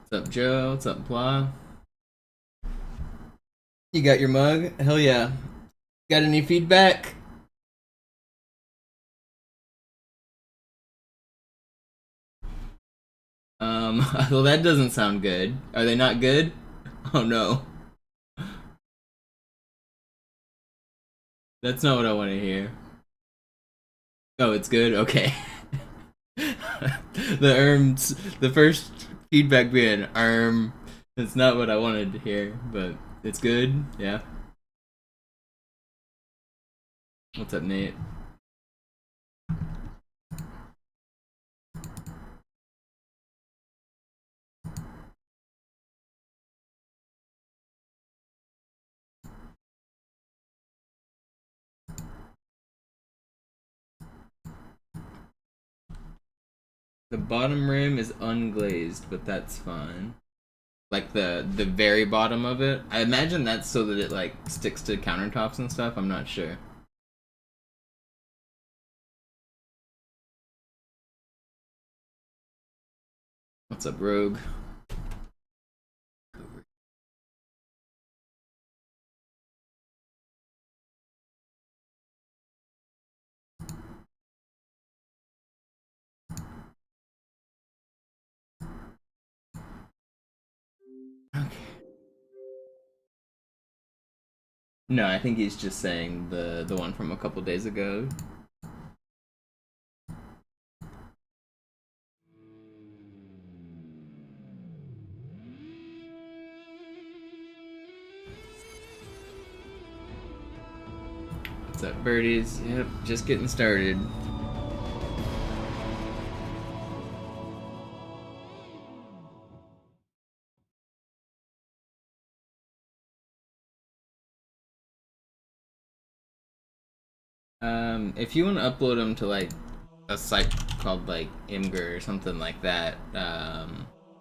What's up, Joe? What's up, Blah? You got your mug? Hell yeah. Got any feedback? Well, that doesn't sound good. Are they not good? Oh no. That's not what I want to hear. Oh, it's good? Okay. The first feedback being, it's not what I wanted to hear, but it's good, yeah. What's up, Nate? The bottom rim is unglazed, but that's fine. Like the very bottom of it. I imagine that's so that it like sticks to countertops and stuff. I'm not sure. What's up, Rogue? Okay. No, I think he's just saying the one from a couple days ago. What's up, birdies? Yep, just getting started. If you want to upload them to like a site called like Imgur or something like that,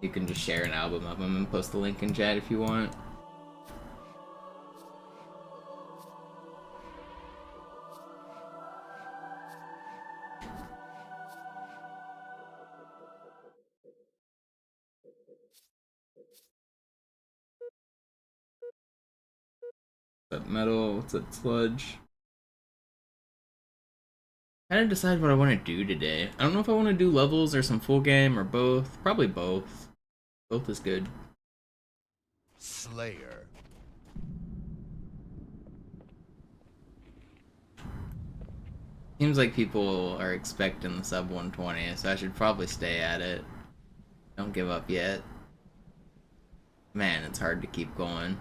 you can just share an album of them and post the link in chat if you want. What's up, Metal? What's up, Sludge? I gotta decide what I want to do today. I don't know if I want to do levels or some full game or both. Probably both. Both is good. Slayer. Seems like people are expecting the sub 120, so I should probably stay at it. Don't give up yet. Man, it's hard to keep going.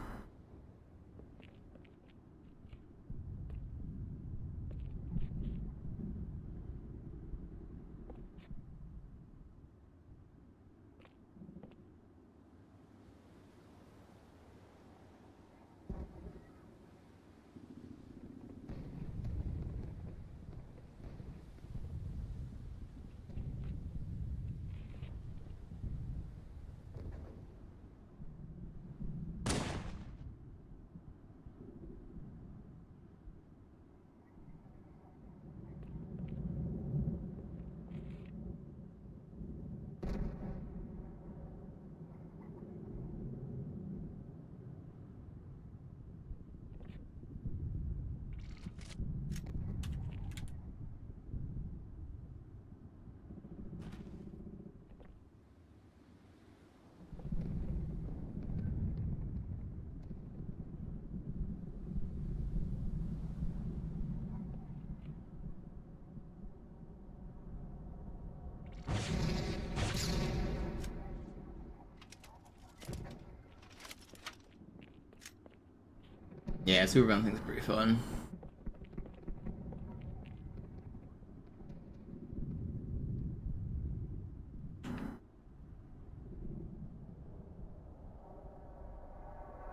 Yeah, Superbound thing's pretty fun.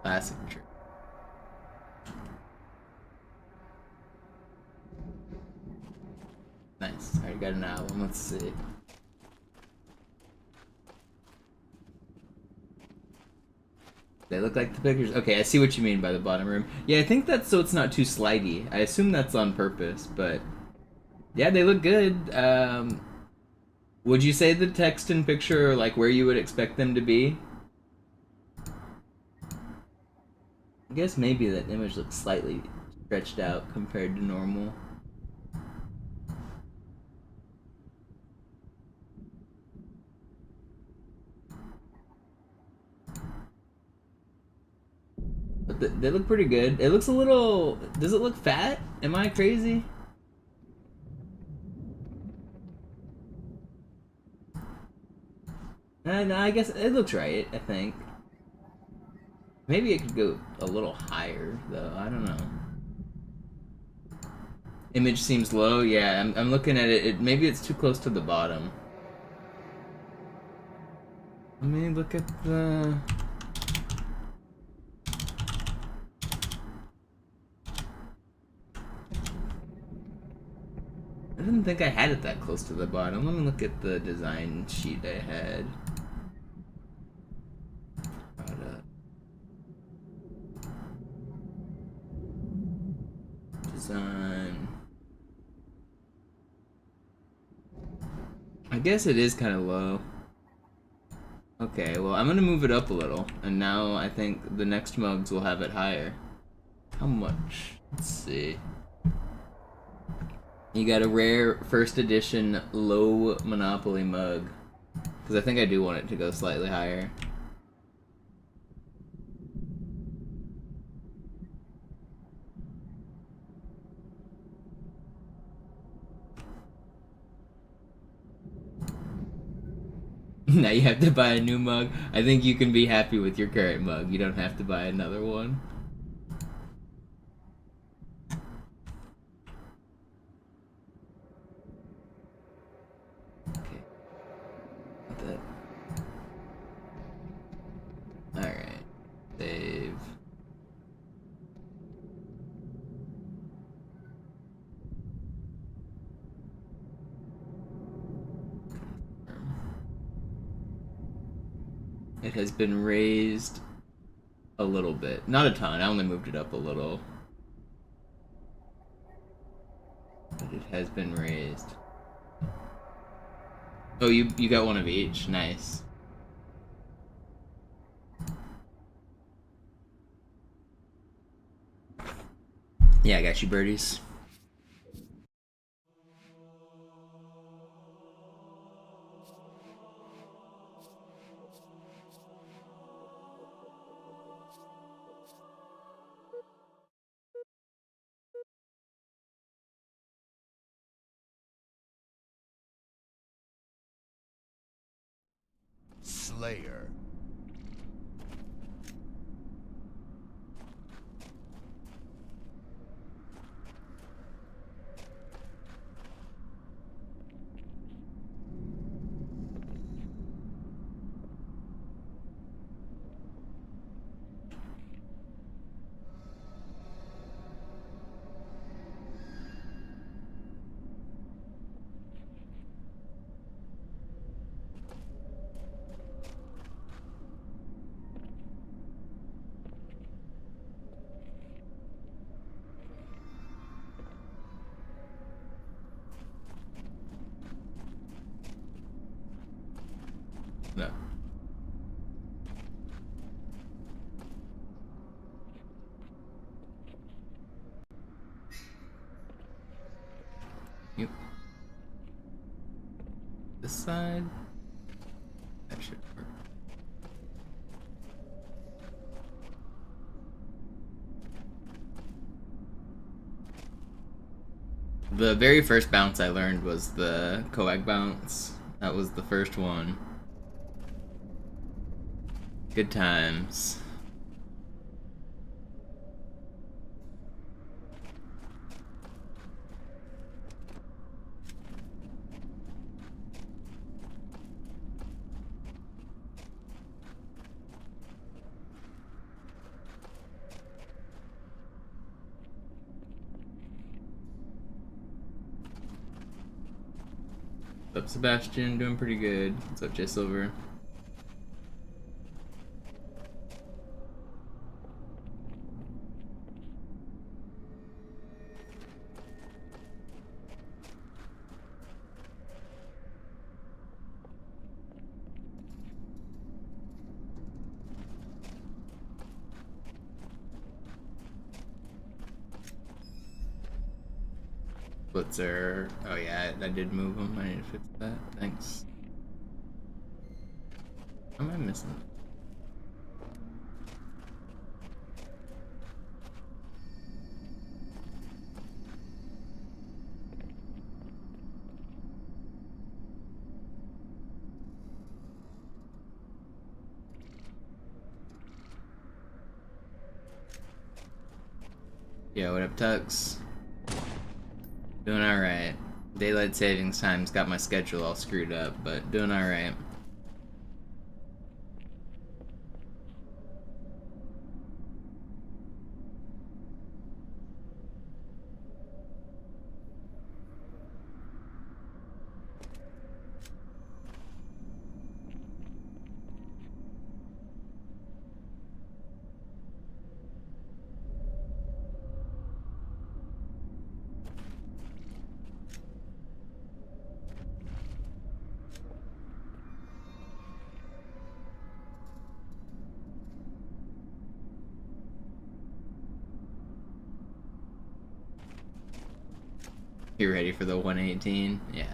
Classic. Nice. Already got an album. Let's see. They look like the pictures. Okay, I see what you mean by the bottom room. Yeah, I think that's so it's not too slidey. I assume that's on purpose, but yeah, they look good. Would you say the text and picture are like where you would expect them to be? I guess maybe that image looks slightly stretched out compared to normal. But they look pretty good. It looks a little... Does it look fat? Am I crazy? No, I guess it looks right, I think. Maybe it could go a little higher, though. I don't know. Image seems low. Yeah, I'm looking at it. Maybe it's too close to the bottom. Let me look at the... I didn't think I had it that close to the bottom. Let me look at the design sheet I had. Design. I guess it is kind of low. Okay, well, I'm gonna move it up a little, and now I think the next mugs will have it higher. How much? Let's see. You got a rare first edition low Monopoly mug. Because I think I do want it to go slightly higher. Now you have to buy a new mug. I think you can be happy with your current mug. You don't have to buy another one. Okay. That. Alright. Save. It has been raised a little bit. Not a ton. I only moved it up a little. But it has been raised. Oh, you got one of each. Nice. Yeah, I got you, birdies. Slayer. No. Yep. This side. That should work. The very first bounce I learned was the coag bounce. That was the first one. Good times. What's up, Sebastian? Doing pretty good. What's up, Jay Silver? Blitzer. Oh yeah, I did move him. I need to fix that. Thanks. What am I missing? Yeah, what up, Tux? Doing alright. Daylight savings time's got my schedule all screwed up, but doing alright. You ready for the 118? Yeah.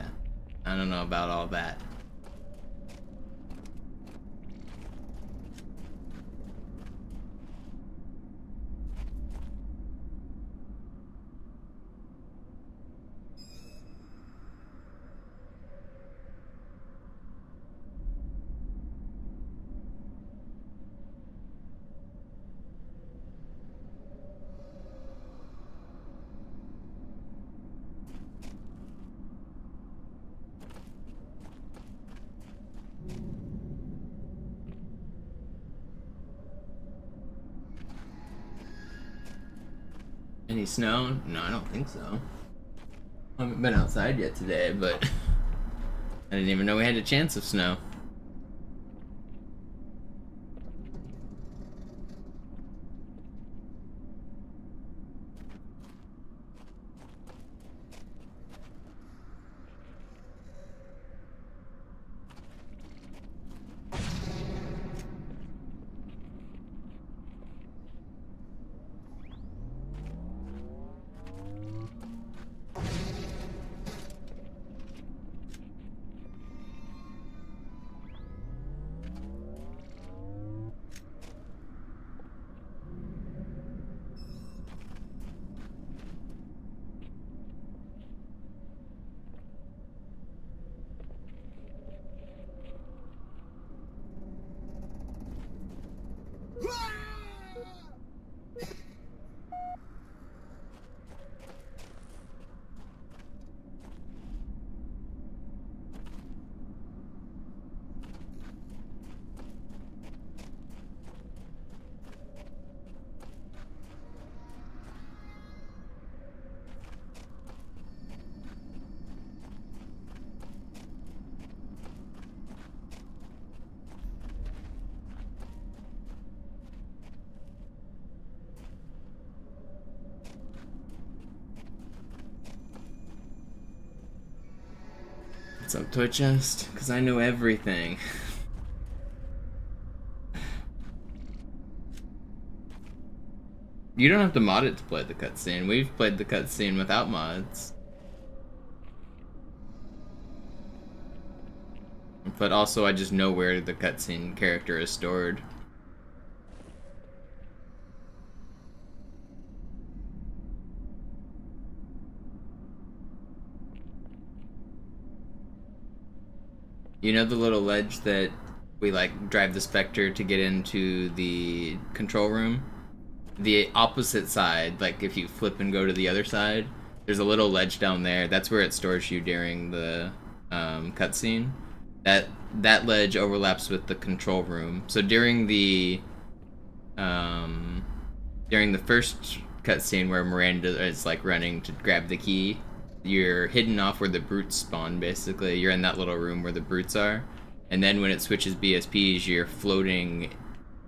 I don't know about all that. Any snow? No, I don't think so. I haven't been outside yet today, but I didn't even know we had a chance of snow. What's up, Twitchest? Because I know everything. You don't have to mod it to play the cutscene. We've played the cutscene without mods. But also, I just know where the cutscene character is stored. You know the little ledge that we like drive the Spectre to get into the control room? The opposite side, like if you flip and go to the other side, there's a little ledge down there. That's where it stores you during the cutscene. That ledge overlaps with the control room. So during the first cutscene where Miranda is like running to grab the key, you're hidden off where the brutes spawn. Basically, you're in that little room where the brutes are, and then when it switches BSPs, you're floating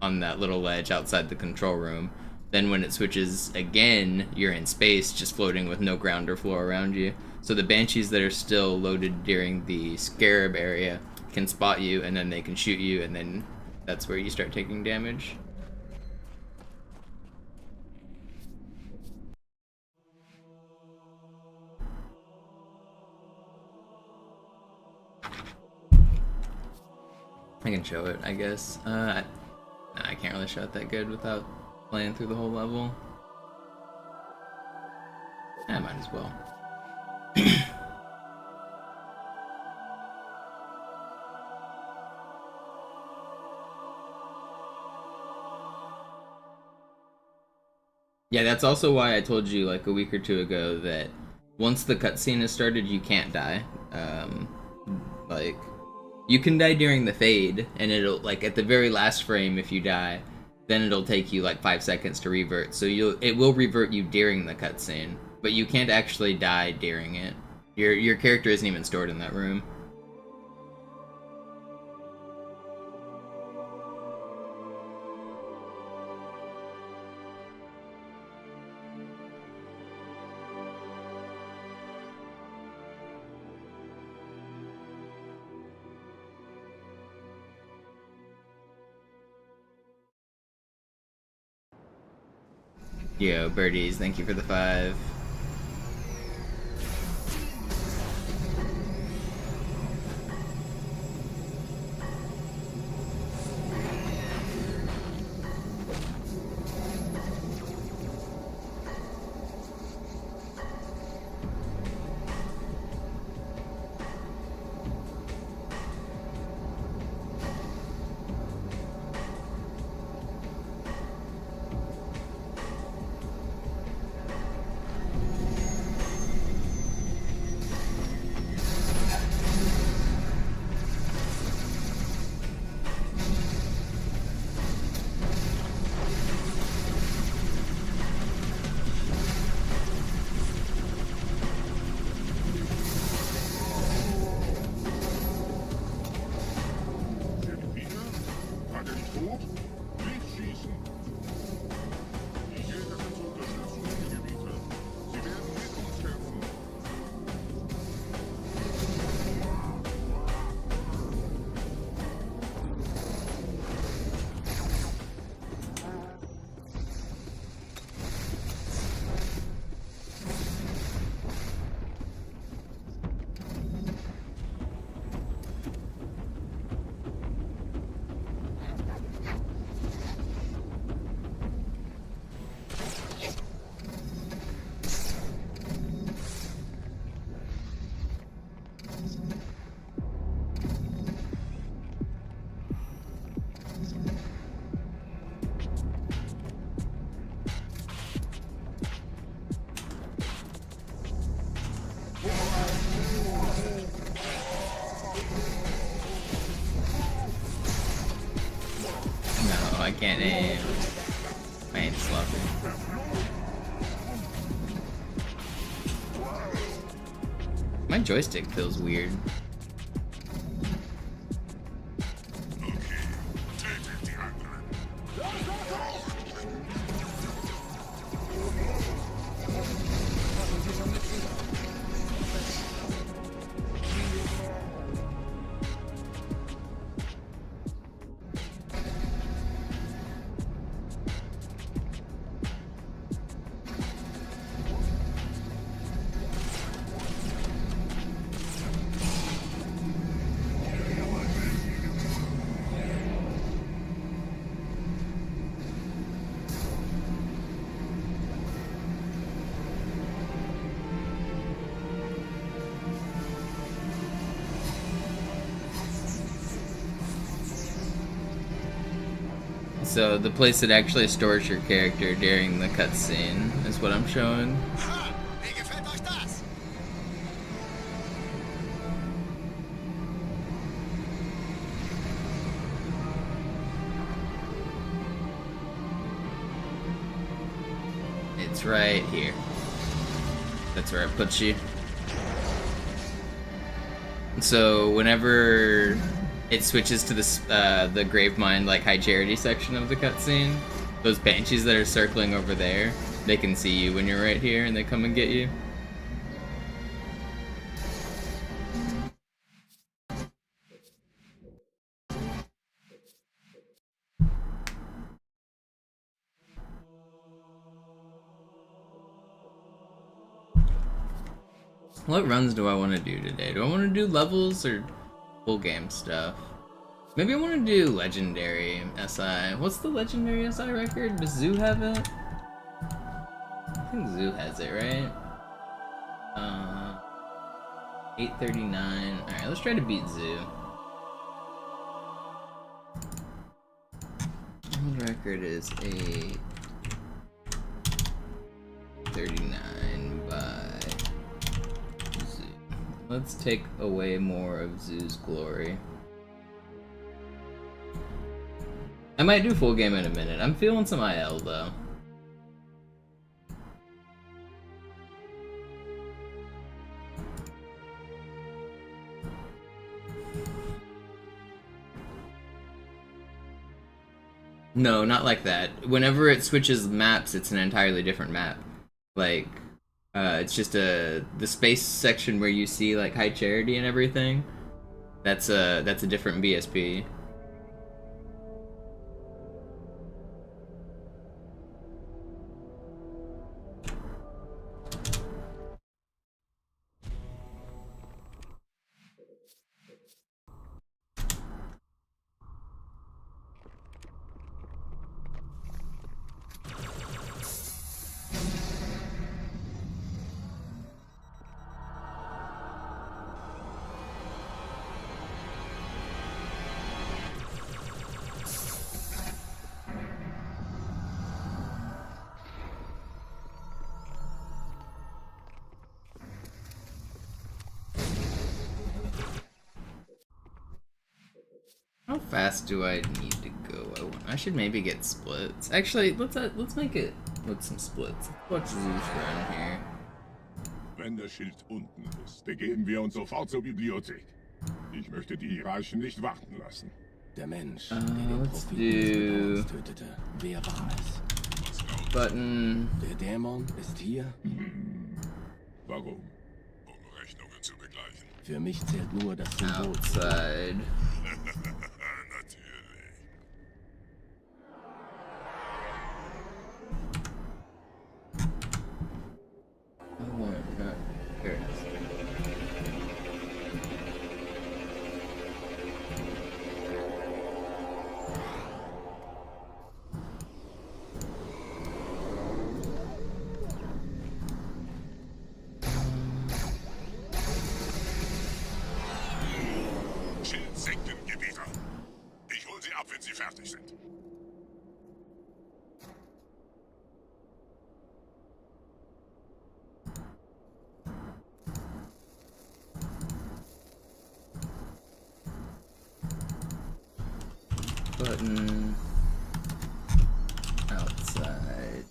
on that little ledge outside the control room. Then when it switches again, you're in space, just floating with no ground or floor around you. So the Banshees that are still loaded during the Scarab area can spot you, and then they can shoot you, and then that's where you start taking damage. can show it, I guess. Nah, I can't really show it that good without playing through the whole level. I might as well. Yeah, that's also why I told you like a week or two ago that once the cutscene is started, you can't die. Like, you can die during the fade, and it'll, like, at the very last frame, if you die, then it'll take you like 5 seconds to revert. So it will revert you during the cutscene, but you can't actually die during it. Your character isn't even stored in that room. Yo, birdies, thank you for the 5. I can't aim. I ain't sloppy. My joystick feels weird. So the place that actually stores your character during the cutscene is what I'm showing. It's right here. That's where it puts you. So whenever it switches to this, the Gravemind, like, High Charity section of the cutscene, those banshees that are circling over there, they can see you when you're right here and they come and get you. What runs do I want to do today? Do I want to do levels or full game stuff? Maybe I want to do legendary SI. What's the legendary SI record? Does Zoo have it? I think Zoo has it, right? 839. Alright, let's try to beat Zoo. World record is 839 by Zoo. Let's take away more of Zoo's glory. I might do full game in a minute. I'm feeling some IL though. No, not like that. Whenever it switches maps, it's an entirely different map. Like, it's just the space section where you see like High Charity and everything. That's a different BSP. How fast do I need to go? I should maybe get splits. Actually, let's make it with some splits. Watch Zeus run here. Wenn das Schild unten ist, begeben wir uns sofort zur Bibliothek. Ich möchte die Hierarchen nicht warten lassen. Der Mensch, der den Propheten tötete, wer war es? Button. Der Dämon ist hier? Warum? Um Rechnungen zu begleichen. Für mich zählt nur das Symbol. Outside. Natürlich. Oh, not here. Schildsektengebieter. Ich hol sie ab, wenn sie fertig sind. Button. Outside.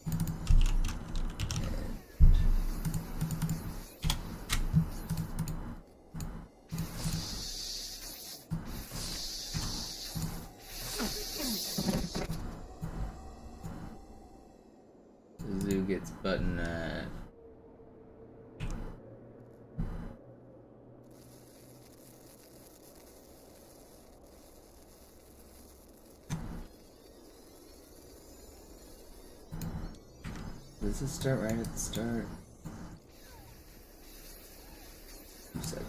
Zoo gets button at. Does it start right at the start? 2 seconds.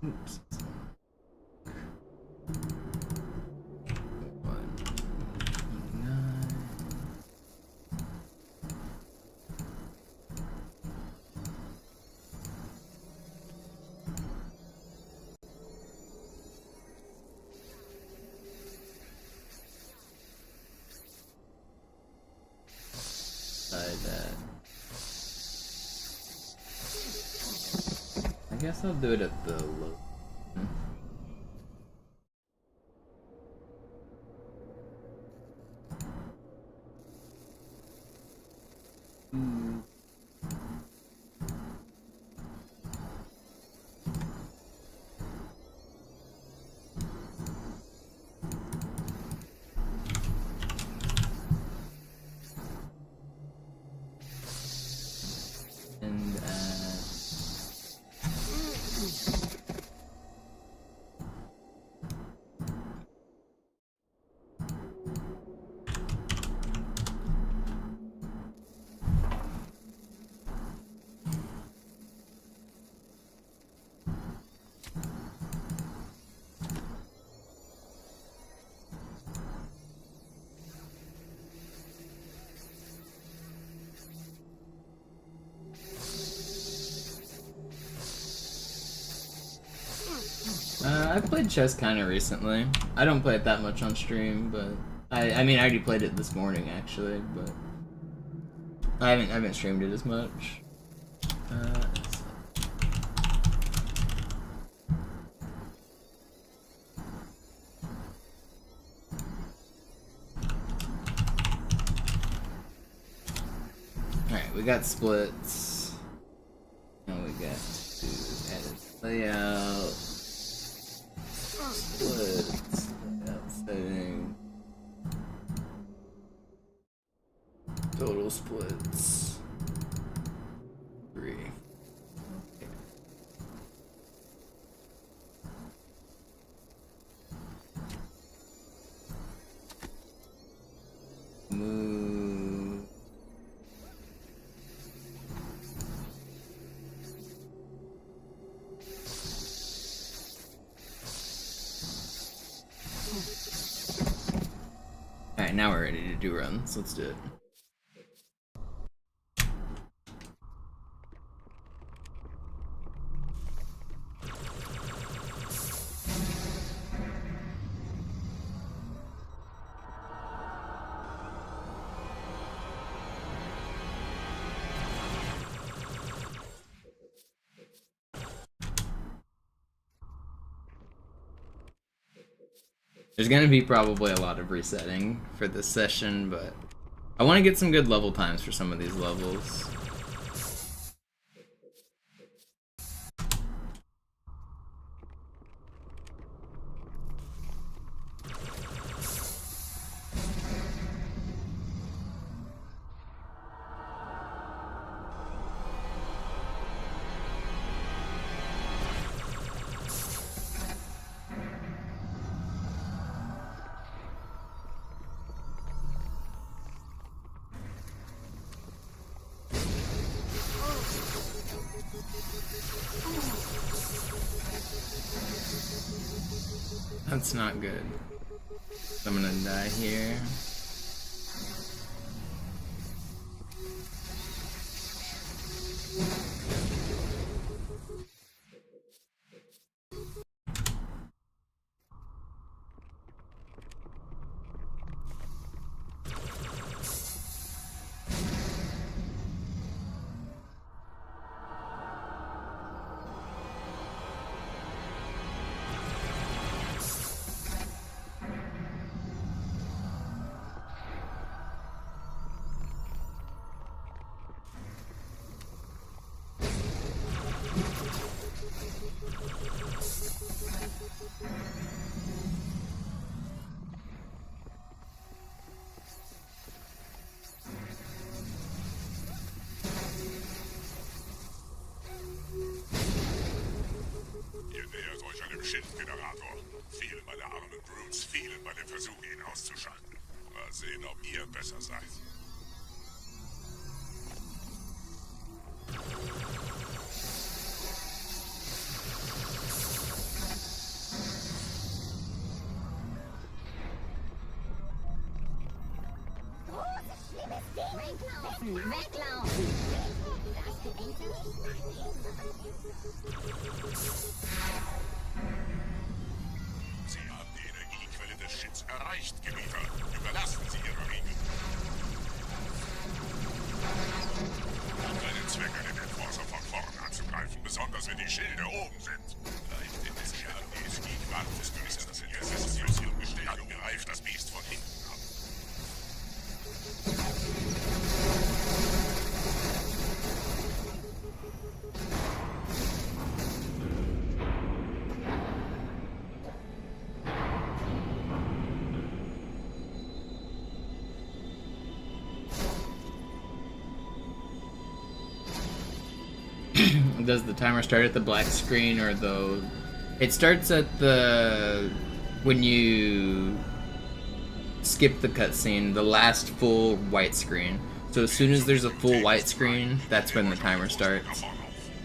Oops. 189. That. I guess I'll do it at the low. I played chess kind of recently. I don't play it that much on stream, but I mean I already played it this morning actually, but I haven't streamed it as much. Alright, we got splits. Now we got to edit layout. Splits. Layout setting. Total splits. 3. Okay. Move. Alright, now we're ready to do runs. Let's do it. There's gonna be probably a lot of resetting for this session, but I want to get some good level times for some of these levels. That's not good. I'm gonna die here. Schildgenerator. Viele meiner armen Brutes fielen bei dem Versuch, ihn auszuschalten. Mal sehen, ob ihr besser seid. Sie haben die Energiequelle des Shits erreicht, Gebieter. Überlassen Sie Ihre Riegel. Hat keinen Zweck, einen Enforcer von vorn anzugreifen, besonders wenn die Schilde oben sind. Bleibt in des Kerndies Geek wartest du, bis das Interesse umgestellt hat und greift das Biest von hinten ab. Does the timer start at the black screen or the... It starts at the... when you skip the cutscene, the last full white screen. So as soon as there's a full white screen, that's when the timer starts.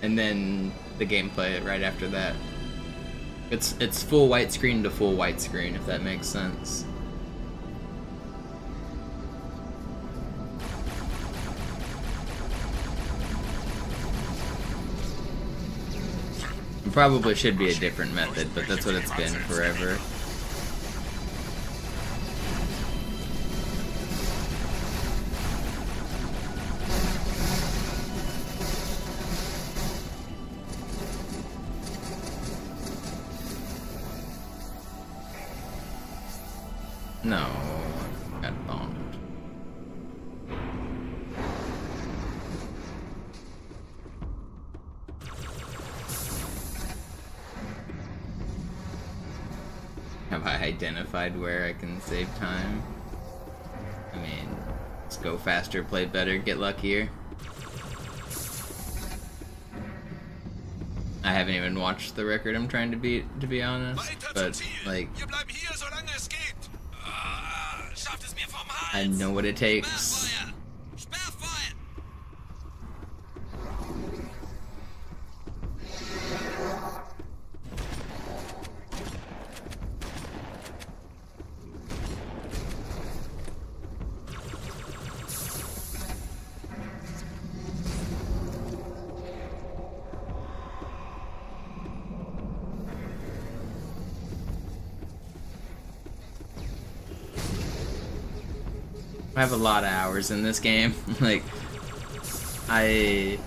And then the gameplay right after that. It's full white screen to full white screen, if that makes sense. Probably should be a different method, but that's what it's been forever. No, got bombed. Have I identified where I can save time? I mean, let's go faster, play better, get luckier. I haven't even watched the record I'm trying to beat, to be honest, but, like, I know what it takes. I have a lot of hours in this game. Like, I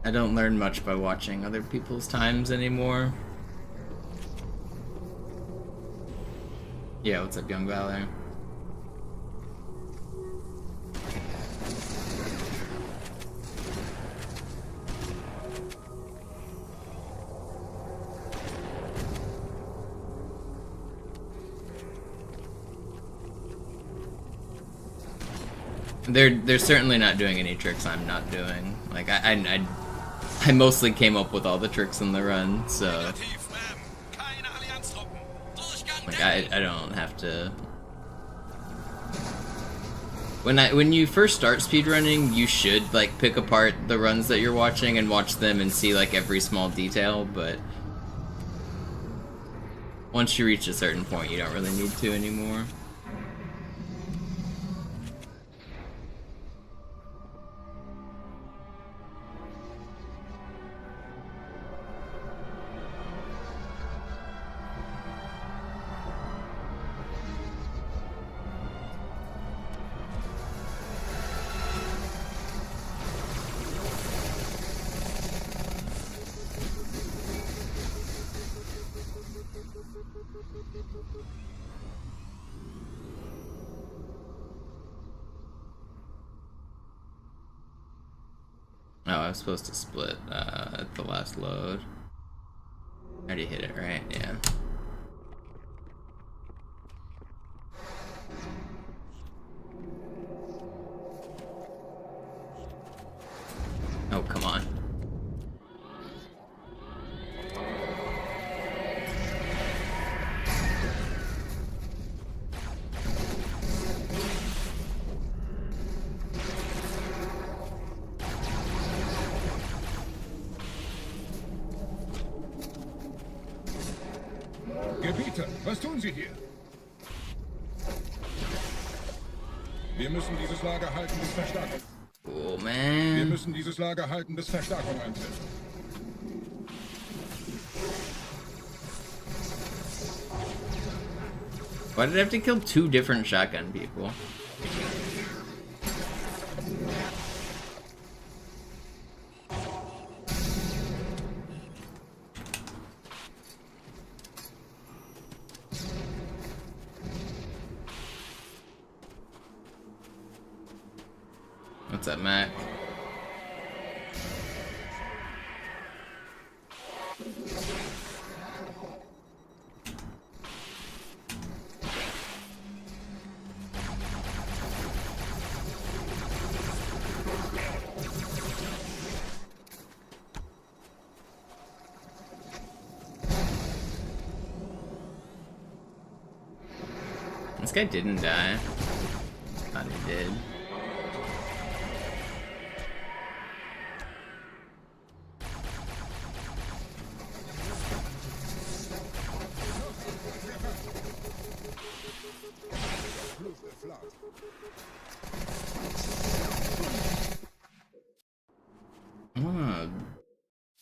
don't learn much by watching other people's times anymore. Yeah, what's up, Young Valor? They're certainly not doing any tricks I'm not doing. Like, I mostly came up with all the tricks in the run, so like I don't have to. When you first start speedrunning, you should like pick apart the runs that you're watching and watch them and see like every small detail, but once you reach a certain point, you don't really need to anymore. Oh, I was supposed to split at the last load. I already hit it, right? Yeah. Oh, come on. Gebieter, was tun Sie hier? Wir müssen dieses Lager halten, bis Verstärkung. Oh, Wir man. müssen dieses Lager halten, bis Verstärkung eintrifft. Why did I have to kill two different shotgun people? What's up, Mac? This guy didn't die. Thought he did.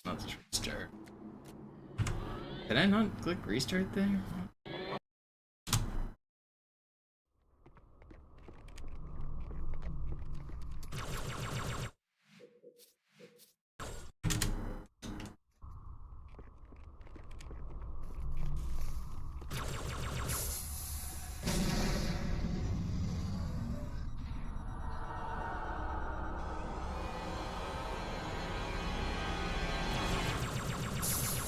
Let's just restart. Did I not click restart there?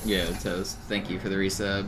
Yo, Toast, thank you for the resub.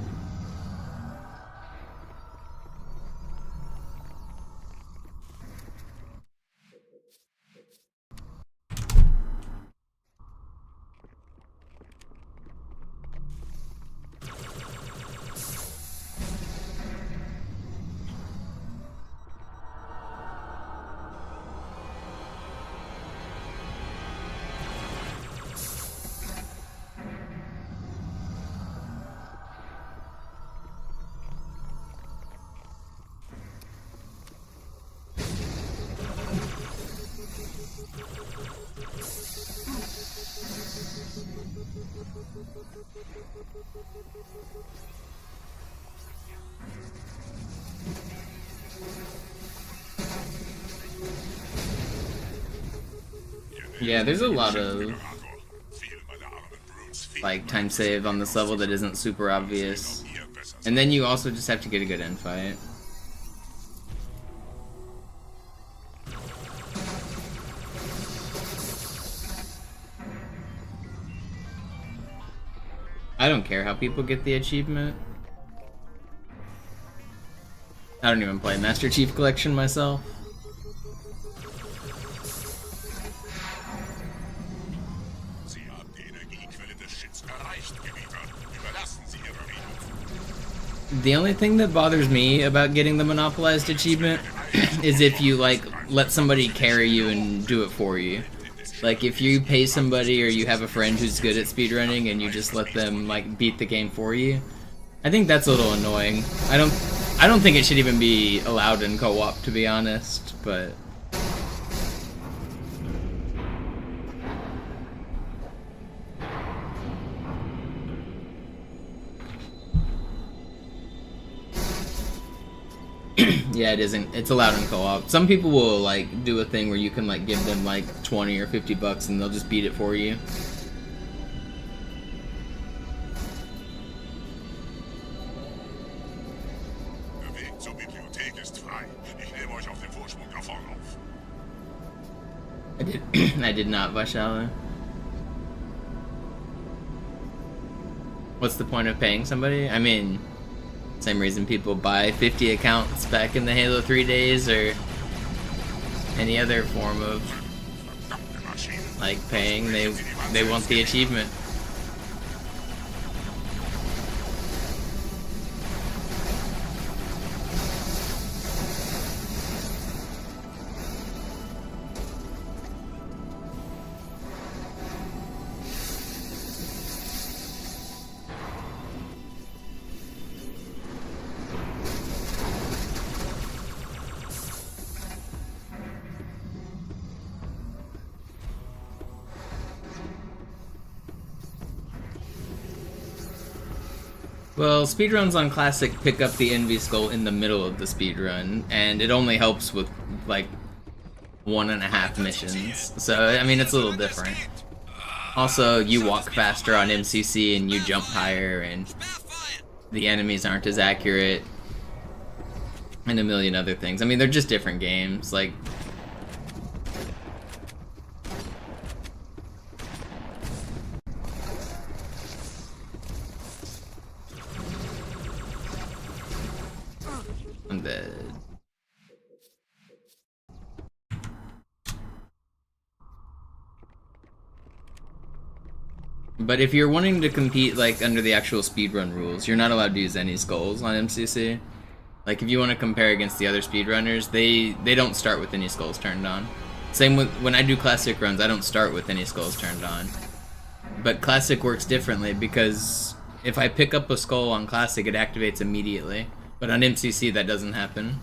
Yeah, there's a lot of like time save on this level that isn't super obvious. And then you also just have to get a good end fight. I don't care how people get the achievement. I don't even play Master Chief Collection myself. The only thing that bothers me about getting the monopolized achievement is if you like let somebody carry you and do it for you. Like if you pay somebody or you have a friend who's good at speedrunning and you just let them like beat the game for you. I think that's a little annoying. I don't think it should even be allowed in co-op, to be honest, but yeah, it isn't. It's allowed in co-op. Some people will like do a thing where you can like give them like 20 or 50 bucks and they'll just beat it for you. I did not, Vashala. What's the point of paying somebody? I mean, same reason people buy 50 accounts back in the Halo 3 days or any other form of like paying. They want the achievement. Well, speedruns on Classic pick up the Envy Skull in the middle of the speedrun, and it only helps with, like, 1.5 missions. So, I mean, it's a little different. Also, you walk faster on MCC and you jump higher, and the enemies aren't as accurate, and a million other things. I mean, they're just different games, like... I'm dead. But if you're wanting to compete like under the actual speedrun rules, you're not allowed to use any skulls on MCC. Like if you want to compare against the other speedrunners, they don't start with any skulls turned on. Same with when I do classic runs, I don't start with any skulls turned on. But classic works differently because if I pick up a skull on classic, it activates immediately. But on MCC that doesn't happen.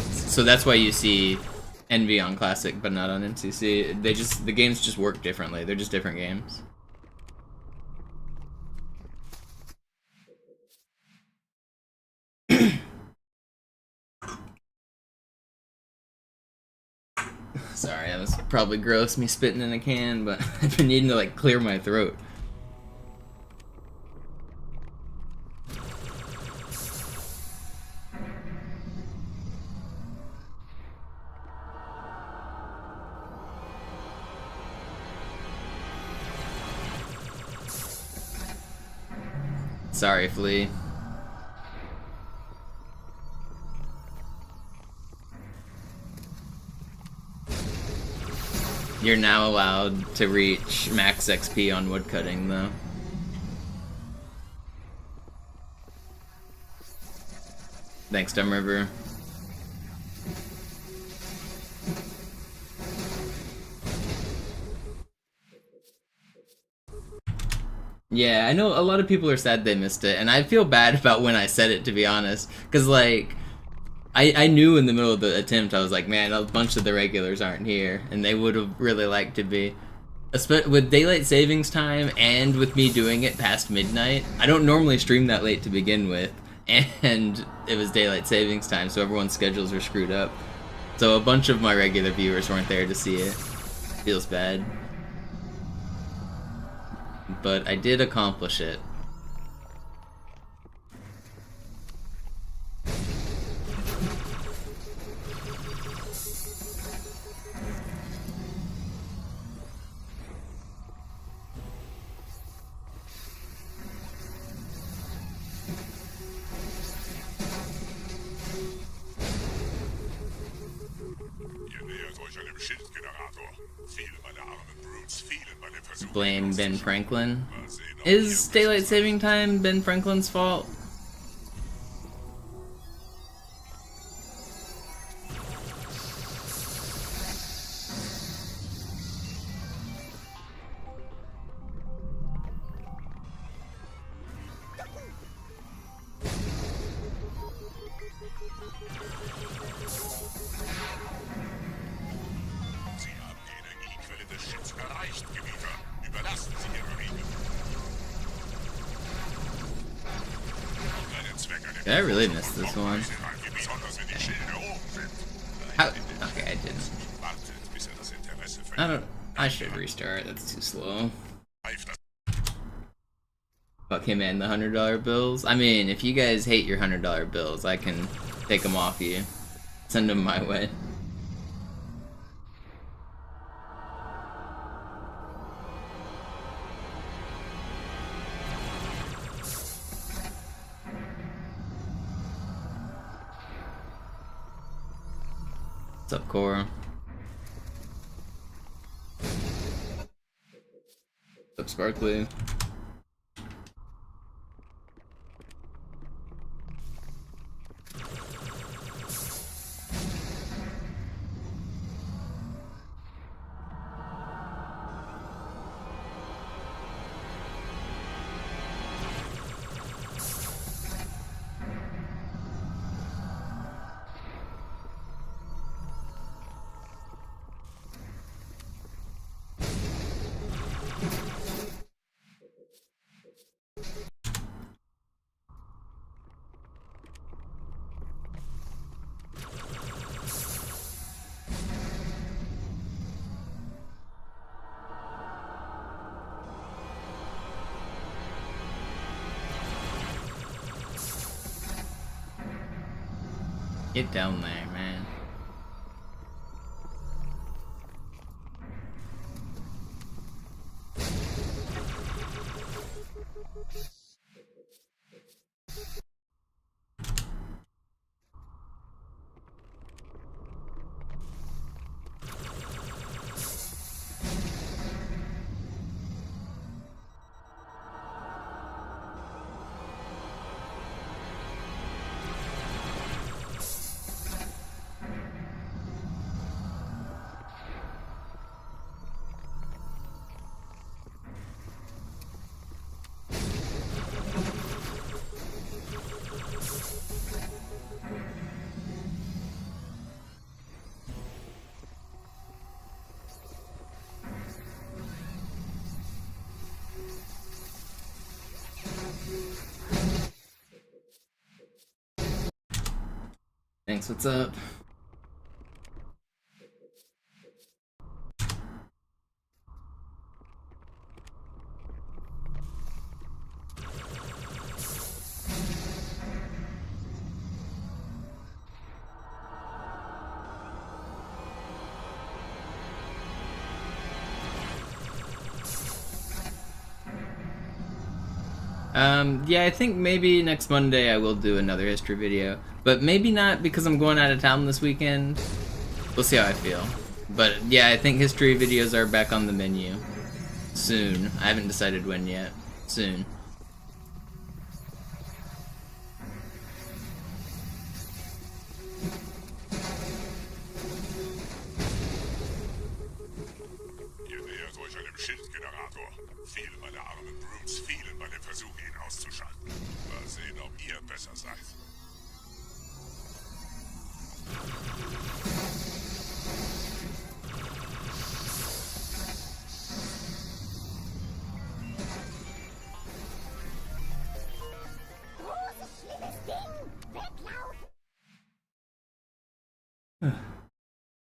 So that's why you see Envy on Classic, but not on MCC. The games just work differently. They're just different games. Sorry, that was probably gross, me spitting in a can, but I've been needing to like clear my throat. Sorry, Flea. You're now allowed to reach max XP on woodcutting, though. Thanks, Dumb River. Yeah, I know a lot of people are sad they missed it, and I feel bad about when I said it, to be honest. Because, like, I knew in the middle of the attempt, I was like, man, a bunch of the regulars aren't here, and they would have really liked to be. With daylight savings time, and with me doing it past midnight, I don't normally stream that late to begin with, and it was daylight savings time, so everyone's schedules are screwed up. So a bunch of my regular viewers weren't there to see it. Feels bad. But I did accomplish it. Blame Ben Franklin. Is daylight saving time Ben Franklin's fault? I really missed this one. How? Okay, I didn't. I should restart. That's too slow. Fuck him and the $100 bills. I mean, if you guys hate your $100 bills, I can take them off you. Send them my way. What's up, Cora? What's up, Sparkly? Get down there, man. Thanks, what's up? Yeah, I think maybe next Monday I will do another history video. But maybe not because I'm going out of town this weekend. We'll see how I feel. But yeah, I think history videos are back on the menu. Soon. I haven't decided when yet. Soon. Ihr nähert euch einem Schildgenerator. Viele meiner armen Brutes fielen bei dem Versuch, ihn auszuschalten. Mal sehen, ob ihr besser seid.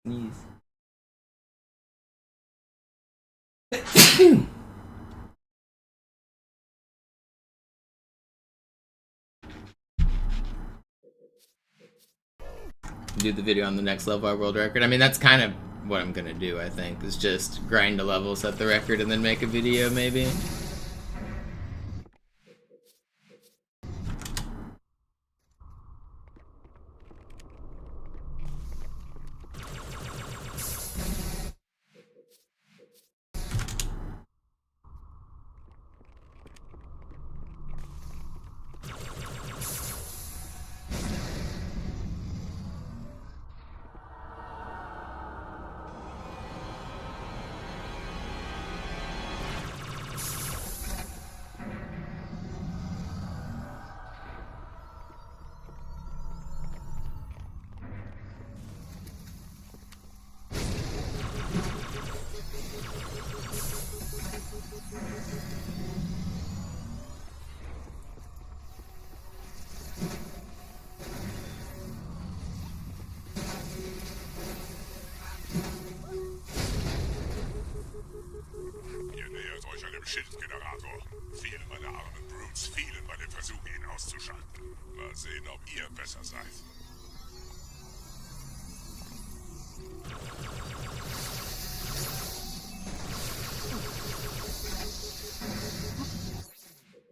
Sneeze. Do the video on the next level our world record. I mean, that's kind of what I'm gonna do, I think, is just grind a level, set the record, and then make a video, maybe. Ihr nähert euch einem Schildgenerator. Viele meiner armen Brutes fielen bei dem Versuch, ihn auszuschalten. Mal sehen, ob ihr besser seid.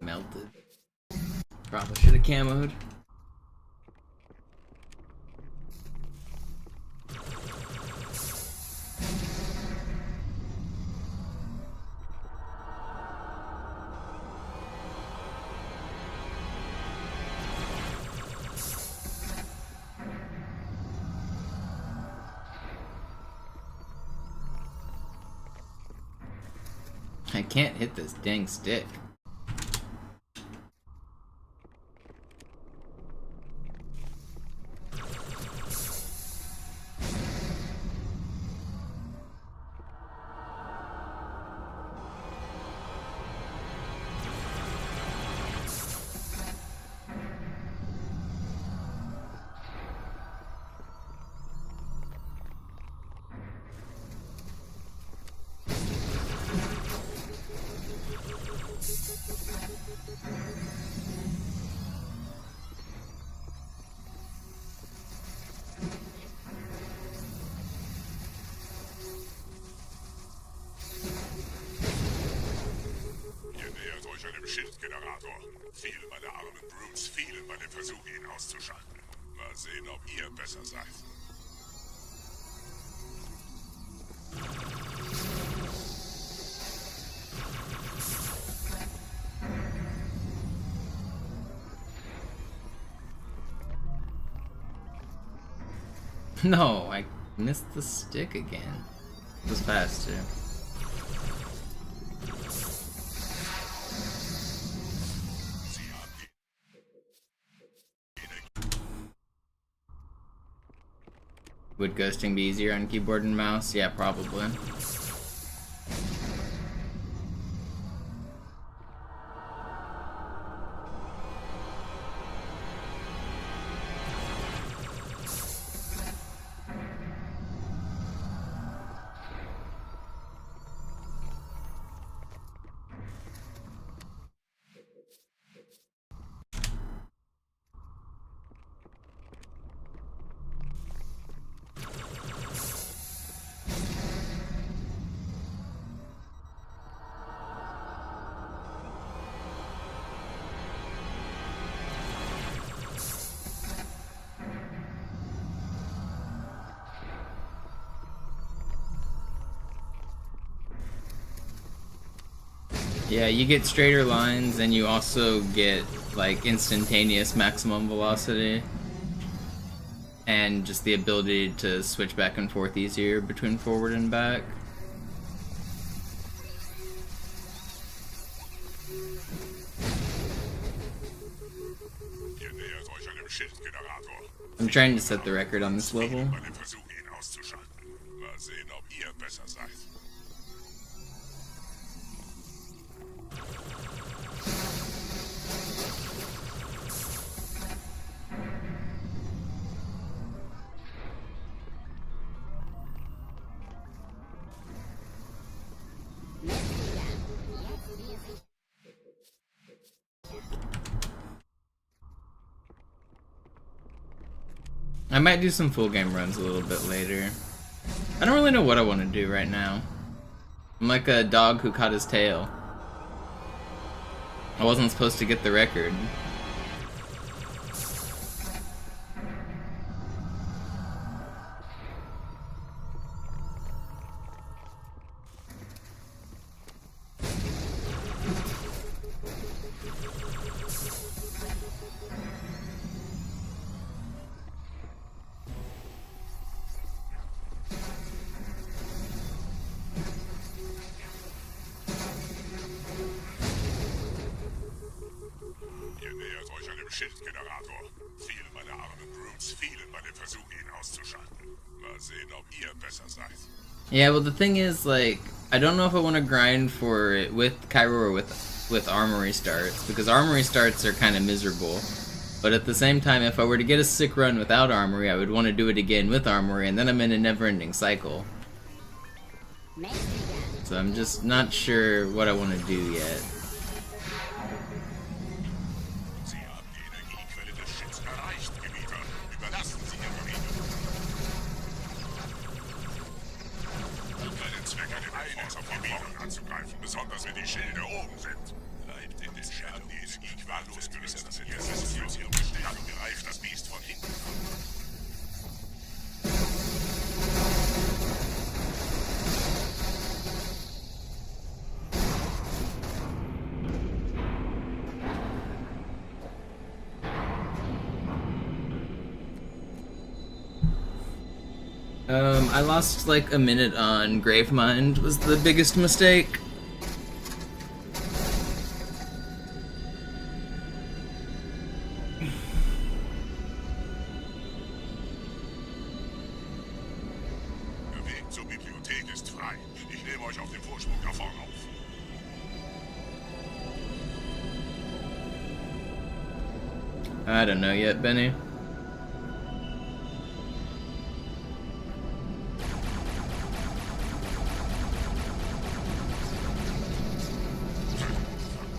Melted. Probably should have camoed. I can't hit this dang stick. Schildgenerator. Viele meiner armen Brutes fielen bei dem Versuch, ihn auszuschalten. Mal sehen, ob ihr besser seid. No, I missed the stick again. It was fast too. Would ghosting be easier on keyboard and mouse? Yeah, probably. Yeah, you get straighter lines, and you also get like instantaneous maximum velocity, and just the ability to switch back and forth easier between forward and back. Ihr nähert euch einem Schildgenerator. I'm trying to set the record on this level. Bei dem Versuch, ihn auszuschalten. Mal sehen, ob ihr besser seid. I might do some full game runs a little bit later. I don't really know what I want to do right now. I'm like a dog who caught his tail. I wasn't supposed to get the record. Ihr nähert euch einem Schildgenerator. Viele meiner armen Brutes fielen bei dem Versuch, ihn auszuschalten. Mal sehen, ob ihr besser seid. Yeah, well the thing is, like, I don't know if I want to grind for it with Cairo or with Armory starts, because Armory starts are kind of miserable. But at the same time, if I were to get a sick run without Armory, I would want to do it again with Armory, and then I'm in a never-ending cycle. So I'm just not sure what I want to do yet. Sie haben die Energiequelle des Schiffs erreicht, Gebieter. Überlassen Sie Ihre Rede. Keinen Zweck, einen Forcer von Gebieter anzugreifen, besonders wenn die Schilde oben sind. Bleibt in den Scherben, die Energiequelle losgelöst das Interesse aus Ihrem Bestand und greift das Biest von hinten. I lost like a minute on Gravemind was the biggest mistake. Der Weg zur Bibliothek ist frei. Ich nehme euch auf dem Vorsprung da vorne auf. I don't know yet, Benny.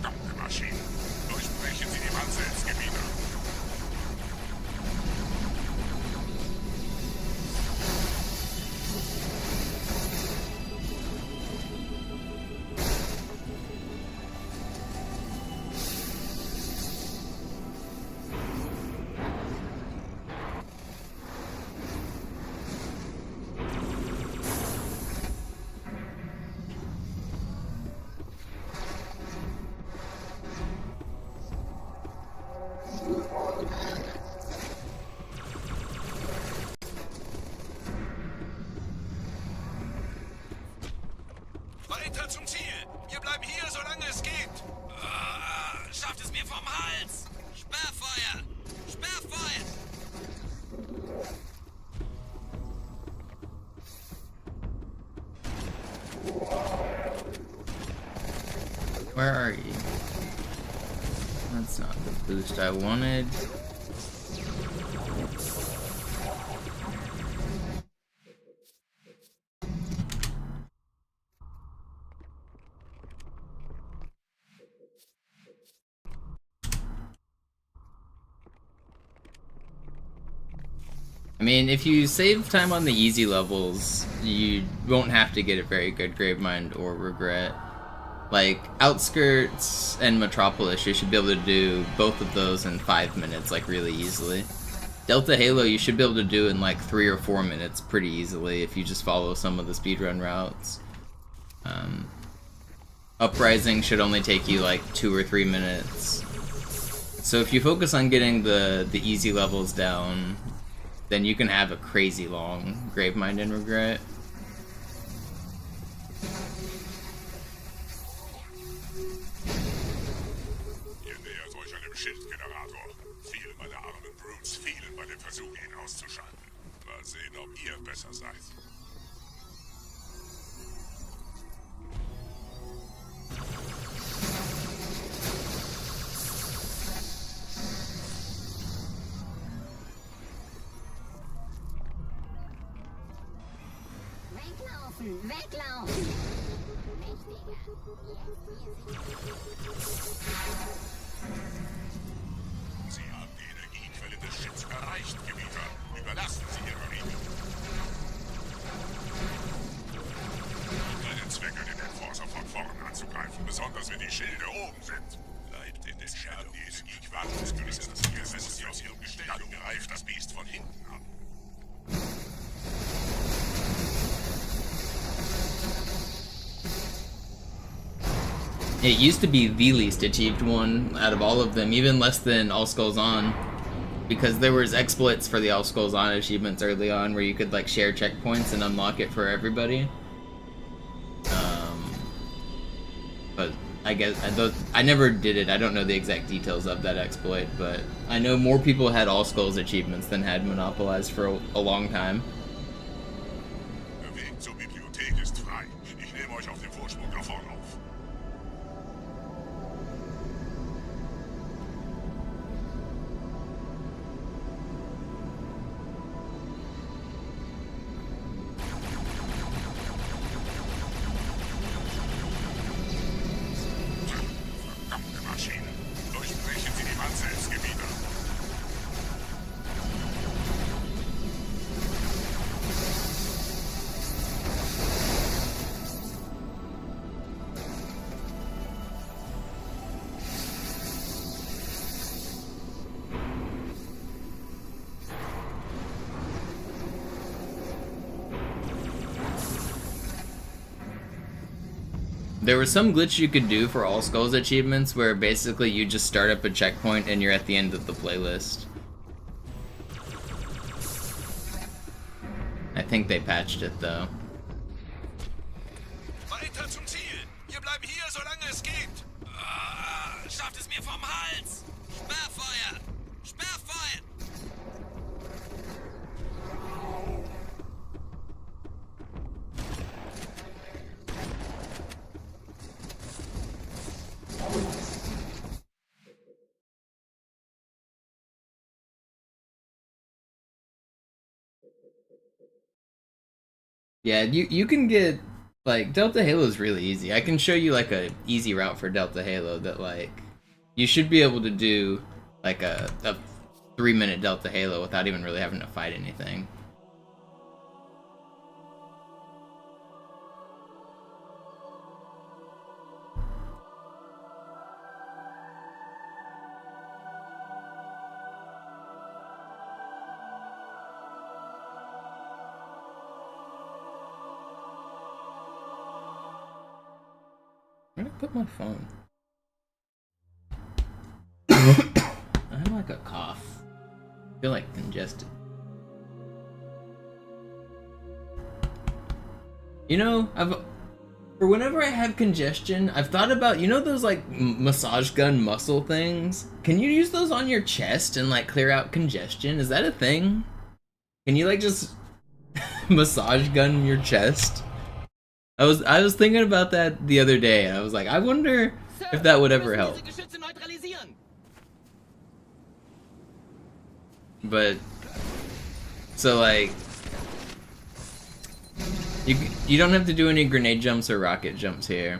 Verdammte Maschinen. Durchbrechen Sie die Wand selbst, Gebieter. Weiter zum Ziel! Wir bleiben hier, solange es geht! Schafft es mir vom Hals! Sperrfeuer! Sperrfeuer! Where are you? That's not the boost I wanted. I mean, if you save time on the easy levels, you won't have to get a very good Gravemind or Regret. Like, Outskirts and Metropolis, you should be able to do both of those in 5 minutes, like, really easily. Delta Halo, you should be able to do in, like, 3 or 4 minutes pretty easily if you just follow some of the speedrun routes. Uprising should only take you like 2 or 3 minutes. So if you focus on getting the easy levels down, then you can have a crazy long Gravemind and Regret. Ihr nähert euch einem Schildgenerator. Viele meiner armen Brutes fielen bei dem Versuch, ihn auszuschalten. Mal sehen, ob ihr besser seid. Weglaufen! Weglaufen! Mächtiger! Sie haben die Energiequelle des Schiffs erreicht, Gebieter. Überlassen Sie Ihre Riegel. Keinen Zweck, den Enforcer von vorn anzugreifen, besonders wenn die Schilde oben sind. Bleibt in den Scherben. Die Energiequelle des Künstlers. Ihr setzt sie aus ihrem Gestell und greift das Biest von hinten an. It used to be the least achieved one out of all of them, even less than All Skulls On, because there was exploits for the All Skulls On achievements early on where you could like share checkpoints and unlock it for everybody. But I guess I never did it. I don't know the exact details of that exploit, but I know more people had All Skulls achievements than had monopolized for a long time. Der Weg zur Bibliothek ist frei. Ich nehme euch auf den Vorsprung da vorne auf. Verdammte Maschine. Durchbrechen Sie die Wand selbst, Gebieter. There was some glitch you could do for All Skulls achievements where basically you just start up a checkpoint and you're at the end of the playlist. I think they patched it though. Weiter zum Ziel! Wir bleiben hier, solange es geht! Schafft es mir vom Hals! Sperrfeuer! Sperrfeuer! Yeah, you can get like Delta Halo is really easy. I can show you like a easy route for Delta Halo that like you should be able to do like a 3-minute Delta Halo without even really having to fight anything. Where did I put my phone? I have like a cough. I feel like congested. You know, for whenever I have congestion, I've thought about, you know those like massage gun muscle things? Can you use those on your chest and like clear out congestion? Is that a thing? Can you like just massage gun your chest? I was thinking about that the other day, and I was like, I wonder if that would ever help. But so like you don't have to do any grenade jumps or rocket jumps here.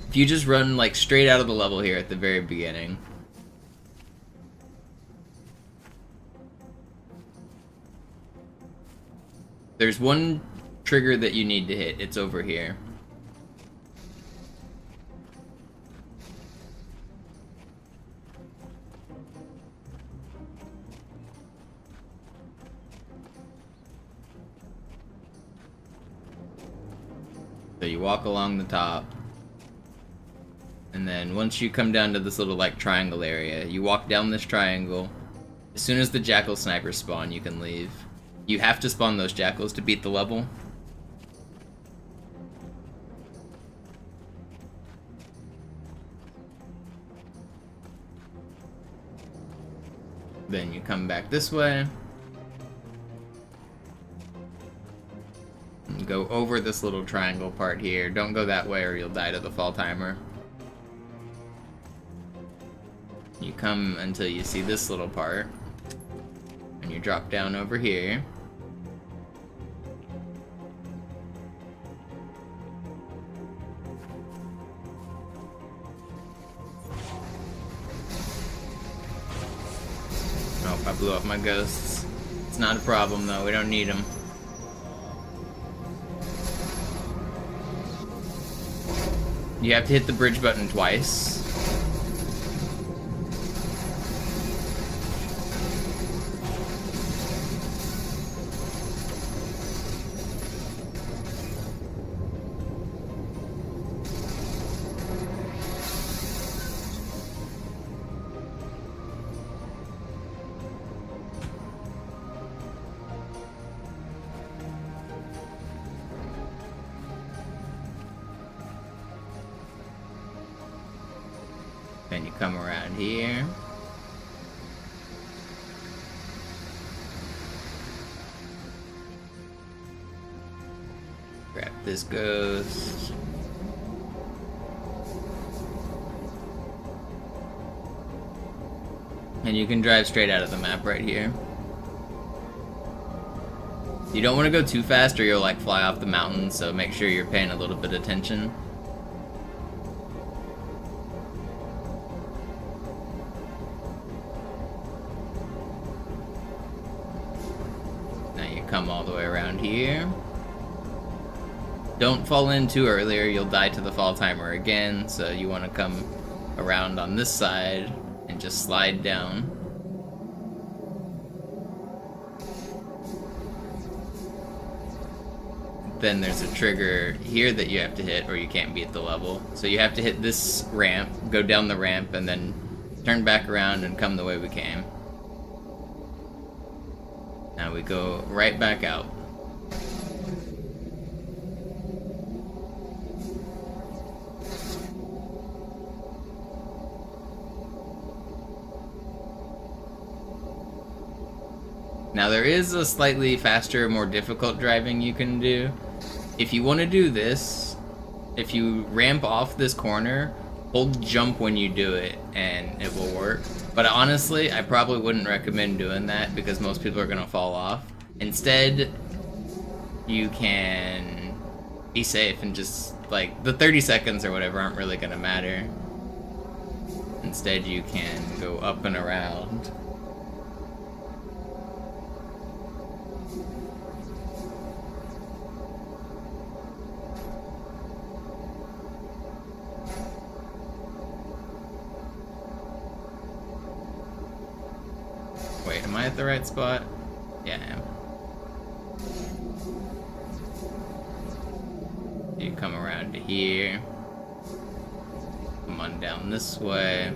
If you just run like straight out of the level here at the very beginning. There's one trigger that you need to hit. It's over here. So you walk along the top. And then once you come down to this little like triangle area, you walk down this triangle. As soon as the jackal snipers spawn, you can leave. You have to spawn those jackals to beat the level. Then you come back this way. And go over this little triangle part here. Don't go that way or you'll die to the fall timer. You come until you see this little part. And you drop down over here. Oh, I blew up my ghosts. It's not a problem though, we don't need them. You have to hit the bridge button twice. Then you come around here. Grab this ghost. And you can drive straight out of the map right here. You don't want to go too fast or you'll like fly off the mountain, so make sure you're paying a little bit of attention. Come all the way around here. Don't fall in too early or you'll die to the fall timer again, so you want to come around on this side and just slide down. Then there's a trigger here that you have to hit or you can't beat the level. So you have to hit this ramp, go down the ramp, and then turn back around and come the way we came. Now we go right back out. Now there is a slightly faster, more difficult driving you can do. If you want to do this, if you ramp off this corner, hold jump when you do it and it will work. But honestly, I probably wouldn't recommend doing that because most people are going to fall off. Instead, you can be safe and just, like, the 30 seconds or whatever aren't really going to matter. Instead, you can go up and around. Wait, am I at the right spot? Yeah, I am. You come around to here. Come on down this way.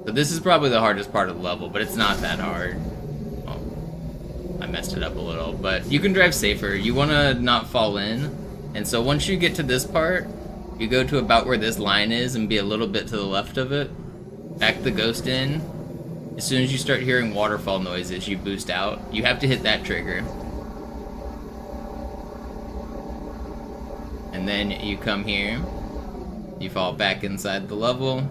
So this is probably the hardest part of the level, but it's not that hard. Well, I messed it up a little, but you can drive safer. You want to not fall in, and so once you get to this part, you go to about where this line is and be a little bit to the left of it. Back the ghost in. As soon as you start hearing waterfall noises, you boost out. You have to hit that trigger. And then you come here. You fall back inside the level.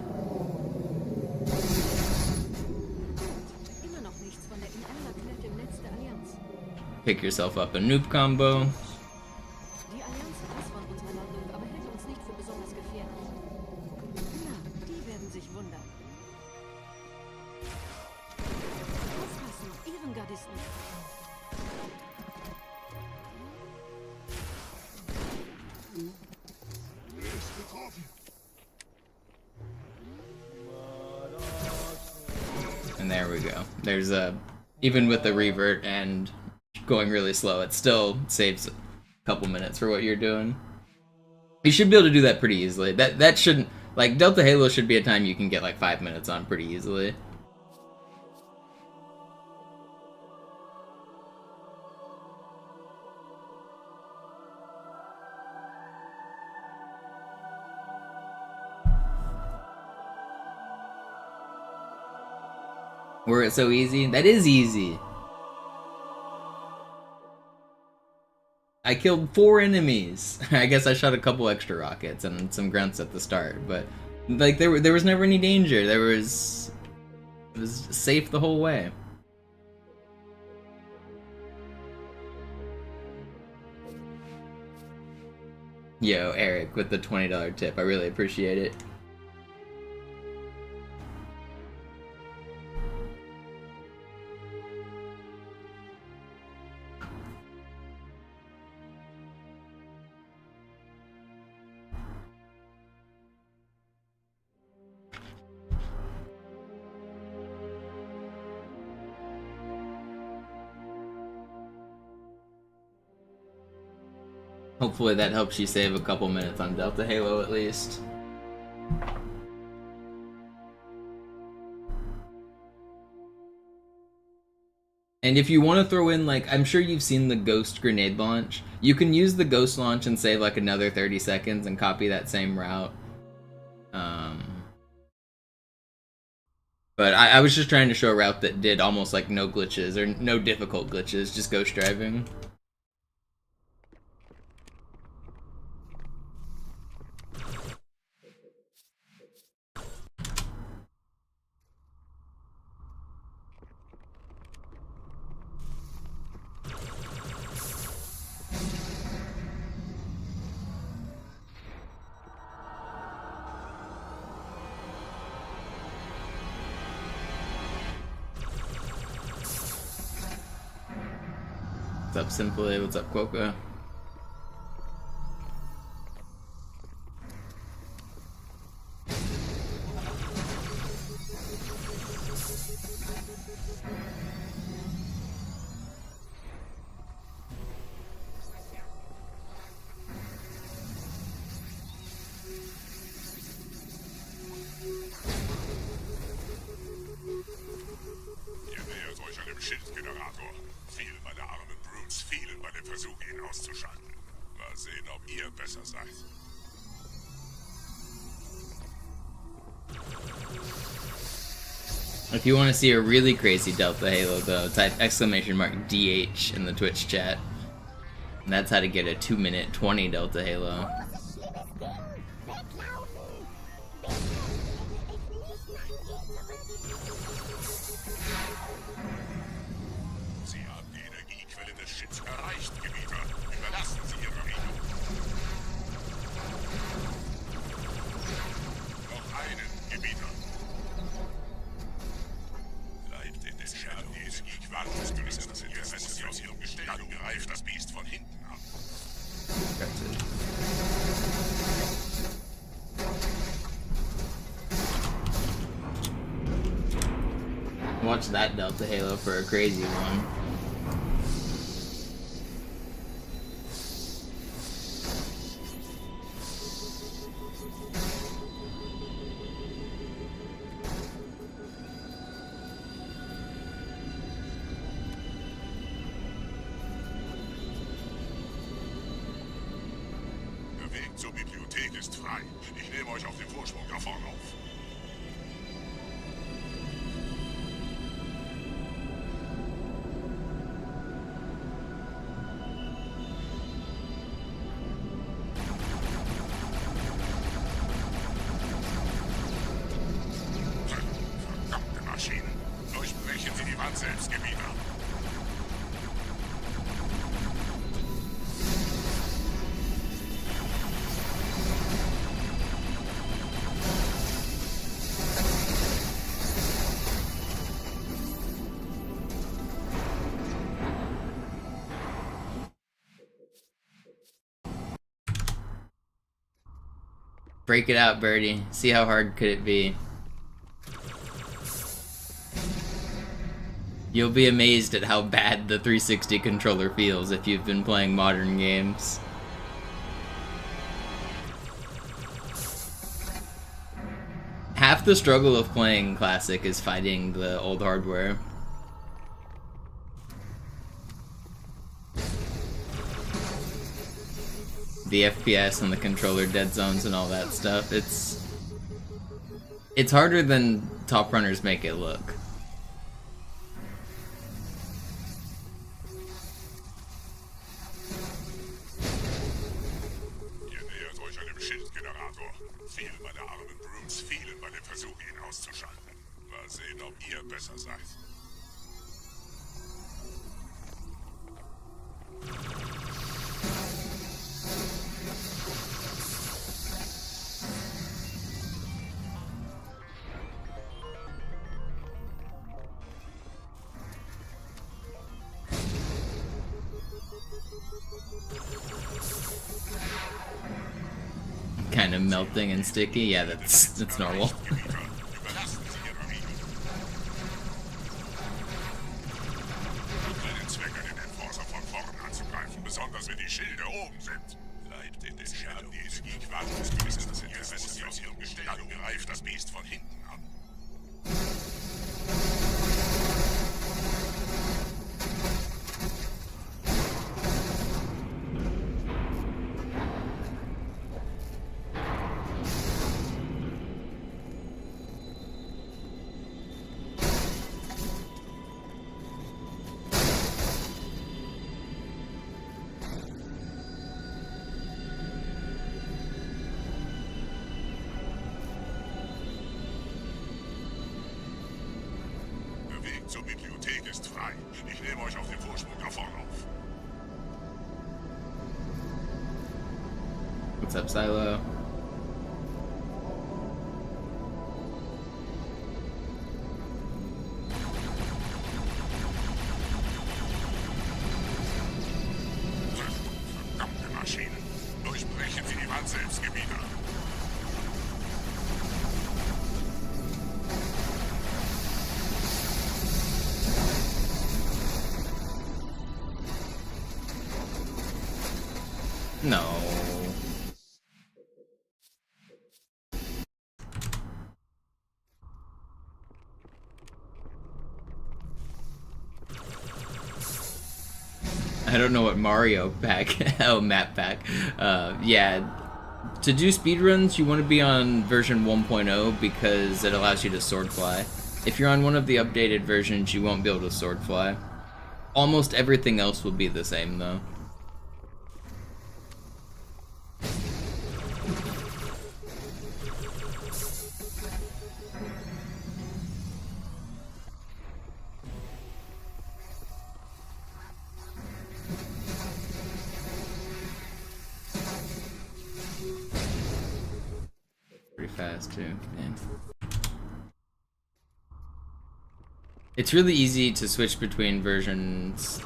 Pick yourself up a noob combo. And there we go. There's even with the revert and going really slow, it still saves a couple minutes for what you're doing. You should be able to do that pretty easily. That shouldn't, like, Delta Halo should be a time you can get like 5 minutes on pretty easily. Were it so easy? That is easy. I killed 4 enemies. I guess I shot a couple extra rockets and some grunts at the start, but like there was never any danger. It was safe the whole way. Yo, Eric with the $20 tip. I really appreciate it. Hopefully that helps you save a couple minutes on Delta Halo at least. And if you want to throw in, like, I'm sure you've seen the ghost grenade launch. You can use the ghost launch and save like another 30 seconds and copy that same route. But I was just trying to show a route that did almost like no glitches or no difficult glitches, just ghost driving. What's up, Simply? What's up, Quokka? Ihr nähert euch an dem Schildgenerator. Viele meiner armen Brutes fielen bei dem Versuch, ihn auszuschalten. Mal sehen, ob ihr besser seid. If you want to see a really crazy Delta Halo, though, type !DH in the Twitch chat. And that's how to get a 2-minute 20 Delta Halo. Sie haben die Energiequelle des Schiffs erreicht, Gebieter. Überlassen Sie Ihre Regel. Noch einen, Gebieter. Bleibt in des Schernis. Ich warte, dass du nicht das Interesse aus Ihrem Gestell. Dann greift das Biest von hinten ab. Watch that Delta Halo for a crazy one. Der Weg zur Bibliothek ist frei. Ich nehme euch auf den Vorsprung da vorne auf. Verdammte Maschinen. Durchbrechen Sie die Wand selbst, Gebieter. Break it out, Birdie. See how hard could it be. You'll be amazed at how bad the 360 controller feels if you've been playing modern games. the struggle of playing Classic is fighting the old hardware. The FPS and the controller dead zones and all that stuff. It's harder than top runners make it look. Ihr nähert euch einem Schildgenerator. Viele meiner armen Brutes fielen bei dem Versuch, ihn auszuschalten. Mal sehen, ob ihr besser seid. Kind of melting and sticky. Yeah, that's normal. Überlassen Sie Ihre Riegel. Einen Zweck, den Enforcer von vorn anzugreifen, besonders wenn die Schilde oben sind. Bleibt in den Schatten, die Energiequellen des Gewisses Interesses aus ihrem Gestell. Dann greift das Biest von hinten an. Der Weg zur Bibliothek ist frei. Ich nehme euch auf den Vorsprung da vorne auf. What's up, Silo? Verdammte Maschinen. Durchbrechen Sie die Wand selbst, Gebieter. No. I don't know what Mario pack, oh, map pack. Yeah, to do speedruns, you want to be on version 1.0 because it allows you to sword fly. If you're on one of the updated versions, you won't be able to sword fly. Almost everything else will be the same, though. Pretty fast too, man. It's really easy to switch between versions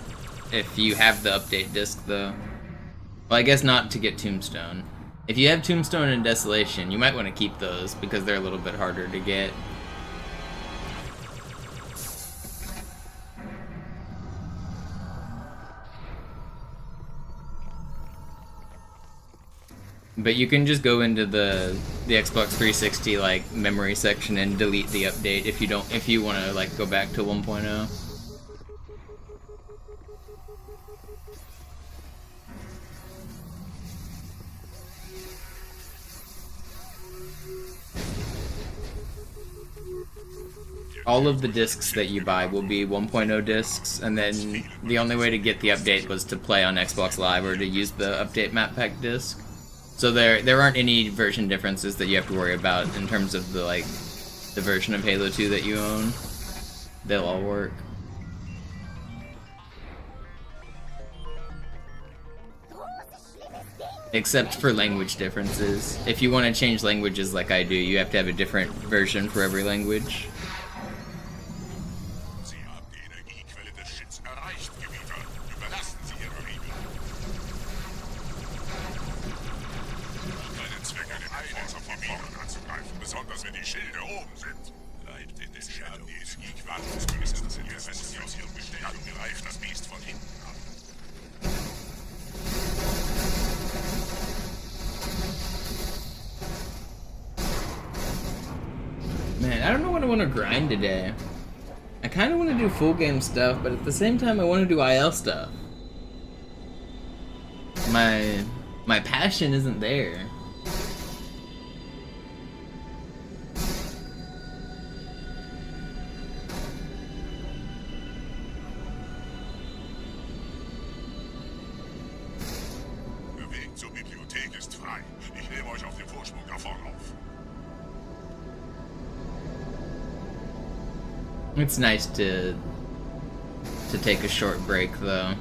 if you have the update disc, though. Well, I guess not to get Tombstone. If you have Tombstone and Desolation, you might want to keep those because they're a little bit harder to get. But you can just go into the Xbox 360 like memory section and delete the update if you want to like go back to 1.0. All of the discs that you buy will be 1.0 discs, and then the only way to get the update was to play on Xbox Live or to use the update map pack disc. So there aren't any version differences that you have to worry about in terms of the version of Halo 2 that you own. They'll all work. Except for language differences. If you want to change languages like I do, you have to have a different version for every language. Sie haben die Energiequelle des Schilds erreicht, Gebieter. Überlassen Sie Ihre Riegel. Keinen Zweck, einen Enforcer von vorn anzugreifen, besonders wenn die Schilde oben sind. Bleibt in den Schatten, die Energiequellen des Interesses aus ihrem Gestell. Dann greift das Biest von hinten an. Man, I don't know what I want to grind today. I kind of want to do full game stuff, but at the same time I want to do IL stuff. My passion isn't there. Der Weg zur Bibliothek ist frei. Ich nehme euch auf dem Vorsprung da vorne auf. It's nice to take a short break though.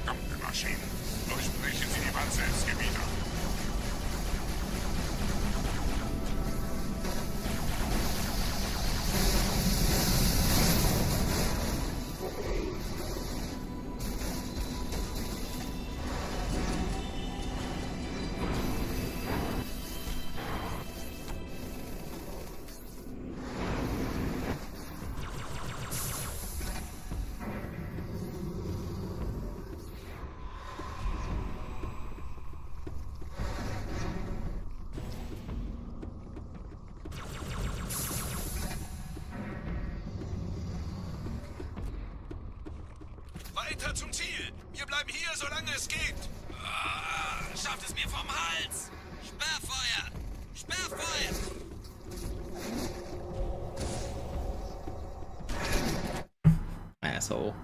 Verdammte Maschinen. Durchbrechen Sie die Wand selbst, Gebieter. Weiter zum Ziel! Wir bleiben hier, solange es geht! Schafft es mir vom Hals! Sperrfeuer! Sperrfeuer! Asshole.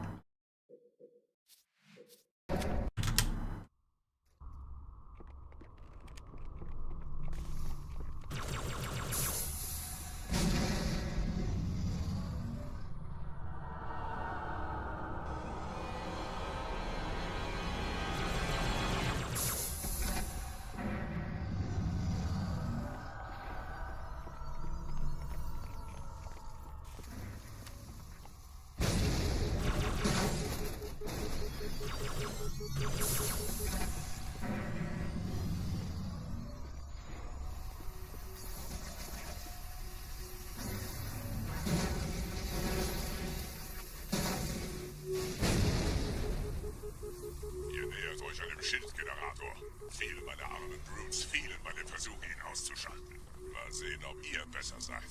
Ihr nähert euch einem Schildgenerator. Viele meiner armen Brutes fielen bei dem Versuch, ihn auszuschalten. Mal sehen, ob ihr besser seid.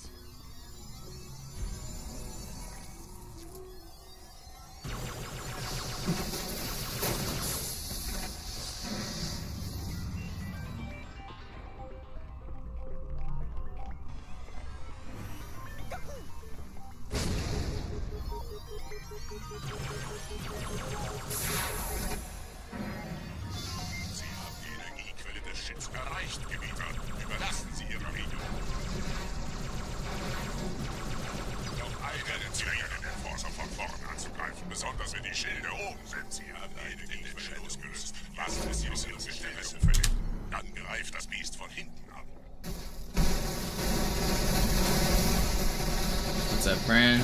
Sie haben die Energiequelle des Schiffs erreicht, Gebieter. Überlassen Sie Ihre Riegel. Noch eine zwingen den Enforcer von vorn anzugreifen, besonders wenn die Schilde oben sind. Sie haben die Energiequelle losgelöst. Was ist Sie aus Ihrem Geständnis verlegt? Dann greift das Biest von hinten an. What's up, friend?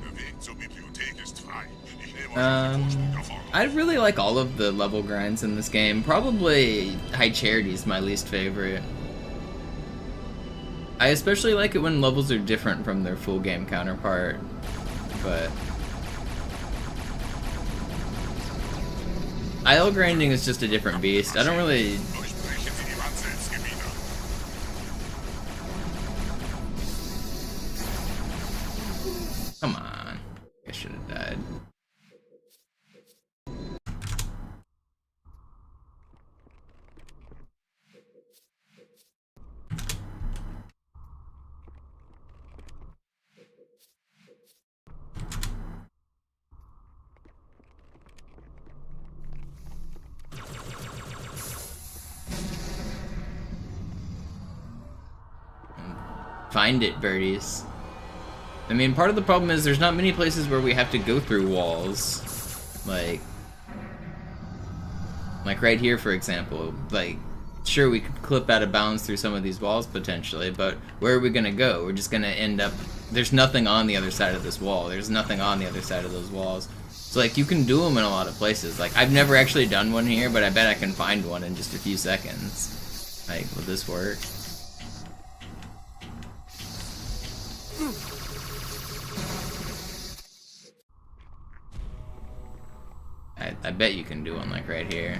Der Weg zur Bibliothek ist frei. Ich nehme euch auf den Vorsprung da vorne auf. I really like all of the level grinds in this game. Probably High Charity is my least favorite. I especially like it when levels are different from their full game counterpart, but IL grinding is just a different beast. I don't really... Durchbrechen Sie die Wand selbst, Gebieter. Come on. I should have died. Find it, birdies. I mean, part of the problem is there's not many places where we have to go through walls. Like right here, for example. Like, sure, we could clip out of bounds through some of these walls potentially, but where are we gonna go? We're just gonna end up... There's nothing on the other side of this wall. There's nothing on the other side of those walls. So, like, you can do them in a lot of places. Like, I've never actually done one here, but I bet I can find one in just a few seconds. Like, will this work? I bet you can do one, like, right here.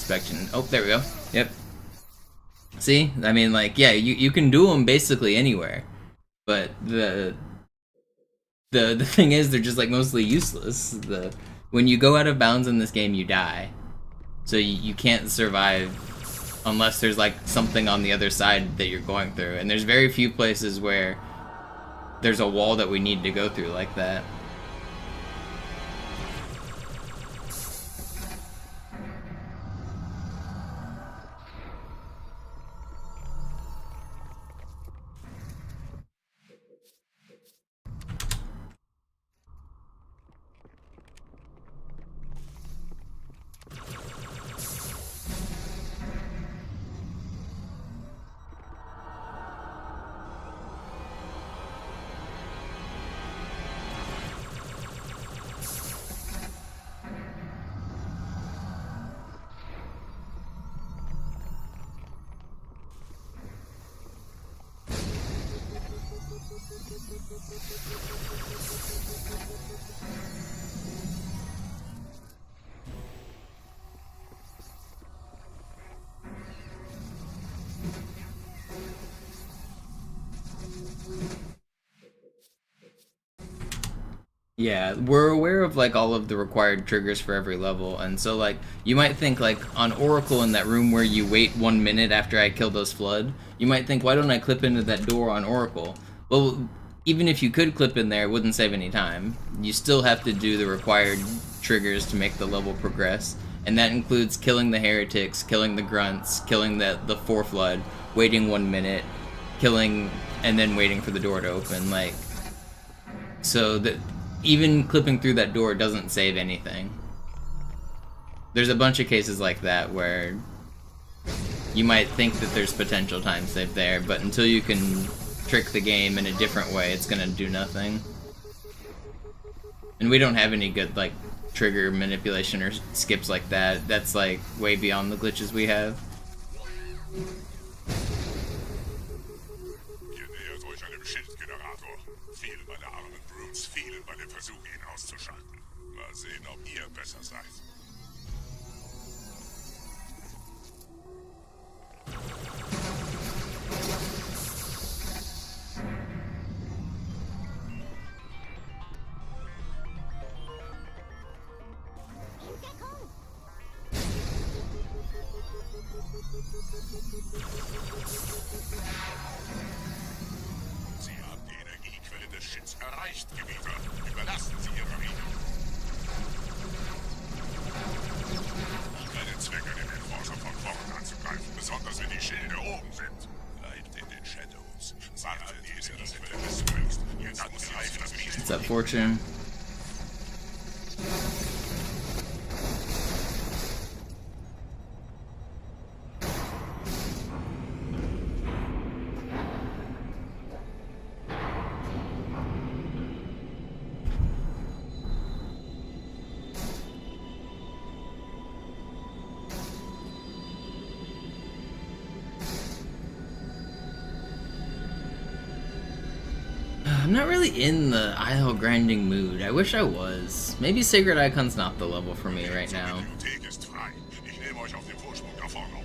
Inspection. Oh, there we go. Yep. See? I mean, like, yeah, you can do them basically anywhere. But the thing is, they're just, like, mostly useless. When you go out of bounds in this game, you die. So you can't survive unless there's, like, something on the other side that you're going through. And there's very few places where there's a wall that we need to go through like that. Yeah, we're aware of like all of the required triggers for every level, and so like you might think like on Oracle in that room where you wait 1 minute after I kill those flood, you might think, why don't I clip into that door on Oracle? Well, even if you could clip in there, it wouldn't save any time. You still have to do the required triggers to make the level progress, and that includes killing the heretics, killing the grunts, killing the 4 flood, waiting 1 minute, killing, and then waiting for the door to open. Like, so that even clipping through that door doesn't save anything. There's a bunch of cases like that where you might think that there's potential time save there, but until you can trick the game in a different way, it's gonna do nothing. And we don't have any good like trigger manipulation or skips like that. That's like way beyond the glitches we have. Ihr nähert euch einem Schildgenerator. Viele meiner armen Brutes fielen bei dem Versuch, ihn auszuschalten. Mal sehen, ob ihr besser seid. Sie haben die Energiequelle des Shits erreicht, Gebieter. Überlassen Sie Ihre Rede. Keinen Zweck, den Enforcer von vorn anzugreifen, besonders wenn die Schilde oben sind. Bleibt in den Shadows. Wartet, bis ihr das Hindernis löst. Jetzt muss greift das Biest. What's up, Fortune? I'm not really in the idle grinding mood. I wish I was. Maybe Sacred Icon's not the level for me right now. Die Bibliothek ist frei. Ich nehme euch auf dem Vorsprung da vorne auf.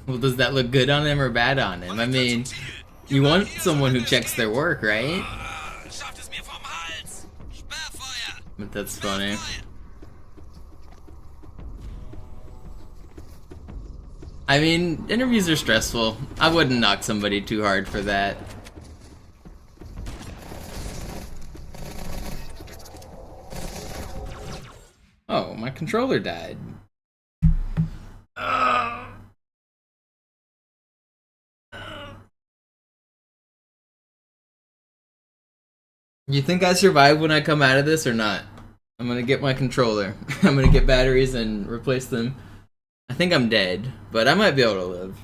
Well, does that look good on him or bad on him? I mean, you want someone who checks their work, right? Schafft es mir vom Hals! Sperrfeuer! But that's funny. Sperrfeuer! I mean, interviews are stressful. I wouldn't knock somebody too hard for that. Oh, my controller died. You think I survive when I come out of this or not? I'm gonna get my controller. I'm gonna get batteries and replace them. I think I'm dead, but I might be able to live.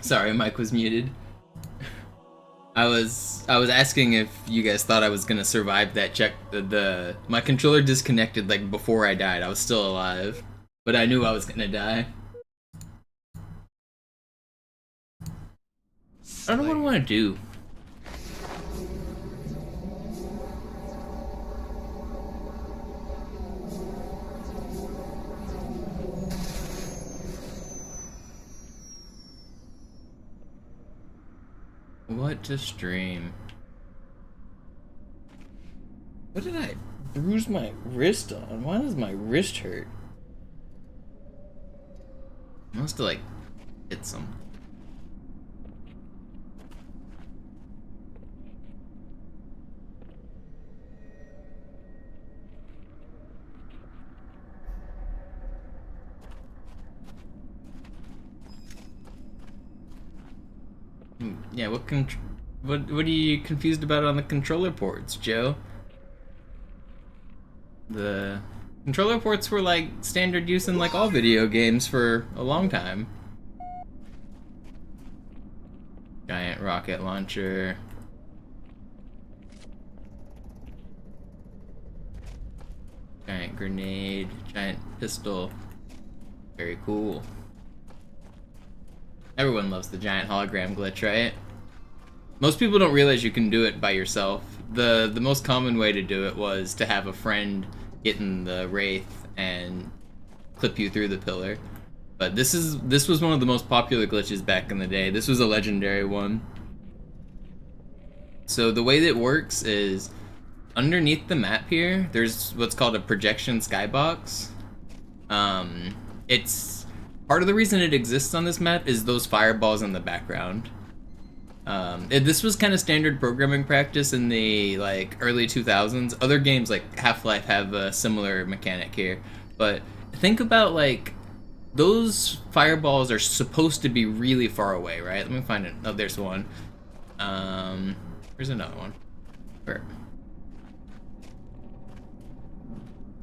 Sorry, mic was muted. I was asking if you guys thought I was gonna survive that check. My controller disconnected like before I died. I was still alive, but I knew I was gonna die. I don't know what I want to do. What to stream? What did I bruise my wrist on? Why does my wrist hurt? I must have like hit some. Yeah, what are you confused about on the controller ports, Joe? The controller ports were like standard use in like all video games for a long time. Giant rocket launcher. Giant grenade, giant pistol. Very cool. Everyone loves the giant hologram glitch, right? Most people don't realize you can do it by yourself. The most common way to do it was to have a friend get in the Wraith and clip you through the pillar. But this was one of the most popular glitches back in the day. This was a legendary one. So the way that it works is underneath the map here, there's what's called a projection skybox. It's part of the reason it exists on this map is those fireballs in the background. This was kind of standard programming practice in the like early 2000s. Other games like Half-Life have a similar mechanic here, but think about like those fireballs are supposed to be really far away, right? Let me find it. Oh, there's one. There's another one.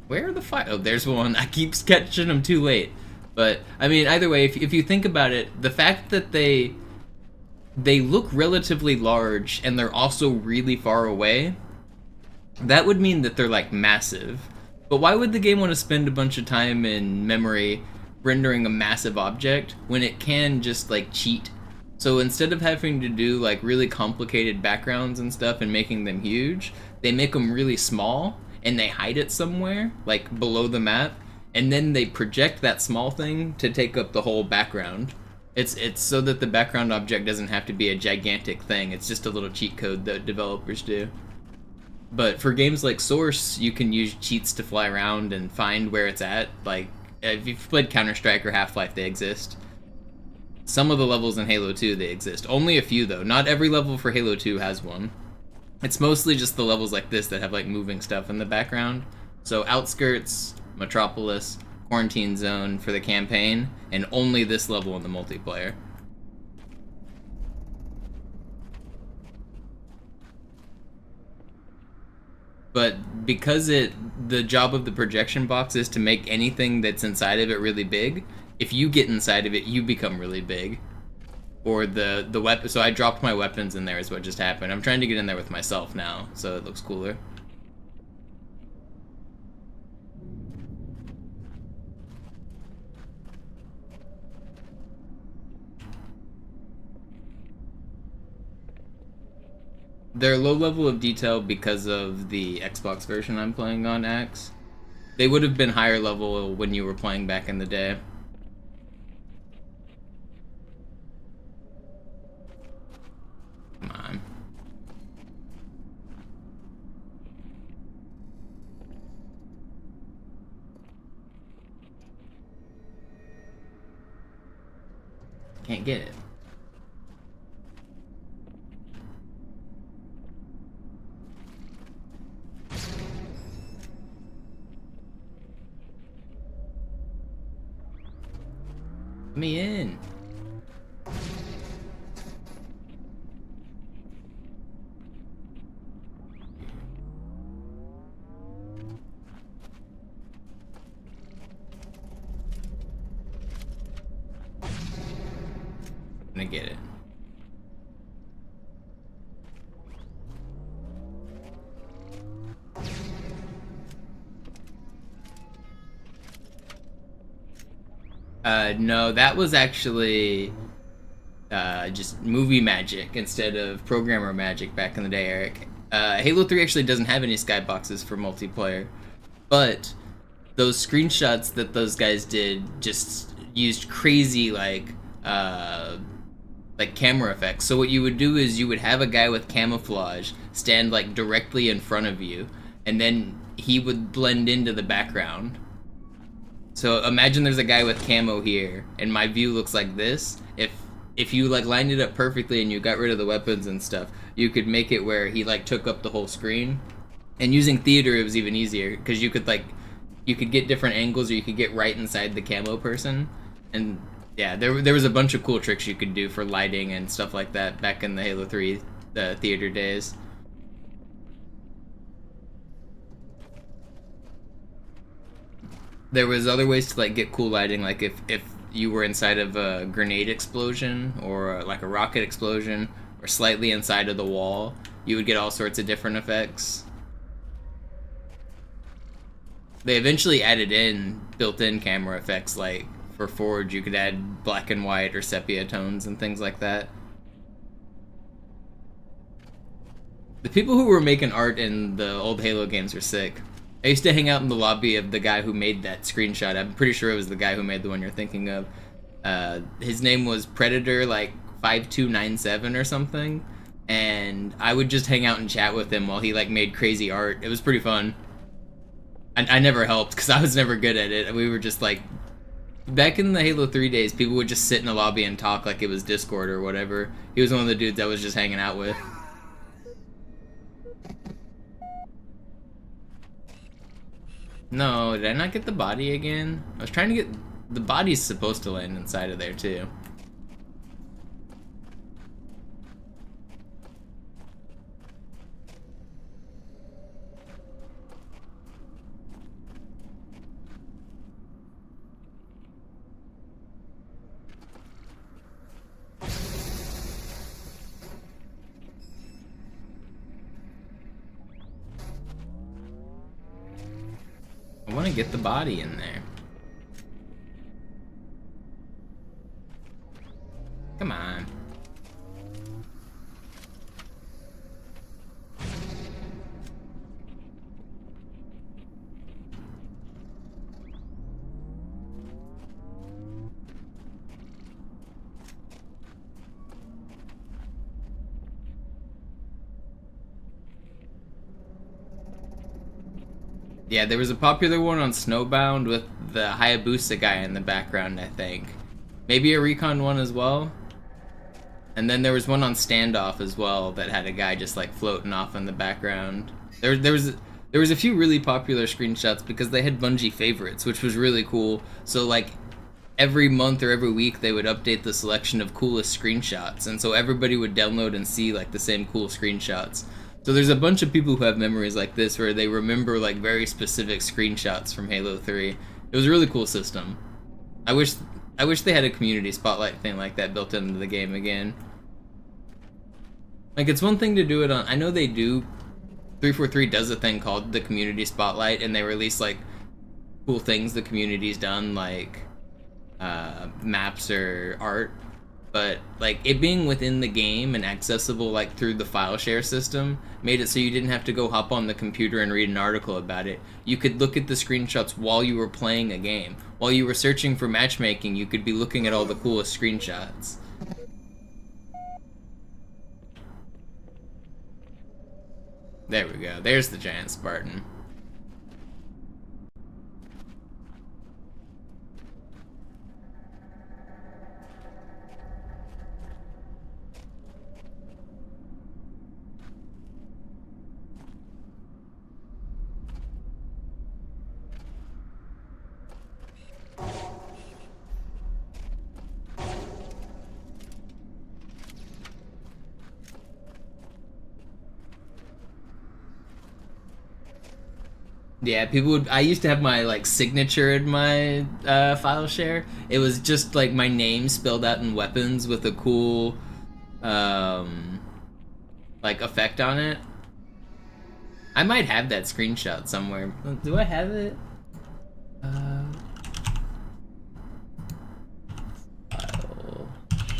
Where are the fire? Oh, there's one. I keep catching them too late. But I mean, either way, if you think about it, the fact that they look relatively large and they're also really far away, that would mean that they're like massive. But why would the game want to spend a bunch of time in memory rendering a massive object when it can just like cheat? So instead of having to do like really complicated backgrounds and stuff and making them huge, they make them really small and they hide it somewhere like below the map, and then they project that small thing to take up the whole background. It's so that the background object doesn't have to be a gigantic thing. It's just a little cheat code that developers do. But for games like Source, you can use cheats to fly around and find where it's at. Like, if you've played Counter-Strike or Half-Life, they exist. Some of the levels in Halo 2, they exist. Only a few, though. Not every level for Halo 2 has one. It's mostly just the levels like this that have, like, moving stuff in the background. So Outskirts, Metropolis, Quarantine Zone for the campaign, and only this level in the multiplayer. But because the job of the projection box is to make anything that's inside of it really big, if you get inside of it, you become really big. Or the weapon, so I dropped my weapons in there is what just happened. I'm trying to get in there with myself now, so it looks cooler. They're low level of detail because of the Xbox version I'm playing on X. They would have been higher level when you were playing back in the day. Come on. Can't get it. Let me in. gonna get it. No, that was actually just movie magic instead of programmer magic back in the day, Eric. Halo 3 actually doesn't have any skyboxes for multiplayer, but those screenshots that those guys did just used crazy like camera effects. So what you would do is you would have a guy with camouflage stand like directly in front of you, and then he would blend into the background. So imagine there's a guy with camo here, and my view looks like this. If you like lined it up perfectly and you got rid of the weapons and stuff, you could make it where he like took up the whole screen. And using theater, it was even easier because you could get different angles, or you could get right inside the camo person. And yeah, there was a bunch of cool tricks you could do for lighting and stuff like that back in the Halo 3 theater days. There was other ways to like get cool lighting, like if you were inside of a grenade explosion or like a rocket explosion or slightly inside of the wall, you would get all sorts of different effects. They eventually added in built-in camera effects, like for Forge you could add black and white or sepia tones and things like that. The people who were making art in the old Halo games were sick. I used to hang out in the lobby of the guy who made that screenshot. I'm pretty sure it was the guy who made the one you're thinking of. His name was Predator, like 5297 or something, and I would just hang out and chat with him while he like made crazy art. It was pretty fun. I never helped because I was never good at it. We were just like, back in the Halo 3 days, people would just sit in the lobby and talk like it was Discord or whatever. He was one of the dudes I was just hanging out with. No, did I not get the body again? I was trying to get... The body's supposed to land inside of there, too. I want to get the body in there. Come on. Yeah, there was a popular one on Snowbound with the Hayabusa guy in the background, I think. Maybe a Recon one as well. And then there was one on Standoff as well that had a guy just like floating off in the background. There was a few really popular screenshots because they had Bungie favorites, which was really cool. So like every month or every week they would update the selection of coolest screenshots, and so everybody would download and see like the same cool screenshots. So there's a bunch of people who have memories like this where they remember like very specific screenshots from Halo 3. It was a really cool system. I wish they had a community spotlight thing like that built into the game again. Like, it's one thing to do it on... I know they do... 343 does a thing called the community spotlight, and they release like cool things the community's done, like maps or art. But like it being within the game and accessible like through the file share system made it so you didn't have to go hop on the computer and read an article about it. You could look at the screenshots while you were playing a game. While you were searching for matchmaking, you could be looking at all the coolest screenshots. There we go. There's the giant Spartan. Yeah, people would. I used to have my like signature in my file share. It was just like my name spelled out in weapons with a cool like effect on it. I might have that screenshot somewhere. Do I have it? File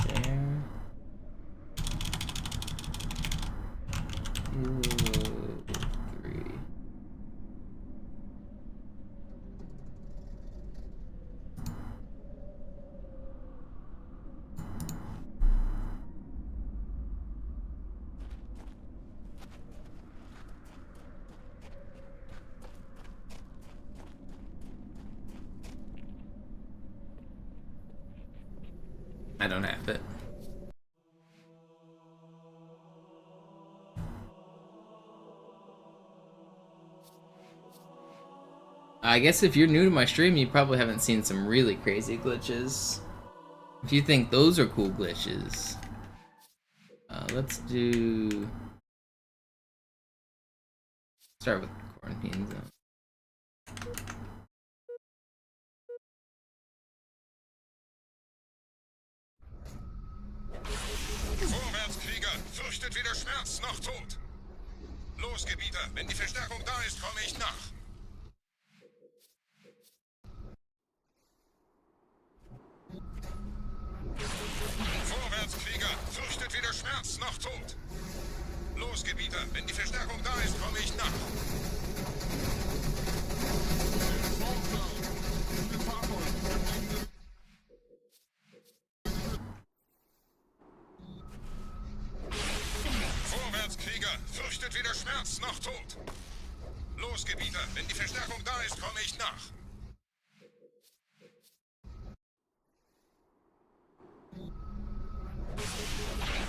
share. 3. I don't have it. I guess if you're new to my stream, you probably haven't seen some really crazy glitches. If you think those are cool glitches, let's do... Start with quarantine zone. Vorwärts, Krieger! Fürchtet weder Schmerz noch Tod! Los, Gebieter! Wenn die Verstärkung da ist, komme ich nach! Vorwärts, Krieger! Fürchtet weder Schmerz noch Tod! Los, Gebieter! Wenn die Verstärkung da ist, komme ich nach! Vorwärts, Krieger! Fürchtet weder Schmerz noch Tod! Los, Gebieter! Wenn die Verstärkung da ist, komme ich nach!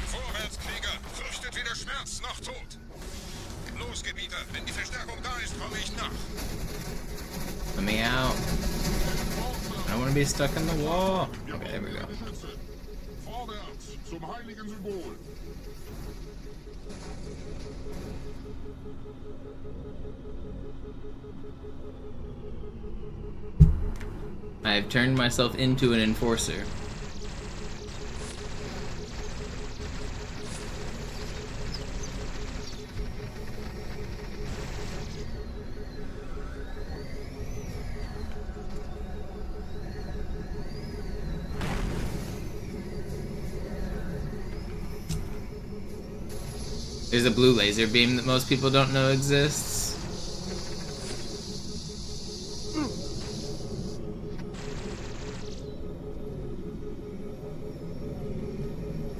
Vorwärts, Krieger! Fürchtet weder Schmerz noch Tod! Los, Gebieter! Wenn die Verstärkung da ist, komme ich nach! Let me out. I don't want to be stuck in the wall. Okay, there we go. Vorwärts zum heiligen Symbol! I have turned myself into an enforcer. There's a blue laser beam that most people don't know exists.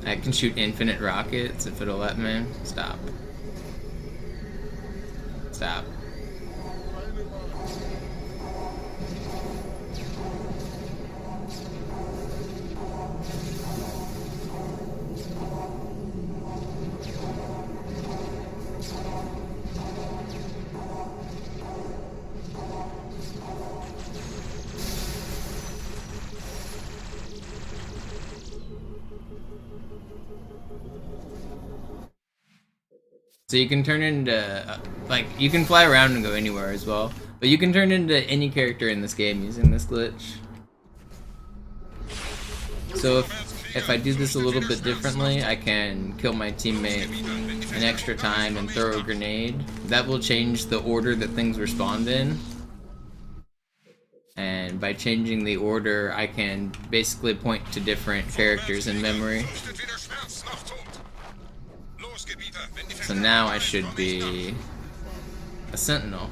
I can shoot infinite rockets if it'll let me. Stop. Stop. So you can turn into, like, you can fly around and go anywhere as well, but you can turn into any character in this game using this glitch. So if I do this a little bit differently, I can kill my teammate an extra time and throw a grenade. That will change the order that things respond in. And by changing the order, I can basically point to different characters in memory. So now I should be a sentinel.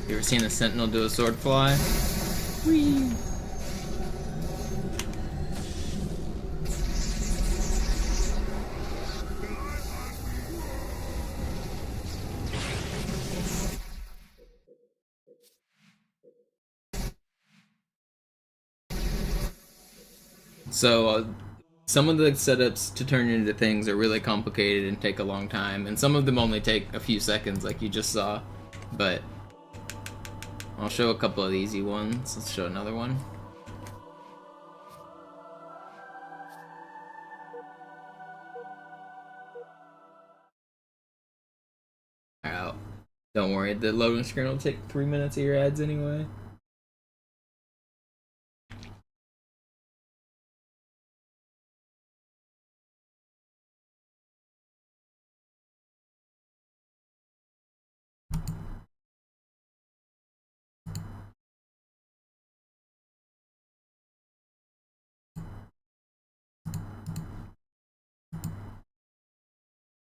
You ever seen a sentinel do a sword fly? Whee! So, some of the setups to turn into things are really complicated and take a long time, and some of them only take a few seconds, like you just saw. But I'll show a couple of easy ones. Let's show another one. Don't worry, the loading screen will take 3 minutes of your ads anyway.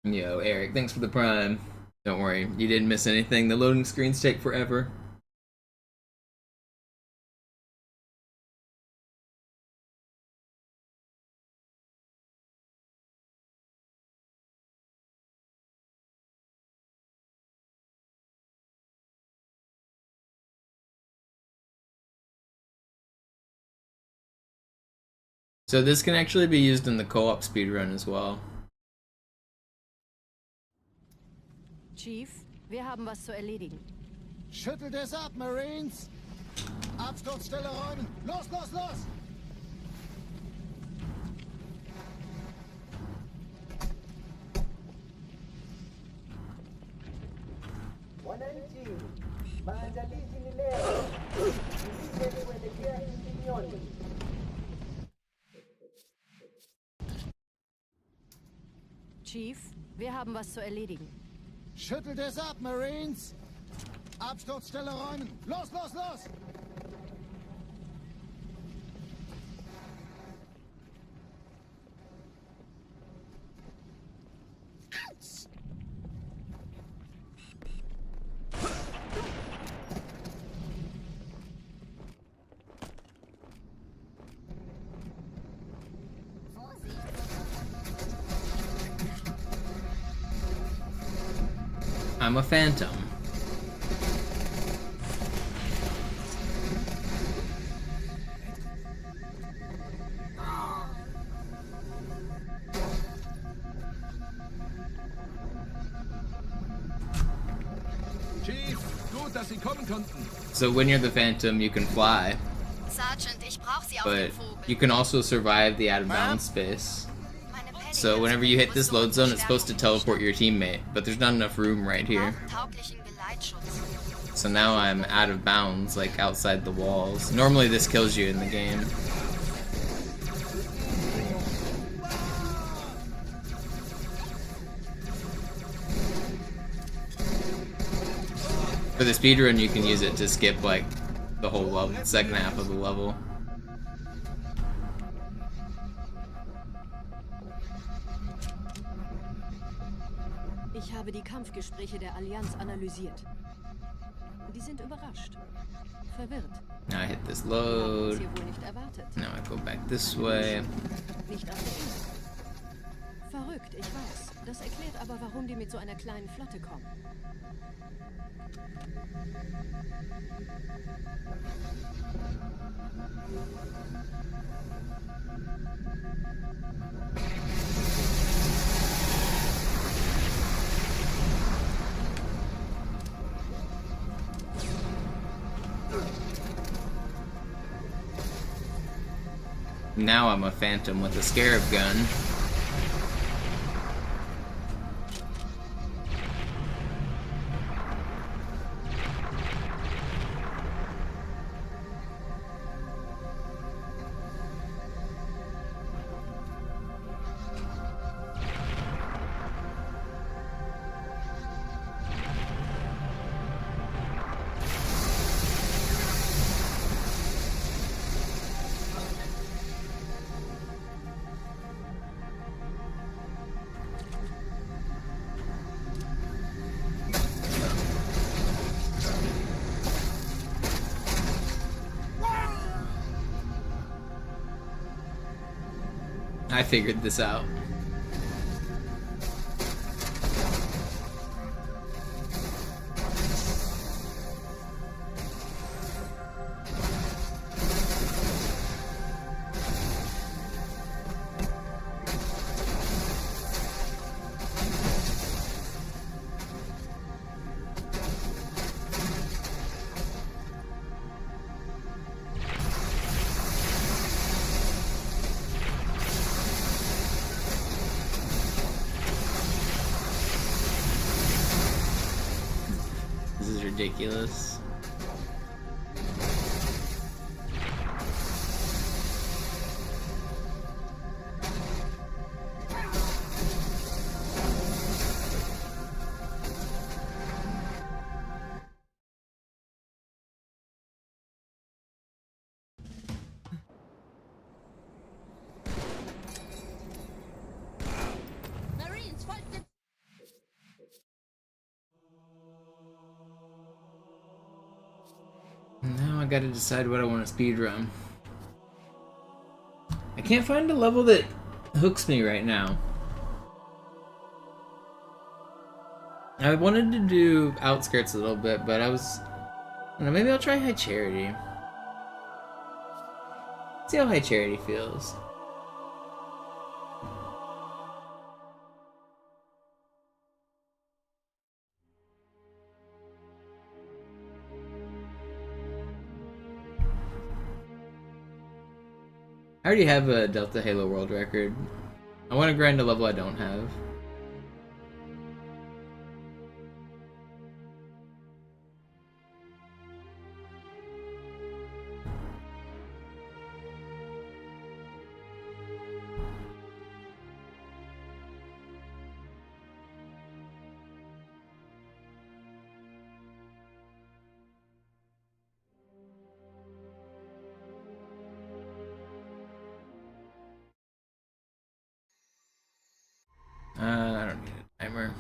Yo, Eric, thanks for the prime. Don't worry, you didn't miss anything. The loading screens take forever. So this can actually be used in the co-op speedrun as well. Chief, wir haben was zu erledigen. Schüttelt es ab, Marines! Absturzstelle räumen! Los, los, los! Chief, wir haben was zu erledigen. Schüttelt es ab, Marines! Absturzstelle räumen! Los, los, los! I'm a phantom. Chief, gut, dass Sie kommen konnten. So when you're the phantom, you can fly, Sergeant, ich brauch Sie auf but dem Vogel. you can also survive the out of bounds space. So whenever you hit this load zone, it's supposed to teleport your teammate, but there's not enough room right here. Tauglichen Geleitschutz. So now I'm out of bounds, like outside the walls. Normally this kills you in the game. For the speedrun, you can use it to skip like the whole level, second half of the level. Ich habe die Kampfgespräche der Allianz analysiert. Die sind überrascht. Verwirrt. Now I hit this Haben load. es hier wohl nicht erwartet. Now I go back this way. Nicht auf der Insel. Verrückt, ich weiß. Das erklärt aber, warum die mit so einer kleinen Flotte kommen. Now I'm a phantom with a scarab gun. I figured this out. ridiculous. Marines, folgt dem... Now I gotta decide what I want to speedrun. I can't find a level that hooks me right now. I wanted to do Outskirts a little bit, but I don't know, maybe I'll try High Charity. See how High Charity feels. I already have a Delta Halo world record. I want to grind a level I don't have. I don't need a timer.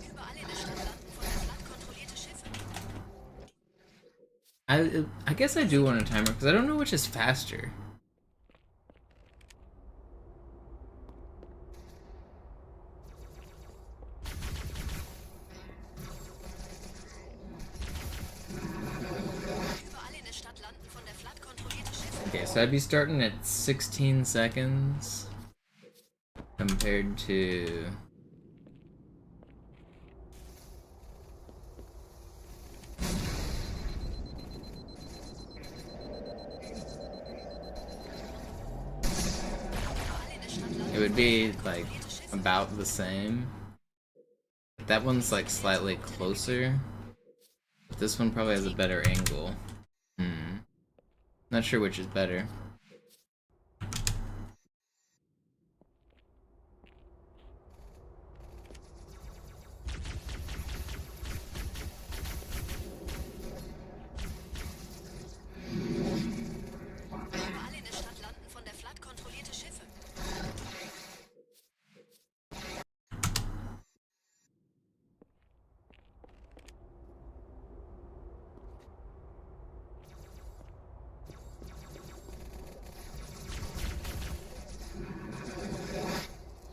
Überall in der Stadt landen von der Flotte kontrollierte Schiffe. I guess I do want a timer because I don't know which is faster. Überall in der Stadt landen von der Flotte kontrollierte Schiffe. Okay, so I'd be starting at 16 seconds compared to it would be like about the same. But that one's like slightly closer. But this one probably has a better angle. Not sure which is better. Überall in der Stadt landen von der Flotte kontrollierte Schiffe.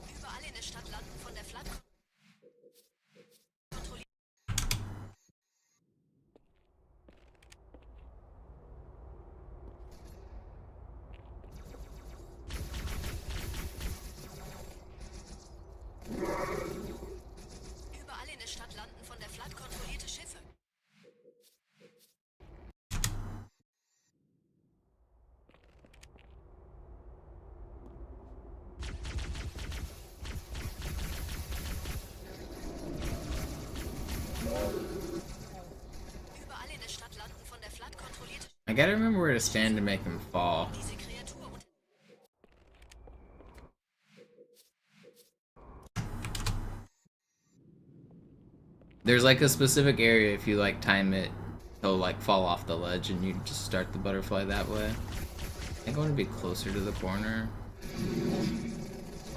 Überall in der Stadt landen von der Flotte kontrollierte. Überall in der Stadt landen von der Flotte kontrollierte Schiffe. Überall in der Stadt landen von der Flotte kontrollierte I gotta remember where to stand to make them fall. diese Kreatur und There's like a specific area if you like time it, he'll like fall off the ledge and you just start the butterfly that way. I think I want to be closer to the corner.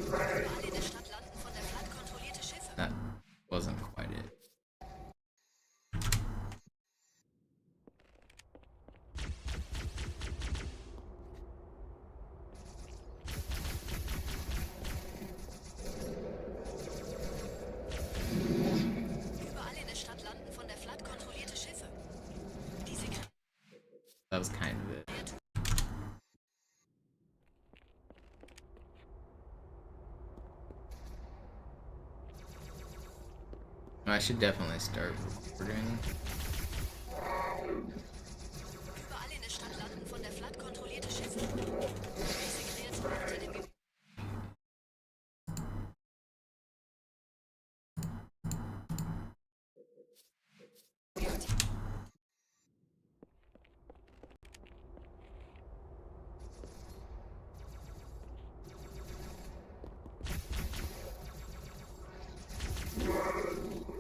überall in der Stadt landen von der Flotte kontrollierte Schiffe. That wasn't quite it. Überall in der Stadt landen von der Flotte kontrollierte Schiffe. Diese That was kind of it. Kreatur. I should definitely start recording. Überall in der Stadt landen von der Flotte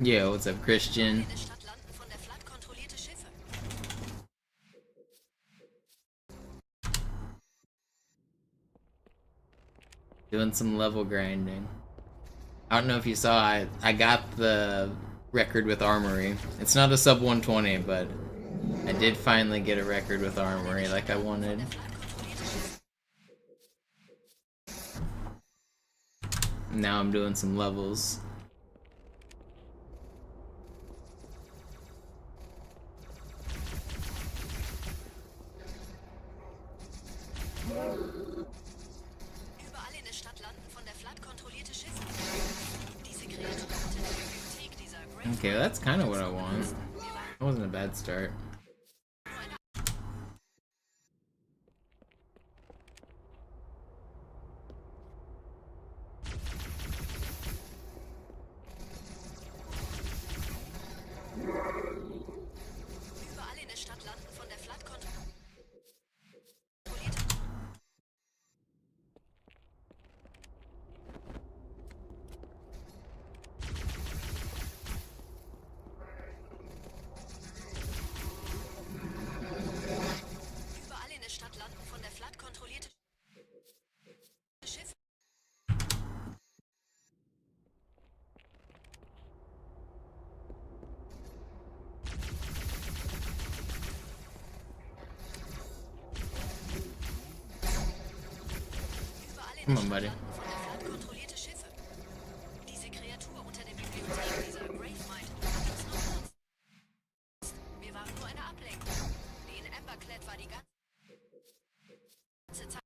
Yo, what's up, Christian? In der Stadt landen von der Flood kontrollierte Schiffe. Doing some level grinding. I don't know if you saw, I got the record with Armory. It's not a sub 120, but I did finally get a record with Armory like I wanted. Now I'm doing some levels. Überall in der Stadt landen von der Flood kontrollierte Schiffe. Diese Kreatur unter der Bibliothek dieser Great Okay, that's kind of what I want. That wasn't a bad start. Überall in der Stadt landen von der Flood kontrollierte. Überall in der Stadt landen von der Flood kontrollierte Schiffe. Überall in Come der on, Stadt buddy. landen von der Flood kontrollierte Schiffe. Diese Kreatur unter der Bibliothek dieser Gravemind hat uns noch benutzt. Wir waren nur eine Ablenkung. Die in Emberclad war die ganze Zeit.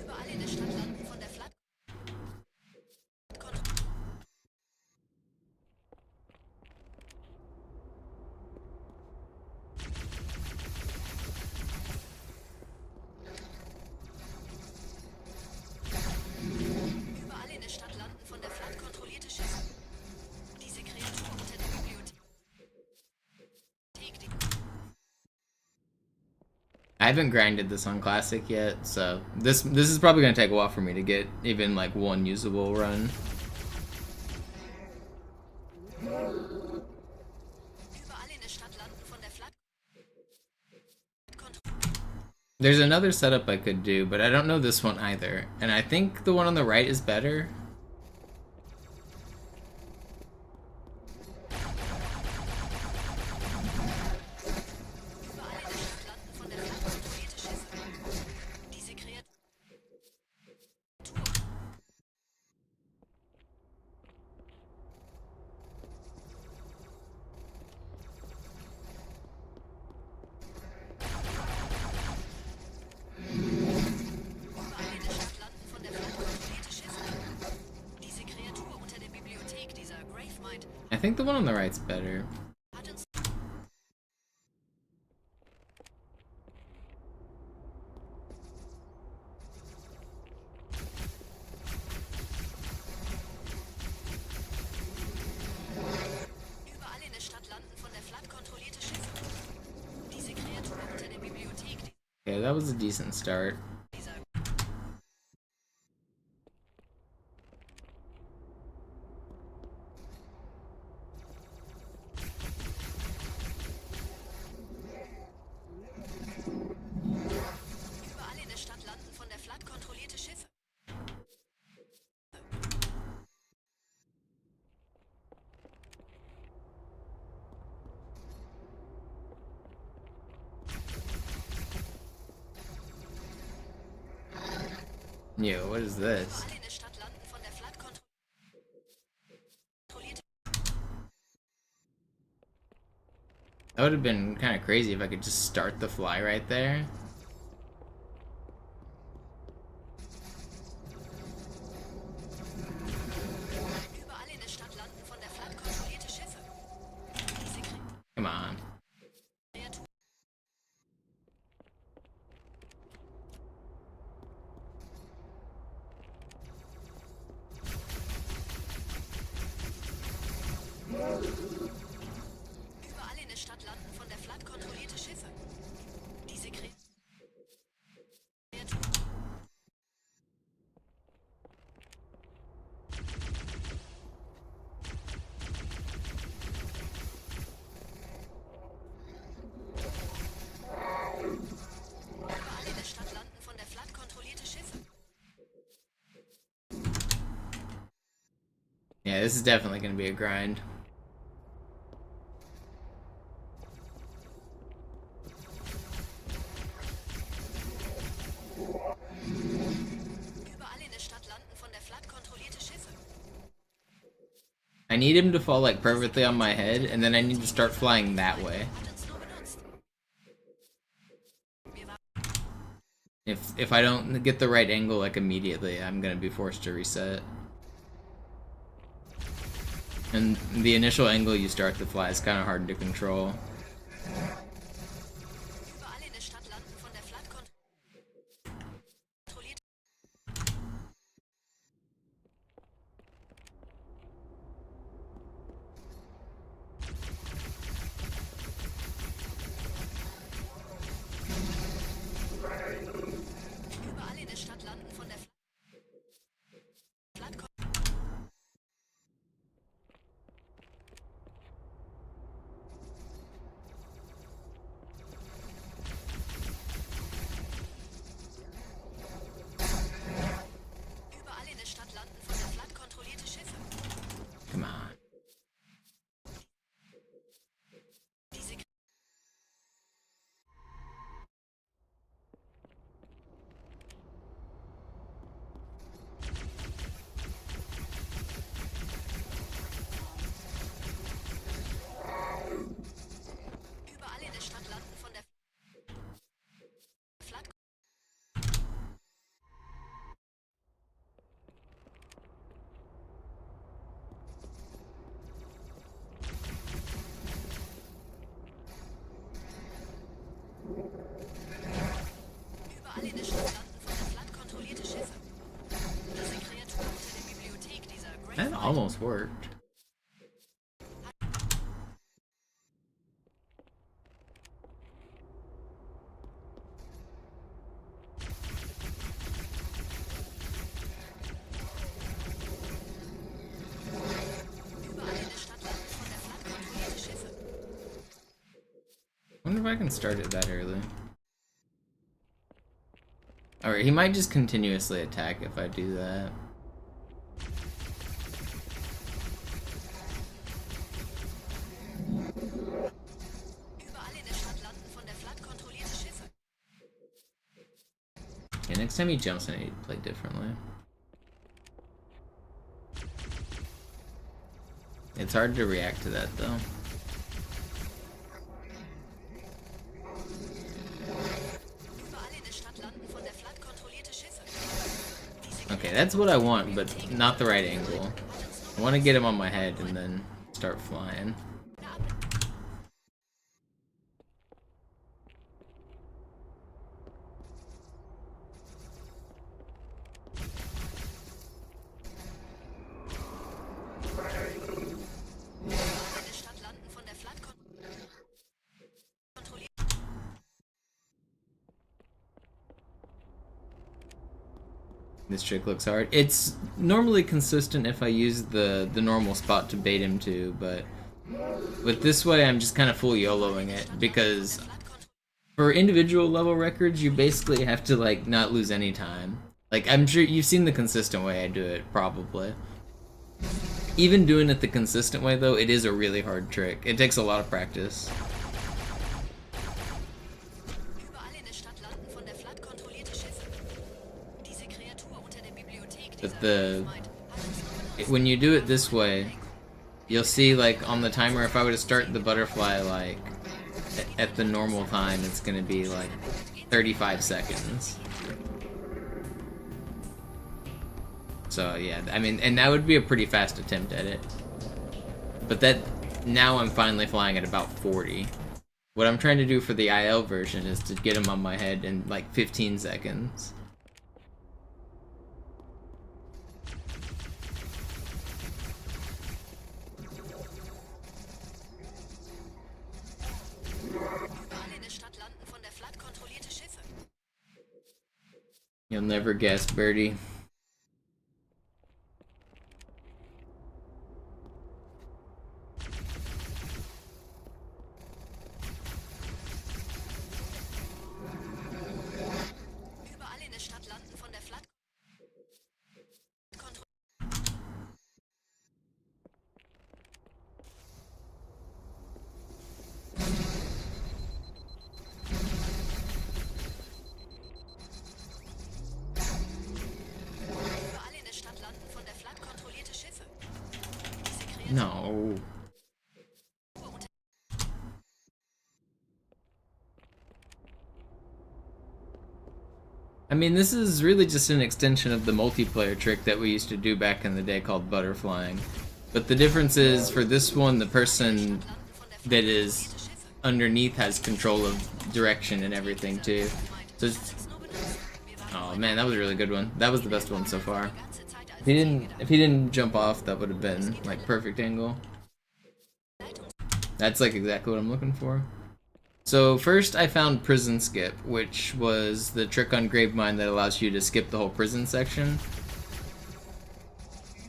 Überall in der Stadt landen von der Flood Überall in der Stadt landen von der Flood kontrollierte Schiffe. Diese Kreatur unter der Bibliothek. I haven't grinded this on Classic yet, so this is probably gonna take a while for me to get even like one usable run. Überall in der Stadt landen von der Flood There's another setup I could do, but I don't know this one either, and I think the one on the right is better. Überall in der Stadt landen von der Flood kontrollierte Schiffe. Diese Kreatur. Überall in der Stadt landen von der Flood kontrollierte Schiffe. Diese Kreatur unter der Bibliothek dieser Gravemind I think the one on the right's better. hat uns. Überall in der Stadt landen von der Flood kontrollierte Schiffe. Diese Kreatur unter der Bibliothek Okay, that was a decent start. dieser. Überall in der Stadt landen von der Flood kontrollierte Schiffe. Yo, what is this? Überall in der Stadt landen von der Flood kontrollierte. That would have been kind of crazy if I could just start the fly right there. Überall in der Stadt landen von der Flood kontrollierte Schiffe. Diese Come on. Kreatur. Überall in Yeah, this is definitely gonna be a grind. Überall in der Stadt landen von der Flood kontrollierte Schiffe. I need him to fall like perfectly on my head, and then I need to start flying that way. Hat uns nur benutzt. Wir waren If I don't get the right angle like immediately, I'm gonna be forced to reset. And the initial angle you start to fly is kind of hard to control. überall in der Stadt landen von der Flood kontrollierte. Überall in der Stadt landen von der Flood Überall in der Stadt landen von der Flood kontrollierte Schiffe. Come on. Diese Überall in der Stadt landen von der Flood Überall in der Stadt landen von der Flood kontrollierte Schiffe. Diese Kreatur unter der Bibliothek dieser That Grave almost worked. Überall in der Stadt landen von der Flood kontrollierte Schiffe. I wonder if I can start it that early. Alright, he might just continuously attack if I do that. Überall in der Stadt landen von der Flood kontrollierte Schiffe. Yeah, next time he jumps, I need to play differently. It's hard to react to that though. Überall in der Stadt landen von der Flood kontrollierte Schiffe. Okay, that's what I want, but not the right angle. I want to get him on my head and then start flying. In der Stadt landen von der Flood kontrollierte. This trick looks hard. It's normally consistent if I use the normal spot to bait him to, but with this way I'm just kind of full YOLOing it, because for individual level records you basically have to like not lose any time. Like, I'm sure you've seen the consistent way I do it, probably. Even doing it the consistent way though, it is a really hard trick. It takes a lot of practice. Überall in der Stadt landen von der Flood kontrollierte Schiffe. Diese Kreatur unter der Bibliothek But dieser the Grave hat uns nur benutzt. when you do it this way, you'll see like on the timer, if I were to start the butterfly like at the normal time, it's gonna be like 35 seconds. So yeah, I mean, and that would be a pretty fast attempt at it. But that, now I'm finally flying at about 40. What I'm trying to do for the IL version is to get him on my head in like 15 seconds. Überall in der Stadt landen von der Flood kontrollierte Schiffe. You'll never guess, Birdie. Überall in der Stadt landen von der Flood No. I mean, this is really just an extension of the multiplayer trick that we used to do back in the day called butterflying. But the difference is, for this one, the person that is underneath has control of direction and everything too. So oh man, that was a really good one. That was the best one so far. If he didn't jump off, that would have been like perfect angle. That's like exactly what I'm looking for. So first I found Prison Skip, which was the trick on Gravemind that allows you to skip the whole prison section.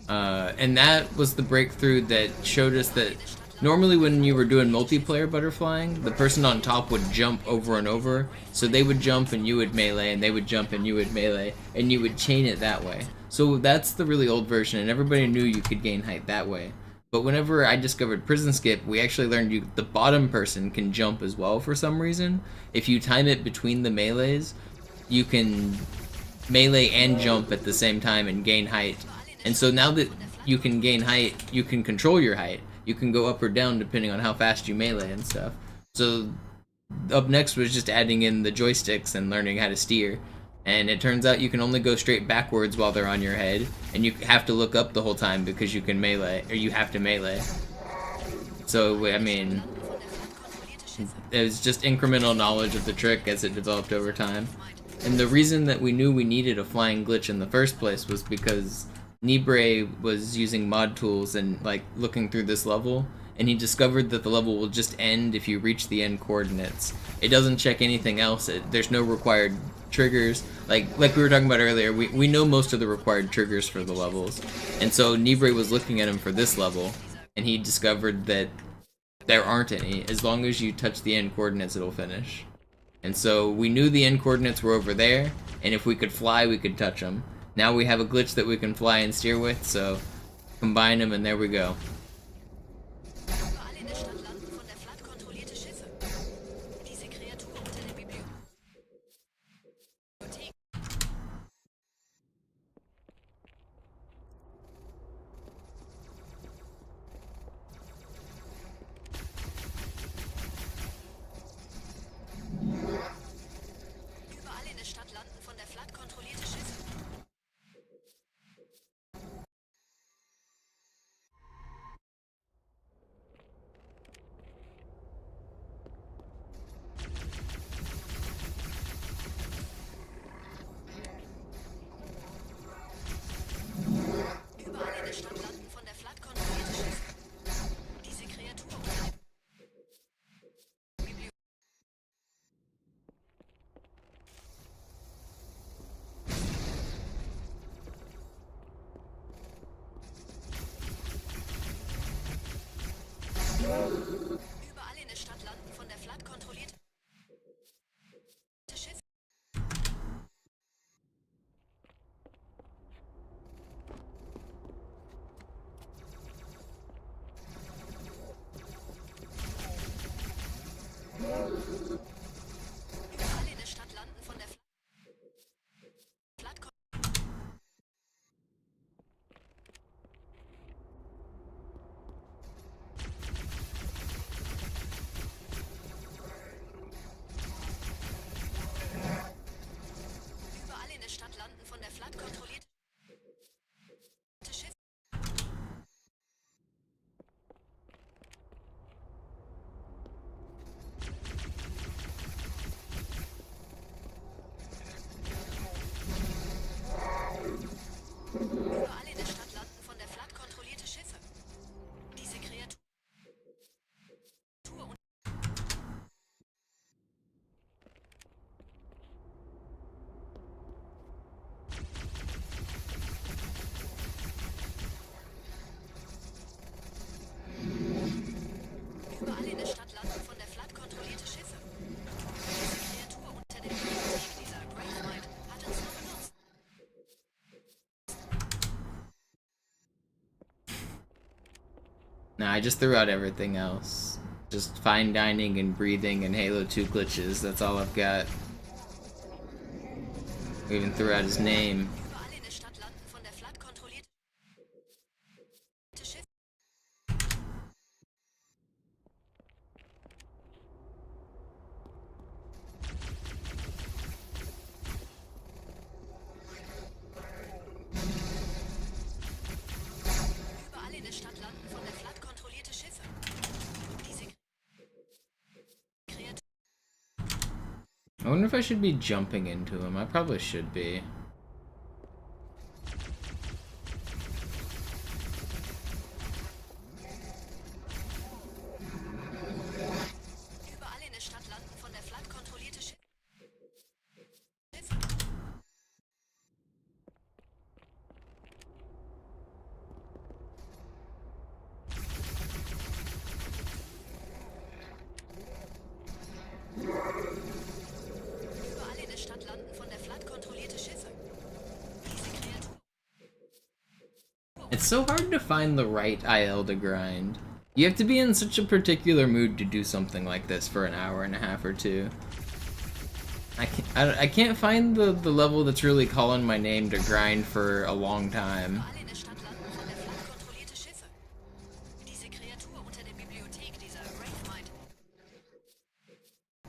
And that was the breakthrough that showed us that normally when you were doing multiplayer butterflying, the person on top would jump over and over. So they would jump and you would melee, and they would jump and you would melee, and you would chain it that way. So that's the really old version, and everybody knew you could gain height that way. But whenever I discovered Prison Skip, we actually learned the bottom person can jump as well for some reason. If you time it between the melees, you can melee and jump at the same time and gain height. And so now that you can gain height, you can control your height. You can go up or down depending on how fast you melee and stuff. So up next was just adding in the joysticks and learning how to steer. And it turns out you can only go straight backwards while they're on your head, and you have to look up the whole time because you can melee, or you have to melee. So, I mean, it was just incremental knowledge of the trick as it developed over time. And the reason that we knew we needed a flying glitch in the first place was because Nibre was using mod tools and like looking through this level, and he discovered that the level will just end if you reach the end coordinates. It doesn't check anything else. There's no required triggers. Like we were talking about earlier, we know most of the required triggers for the levels. And so Nibre was looking at him for this level, and he discovered that there aren't any. As long as you touch the end coordinates, it'll finish. And so we knew the end coordinates were over there, and if we could fly, we could touch them. Now we have a glitch that we can fly and steer with, so combine them and there we go. Überall in der Stadt landen von der Flood kontrollierte Schiffe. Diese Kreatur unter der Bibliothek. Überall in der Stadt landen von der Flood kontrollierte Schiffe. Überall in der Stadt landen von der Flood kontrollierte Schiffe. Diese Kreatur unter der Bibliothek. Überall in der Stadt landen von der Flood kontrollierte Schiffe. Überall in der Stadt landen von der Flood Überall in der Stadt landen von der Flood kontrollierte Schiffe. Überall in der Stadt landen von der Flood kontrollierte Schiffe. Diese Kreatur und überall in der Stadt landen von der Flood kontrollierte Schiffe. Diese Kreatur unter der Bibliothek, dieser Grave hat uns nur benutzt. Nah, I just threw out everything else. Just fine dining and breathing and Halo 2 glitches, that's all I've got. We even threw out his name. Überall in der Stadt landen von der Flood kontrollierte Schiffe. I wonder if I should be jumping into him. I probably should be. Überall in der Stadt landen von der Flood kontrollierte Schiffe. Überall in der Stadt landen von der Flood kontrollierte Schiffe. Diese Kreatur. It's so hard to find the right IL to grind. You have to be in such a particular mood to do something like this for an hour and a half or two. I can't find the level that's really calling my name to grind for a long time. Überall in der Stadt landen von der Flood kontrollierte Schiffe. Diese Kreatur unter der Bibliothek, dieser Gravemind,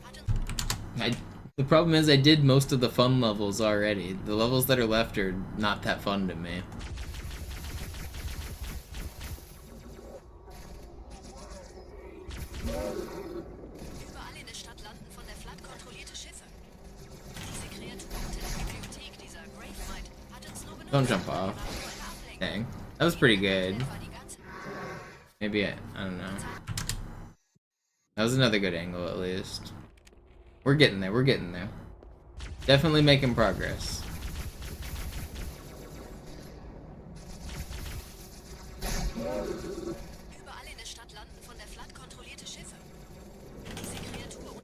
hat uns The problem is I did most of the fun levels already. The levels that are left are not that fun to me. überall in der Stadt landen von der Flood kontrollierte Schiffe. Diese Kreatur unter der Bibliothek, dieser Gravemind, hat uns nur benutzt. Don't jump off. Dang. That was pretty good. War die ganze Maybe I don't know. That was another good angle at least. We're getting there, we're getting there. Definitely making progress. Überall in der Stadt landen von der Flood kontrollierte Schiffe. Diese Kreatur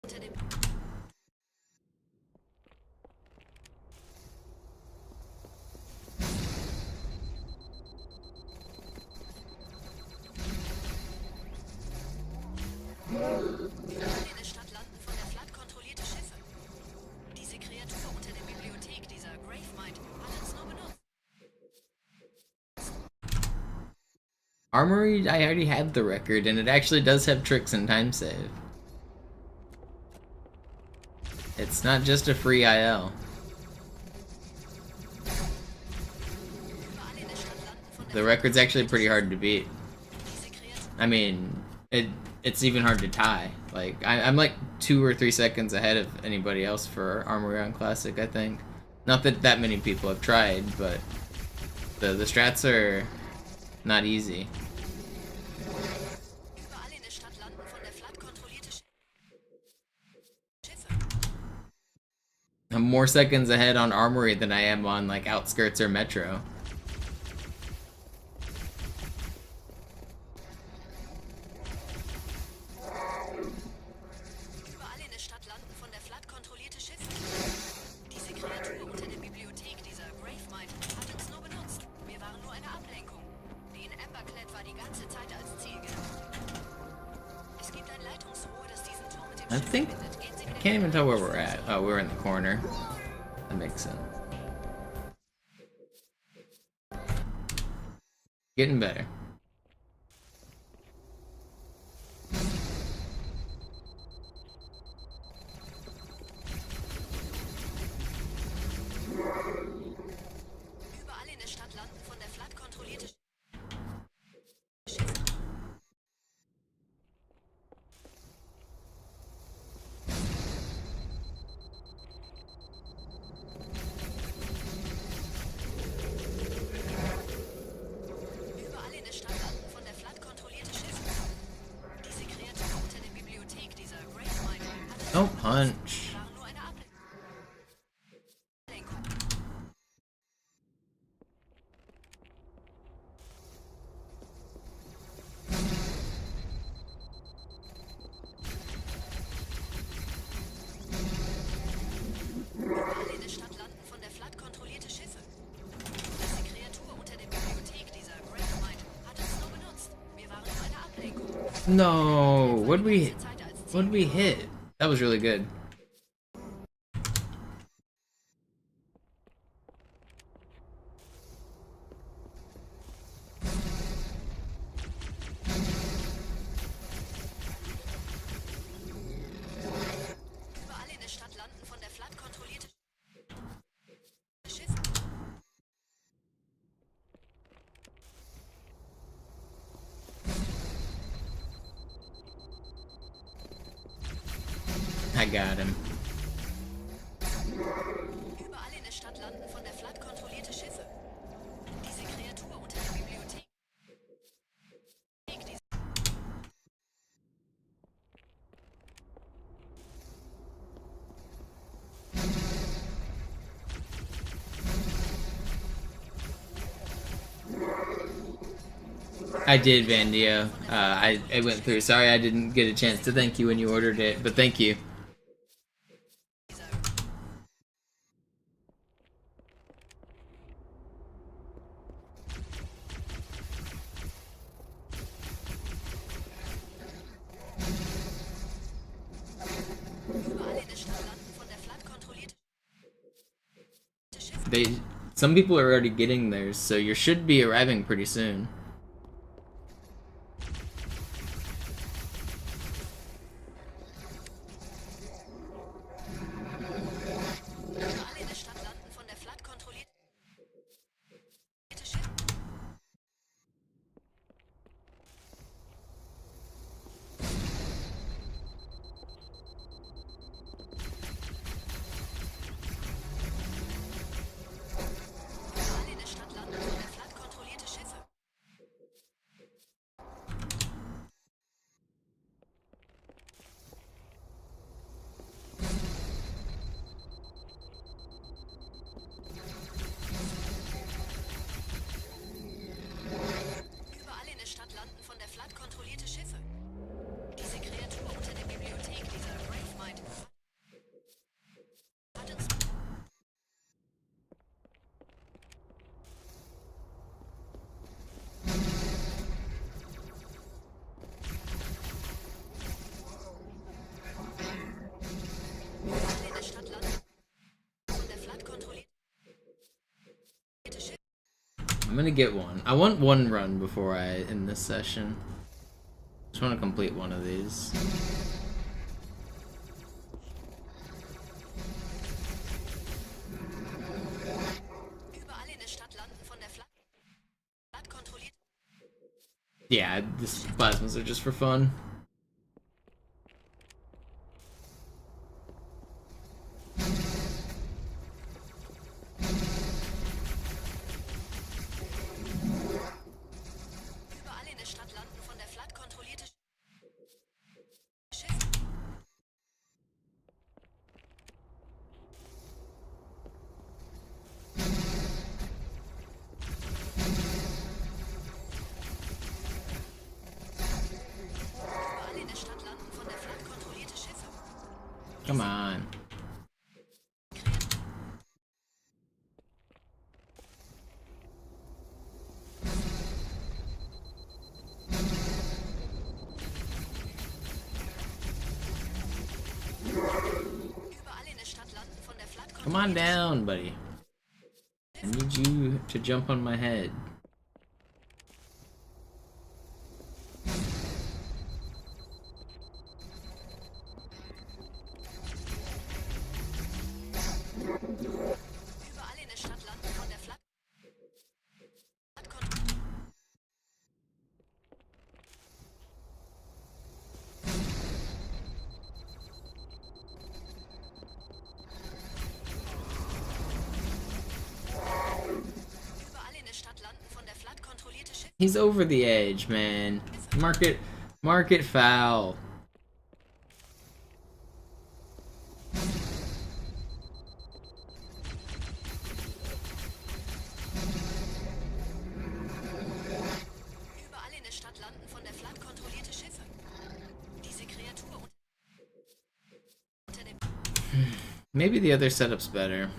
unter dem Überall in der Stadt landen von der Flood kontrollierte Schiffe. Diese Kreatur unter der Bibliothek, dieser Gravemind, hat uns nur benutzt. Armory, I already had the record, and it actually does have tricks and time save. It's not just a free IL. Überall in der Stadt landen von der The record's actually pretty hard to beat. diese Kreatur. I mean, it's even hard to tie. Like, I'm like 2 or 3 seconds ahead of anybody else for Armory on Classic, I think. Not that that many people have tried, but the strats are not easy. Überall in der Stadt landen von der Flood kontrollierte Schiffe. I'm more seconds ahead on Armory than I am on, like, Outskirts or Metro. Überall in der Stadt landen von der Flood kontrollierte Schiffe. Diese Kreatur unter der Bibliothek, dieser Gravemind, hat uns nur benutzt. Wir waren nur eine Ablenkung. Die in Emberclad war die ganze Zeit als Ziel gedacht. Es gibt ein Leitungsrohr, das diesen Turm mit dem I Schiff think verbindet. Gehen Sie I mit can't even tell where we're at. Oh, we're in the corner. That makes sense. Getting better. Überall in der Stadt landen von der Flood kontrollierte Schiffe. Überall in der Stadt landen von der Flood kontrollierte Schiffe. Diese Kreatur unter der Bibliothek, dieser Gravemind, hat uns Don't punch. waren nur eine Ablenkung. Überall in der Stadt landen von der Flood kontrollierte Schiffe. Diese Kreatur unter der Bibliothek, dieser Gravemind, hat uns nur benutzt. Wir waren nur eine Ablenkung. No, What'd we hit? That was really good. Überall in der Stadt landen von der Flood kontrollierte Schiffe. got him. Überall in der Stadt landen von der Flood kontrollierte Schiffe. Diese Kreatur unter der Bibliothek. I did, Vandio. I went through. Sorry I didn't get a chance to thank you when you ordered it, but thank you. Überall in der Stadt landen von der Flood kontrollierte Schiffe. Some people are already getting theirs, so you should be arriving pretty soon. Überall in der Stadt landen von der Flood kontrollierte Schiffe. Überall in der Stadt landen von der Flood kontrollierte Schiffe. Überall in der Stadt landen von der Flood kontrollierte Schiffe. Diese Kreatur unter der Bibliothek, dieser Gravemind, hat uns... Überall in der Stadt landen von der Flood kontrollierte Schiffe. I'm gonna get one. I want one run before I end this session. Just want to complete one of these. Überall in der Stadt landen von der Flood kontrollierte. Yeah, these plasmas are just for fun. Überall in der Stadt landen von der Flood kontrollierte Schiffe. Überall in der Stadt landen von der Flood kontrollierte Schiffe. Come on. Überall in der Stadt landen von der Flood Come on kontrollierte down, buddy. I need you to jump on my head. Überall in der Stadt landen von der Flood kontrollierte. Überall in der Stadt landen von der Flood kontrollierte Schiffe. He's over the edge, man. Mark it foul. Überall in der Stadt landen von der Flood kontrollierte Schiffe. Diese Kreatur unter dem... Maybe the other setup's better.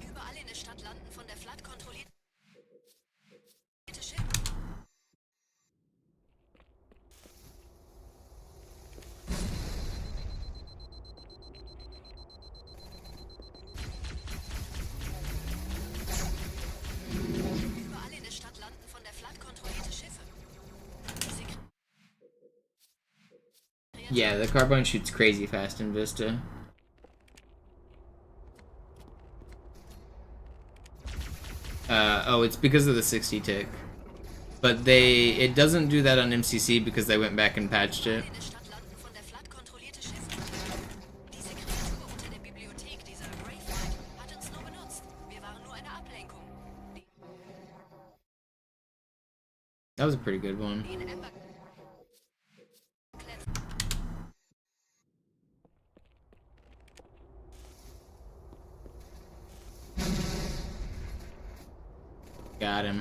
Überall in der Stadt landen von der Flood kontrollierte Schiffe. Überall in der Stadt landen von der Flood kontrollierte Schiffe. Diese Yeah, the carbine shoots crazy fast in Vista. Oh, it's because of the 60 tick. But it doesn't do that on MCC because they went back and patched it. In der Stadt landen von der Flood kontrollierte Schiffe. Diese Kreatur unter der Bibliothek, dieser Gravemind, hat uns nur benutzt. Wir waren nur eine Ablenkung. That was a pretty good one. Die in Ember Got him.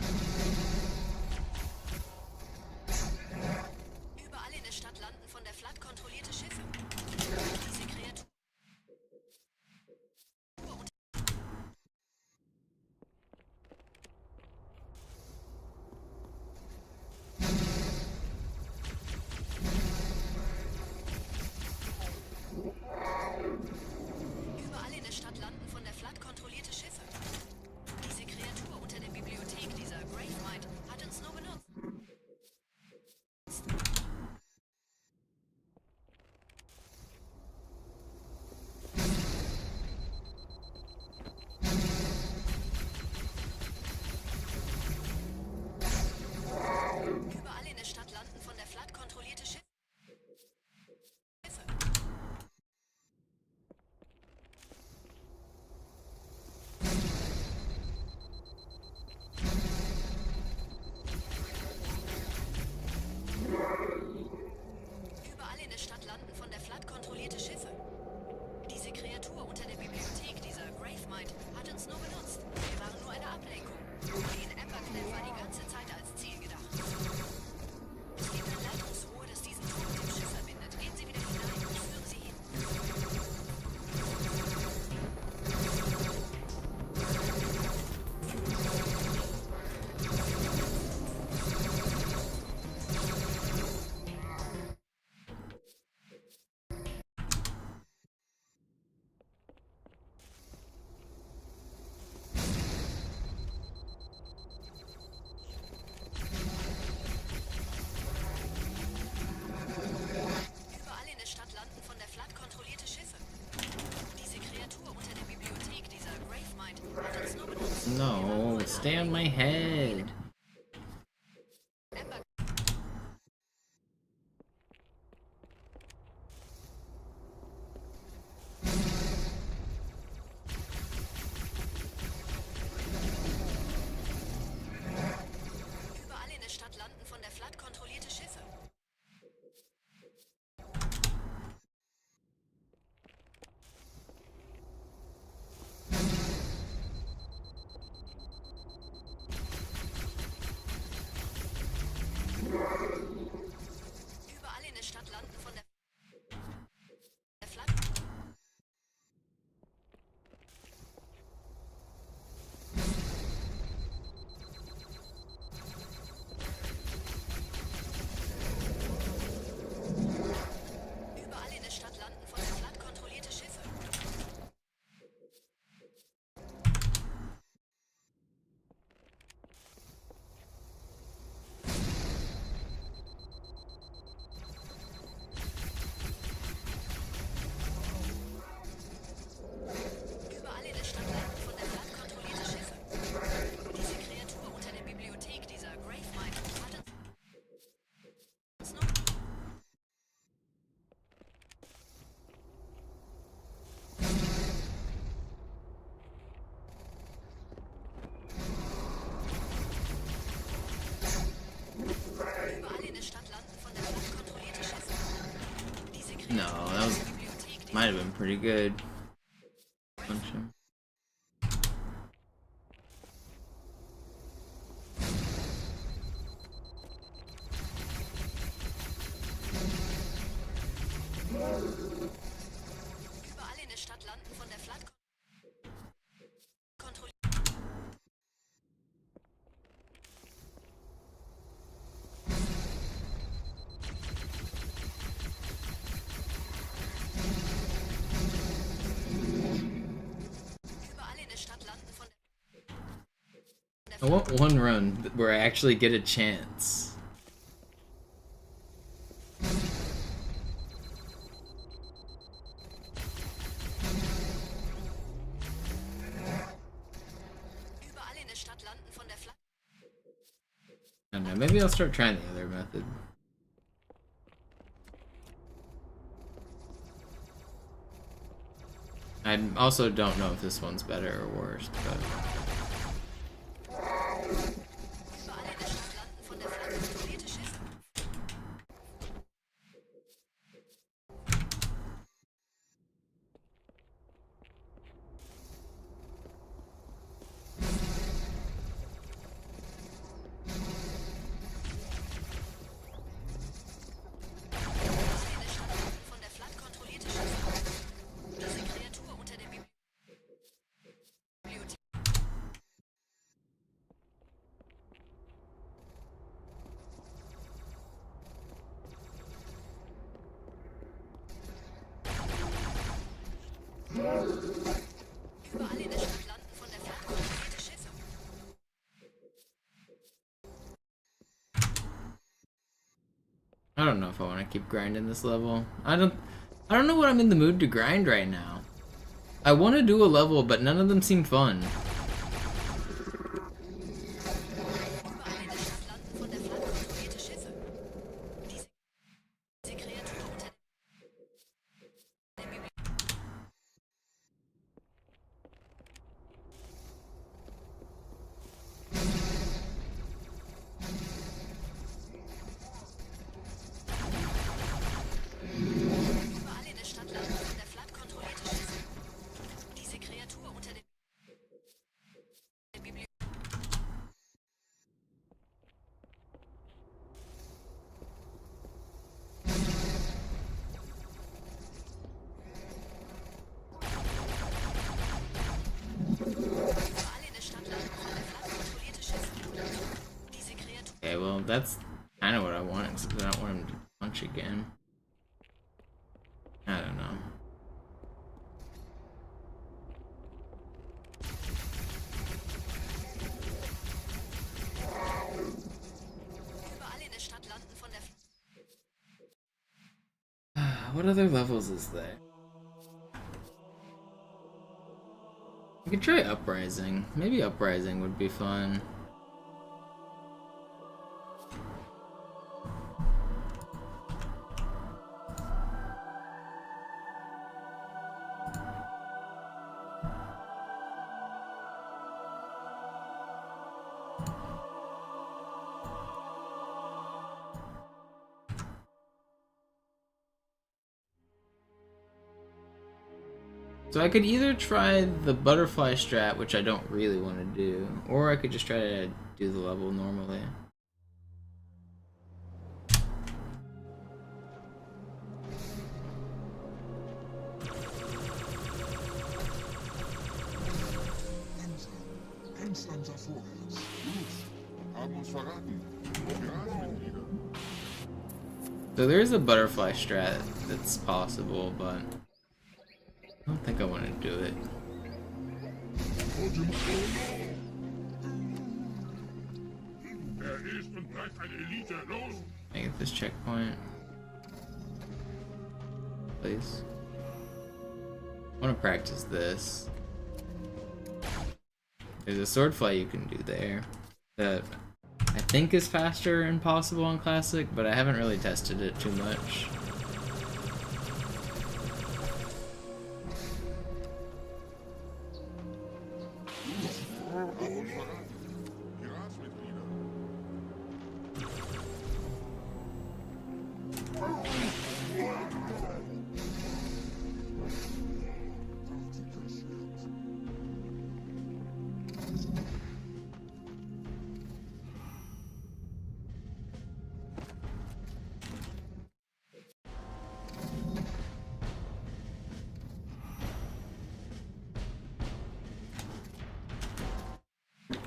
Überall in der Stadt landen von der Flood kontrollierte Schiffe. Diese Kreatur Überall in der Stadt landen von der Flood kontrollierte Schiffe. Diese Kreatur unter der Bibliothek, dieser Gravemind, hat uns nur benutzt. Überall in der Stadt landen von der Flood kontrollierte Schiffe. Überall in der Stadt landen von der Flood kontrollierte Schiffe. Diese Kreatur unter der Bibliothek, dieser Gravemind, hat uns nur benutzt. Wir waren nur eine Ablenkung. Die in Emberclad war die ganze Zeit als Ziel gedacht. Es gibt ein Leitungsrohr, das diesen Turm mit dem Schiff verbindet. Gehen Sie wieder hinein. Ich führe Sie hin. Überall in der Stadt landen von der Flood kontrollierte Schiffe. Diese Kreatur unter der Bibliothek, dieser Gravemind, hat uns nur benutzt. No, stay on my head. Ember Überall in der Stadt landen von der Flood kontrollierte Schiffe. Überall in der Stadt landen von der Flood. Überall in der Stadt landen von der Flood kontrollierte Schiffe. Überall in der Stadt landen von der Flood kontrollierte Schiffe. Diese Kreatur unter der Bibliothek, dieser Gravemind, hat uns nur Überall in der Stadt landen von der Flood kontrollierte Schiffe. Diese Kreatur No, that unter was der Bibliothek, dieser might have been pretty good. Bunch of- Überall in der Stadt landen von der Flood kontrollierte. Überall in der Stadt landen von der I want one run where I actually get a chance. Überall in der Stadt landen von der maybe I'll start trying the other method. I also don't know if this one's better or worse, but... Überall in der Stadt landen von der Flotte kontrollierte Schiffe. Von der Flotte kontrollierte Schiffe. Diese Kreatur unter der Bibliothek. Überall in der Stadt landen von der Flotte kontrollierte Schiffe. I don't know if I want to keep grinding this level. I don't know what I'm in the mood to grind right now. I want to do a level, but none of them seem fun. Überall in der Stadt landen von der Flotte kontrollierte Schiffe. Diese Kreatur unter der Bibliothek. Überall in der Stadt landen von der Flotte kontrollierte Schiffe. Diese Kreatur unter der Bibliothek. Überall in der Stadt landen von der Flotte kontrollierte Schiffe. Diese Kreatur. Okay, well, that's kind of what I want, except I don't want him to punch again. I don't know. Überall in der Stadt landen von der What other levels is there? I could try Uprising. Maybe Uprising would be fun. So I could either try the butterfly strat, which I don't really want to do, or I could just try to do the level normally. Langsam vorwärts. Gut. Haben uns verraten. Mitglieder. So there is a butterfly strat that's possible, but I don't think I want to do it. Ist und bleibt eine Elite. Los! Can I get this checkpoint? Please. I want to practice this. There's a sword fly you can do there that I think is faster and possible on Classic, but I haven't really tested it too much.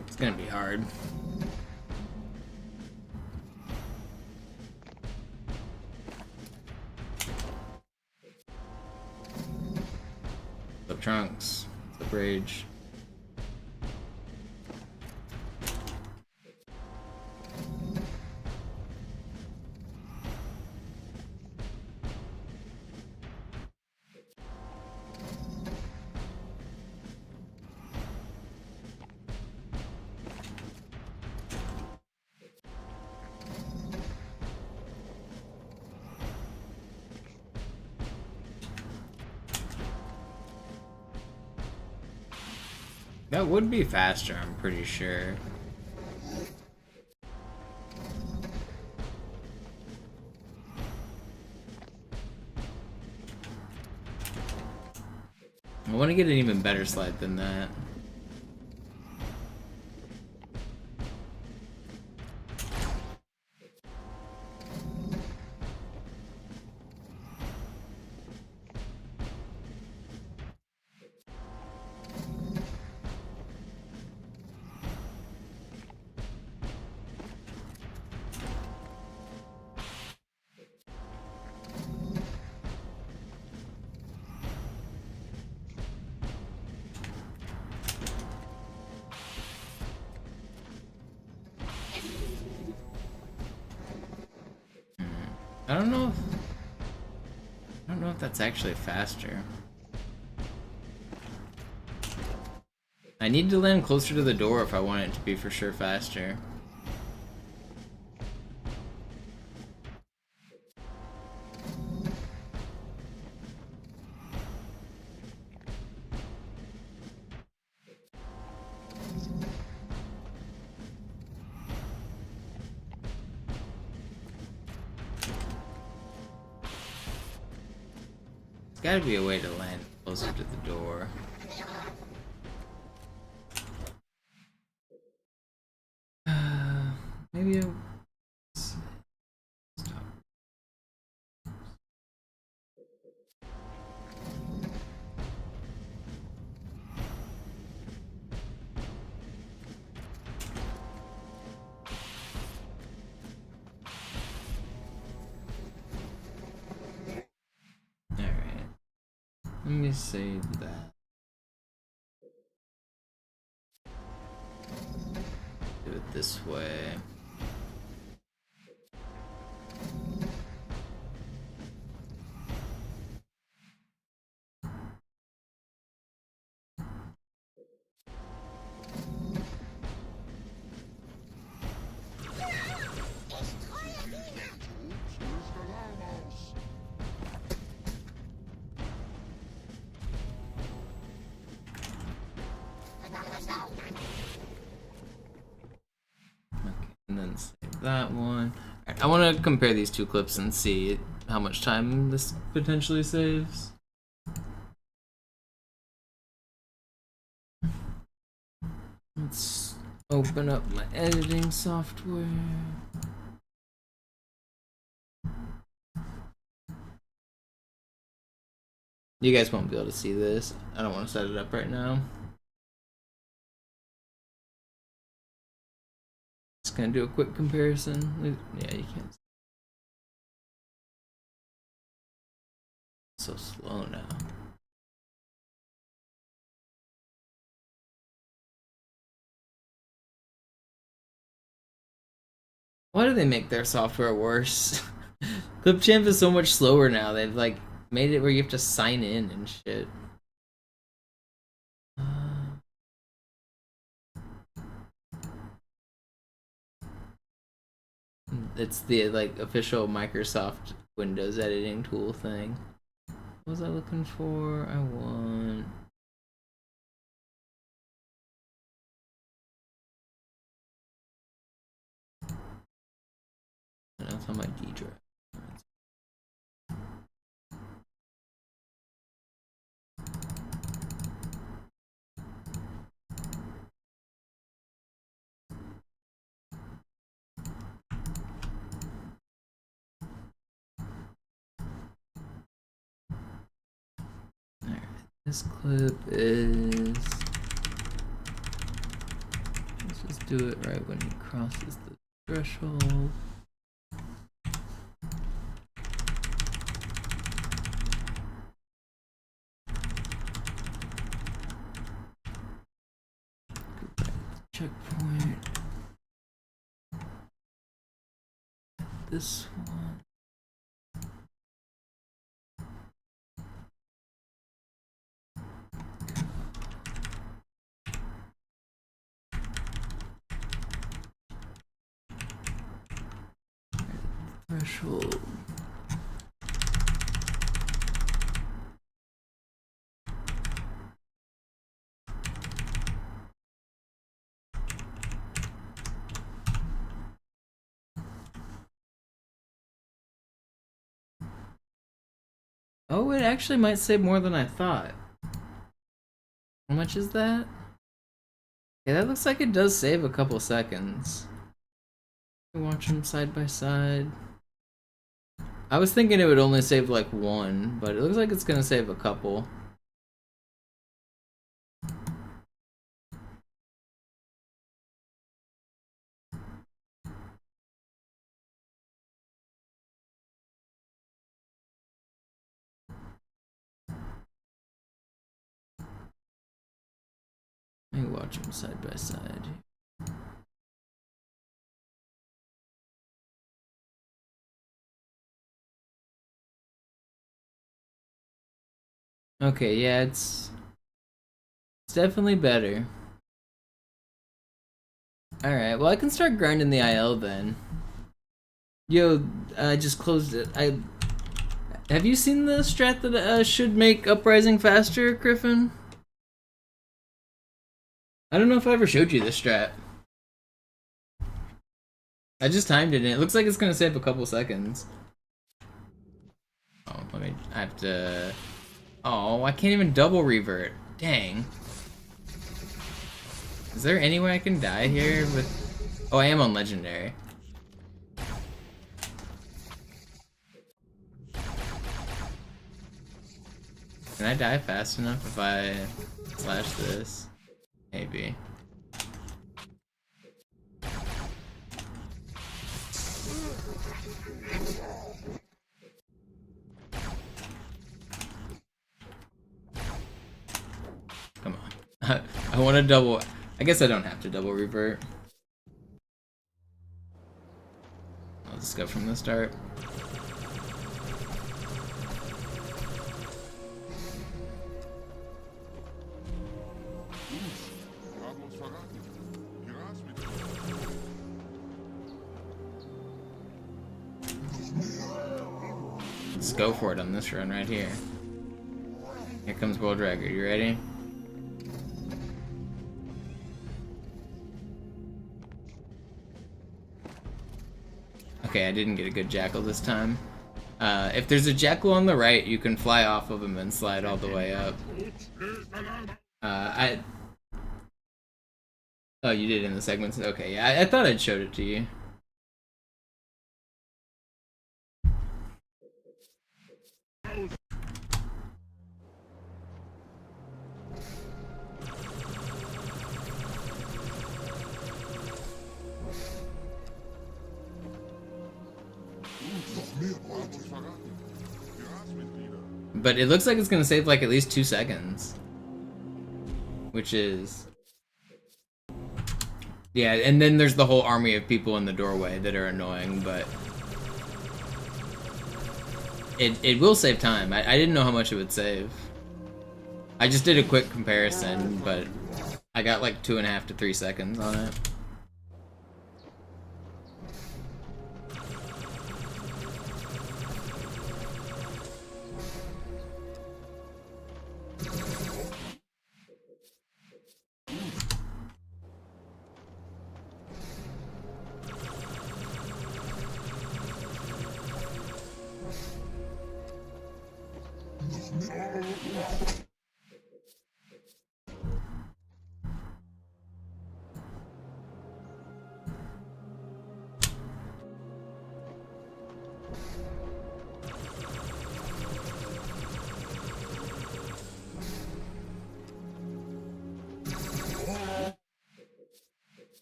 It's gonna be hard. The Trunks, the Rage. That would be faster, I'm pretty sure. I want to get an even better slide than that. I don't know if that's actually faster. I need to land closer to the door if I want it to be for sure faster. There's gotta be a way to land closer to the door. Maybe a... Stop. Alright. Let me save that. Do it this way. And then save that one. Right, I want to compare these two clips and see how much time this potentially saves. Let's open up my editing software. You guys won't be able to see this. I don't want to set it up right now. Just gonna do a quick comparison. Yeah, you can't. It's so slow now. Why do they make their software worse? Clipchamp is so much slower now. They've like made it where you have to sign in and shit. It's the like official Microsoft Windows editing tool thing. What was I looking for? I want... That's on my D drive. Alright, this clip is... Let's just do it right when he crosses the threshold. Checkpoint. This one. Threshold. Oh, it actually might save more than I thought. How much is that? Yeah, that looks like it does save a couple seconds. Watch them side by side. I was thinking it would only save like one, but it looks like it's gonna save a couple. Let me watch them side by side. Okay, yeah, it's definitely better. Alright, well I can start grinding the IL then. Yo, I just closed it. Have you seen the strat that should make Uprising faster, Griffin? I don't know if I ever showed you this strat. I just timed it and it looks like it's gonna save a couple seconds. Oh, I have to... Oh, I can't even double revert. Dang. Is there any way I can die here with... Oh, I am on Legendary. Can I die fast enough if I slash this? Maybe. Come on. I want to double... I guess I don't have to double revert. I'll just go from the start. Let's go for it on this run right here. Here comes World Record. You ready? Okay, I didn't get a good jackal this time. If there's a jackal on the right, you can fly off of him and slide all the way up. Oh, you did in the segments? Okay, yeah, I thought I'd showed it to you. But it looks like it's gonna save like at least 2 seconds. Which is... Yeah, and then there's the whole army of people in the doorway that are annoying, but... It will save time. I didn't know how much it would save. I just did a quick comparison, but I got like 2.5 to 3 seconds on it.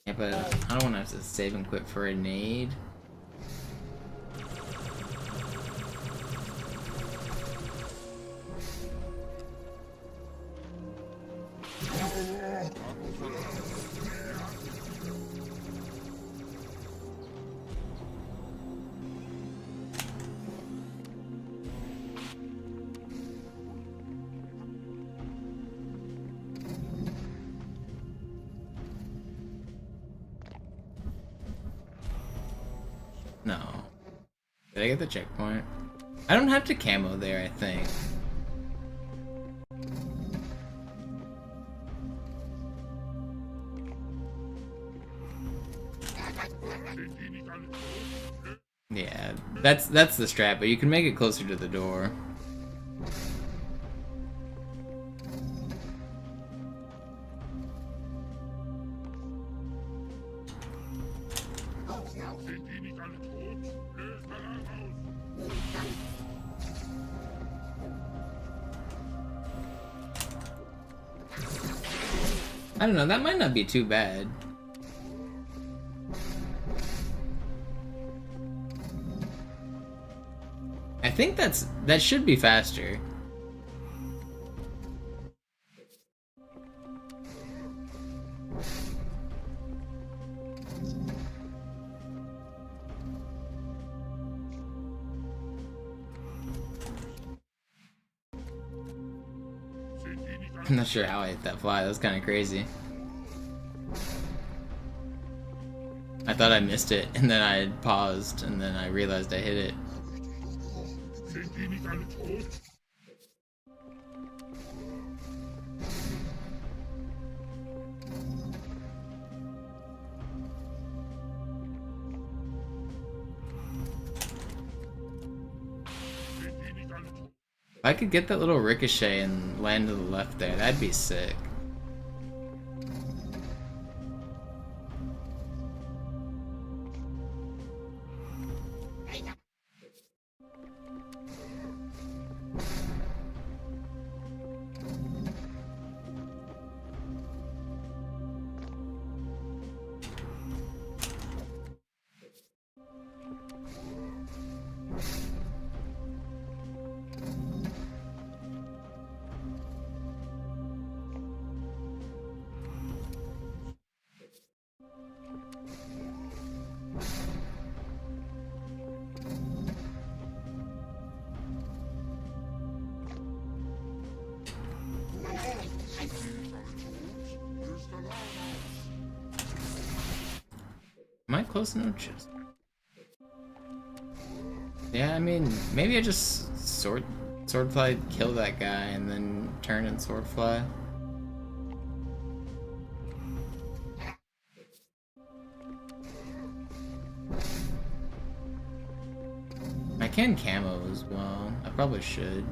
Yeah, but I don't want to have to save and quit for a nade. No. Did I get the checkpoint? I don't have to camo there, I think. Yeah, that's the strat, but you can make it closer to the door. I don't know, that might not be too bad. I think that should be faster. I'm not sure how I hit that fly, that was kind of crazy. I thought I missed it, and then I paused, and then I realized I hit it. If I could get that little ricochet and land to the left there, that'd be sick. Am I close enough? Yeah, I mean, maybe I just swordfly kill that guy and then turn and swordfly. I can camo as well. I probably should.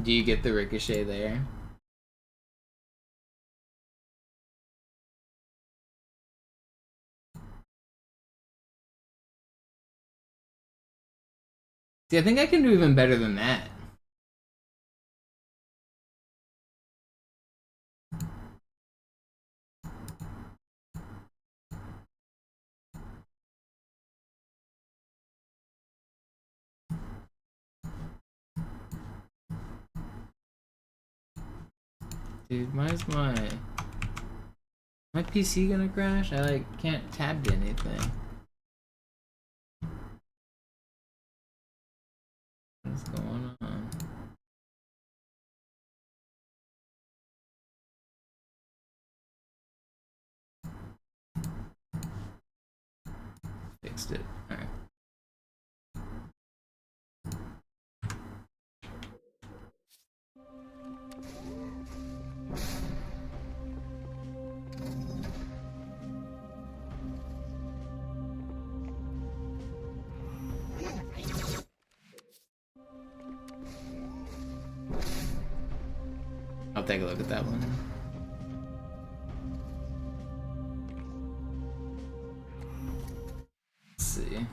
Do you get the ricochet there? See, I think I can do even better than that. Dude, why is my PC gonna crash? I like can't tab to anything. What's going on? Fixed it. Alright. I'll take a look at that one. Let's see.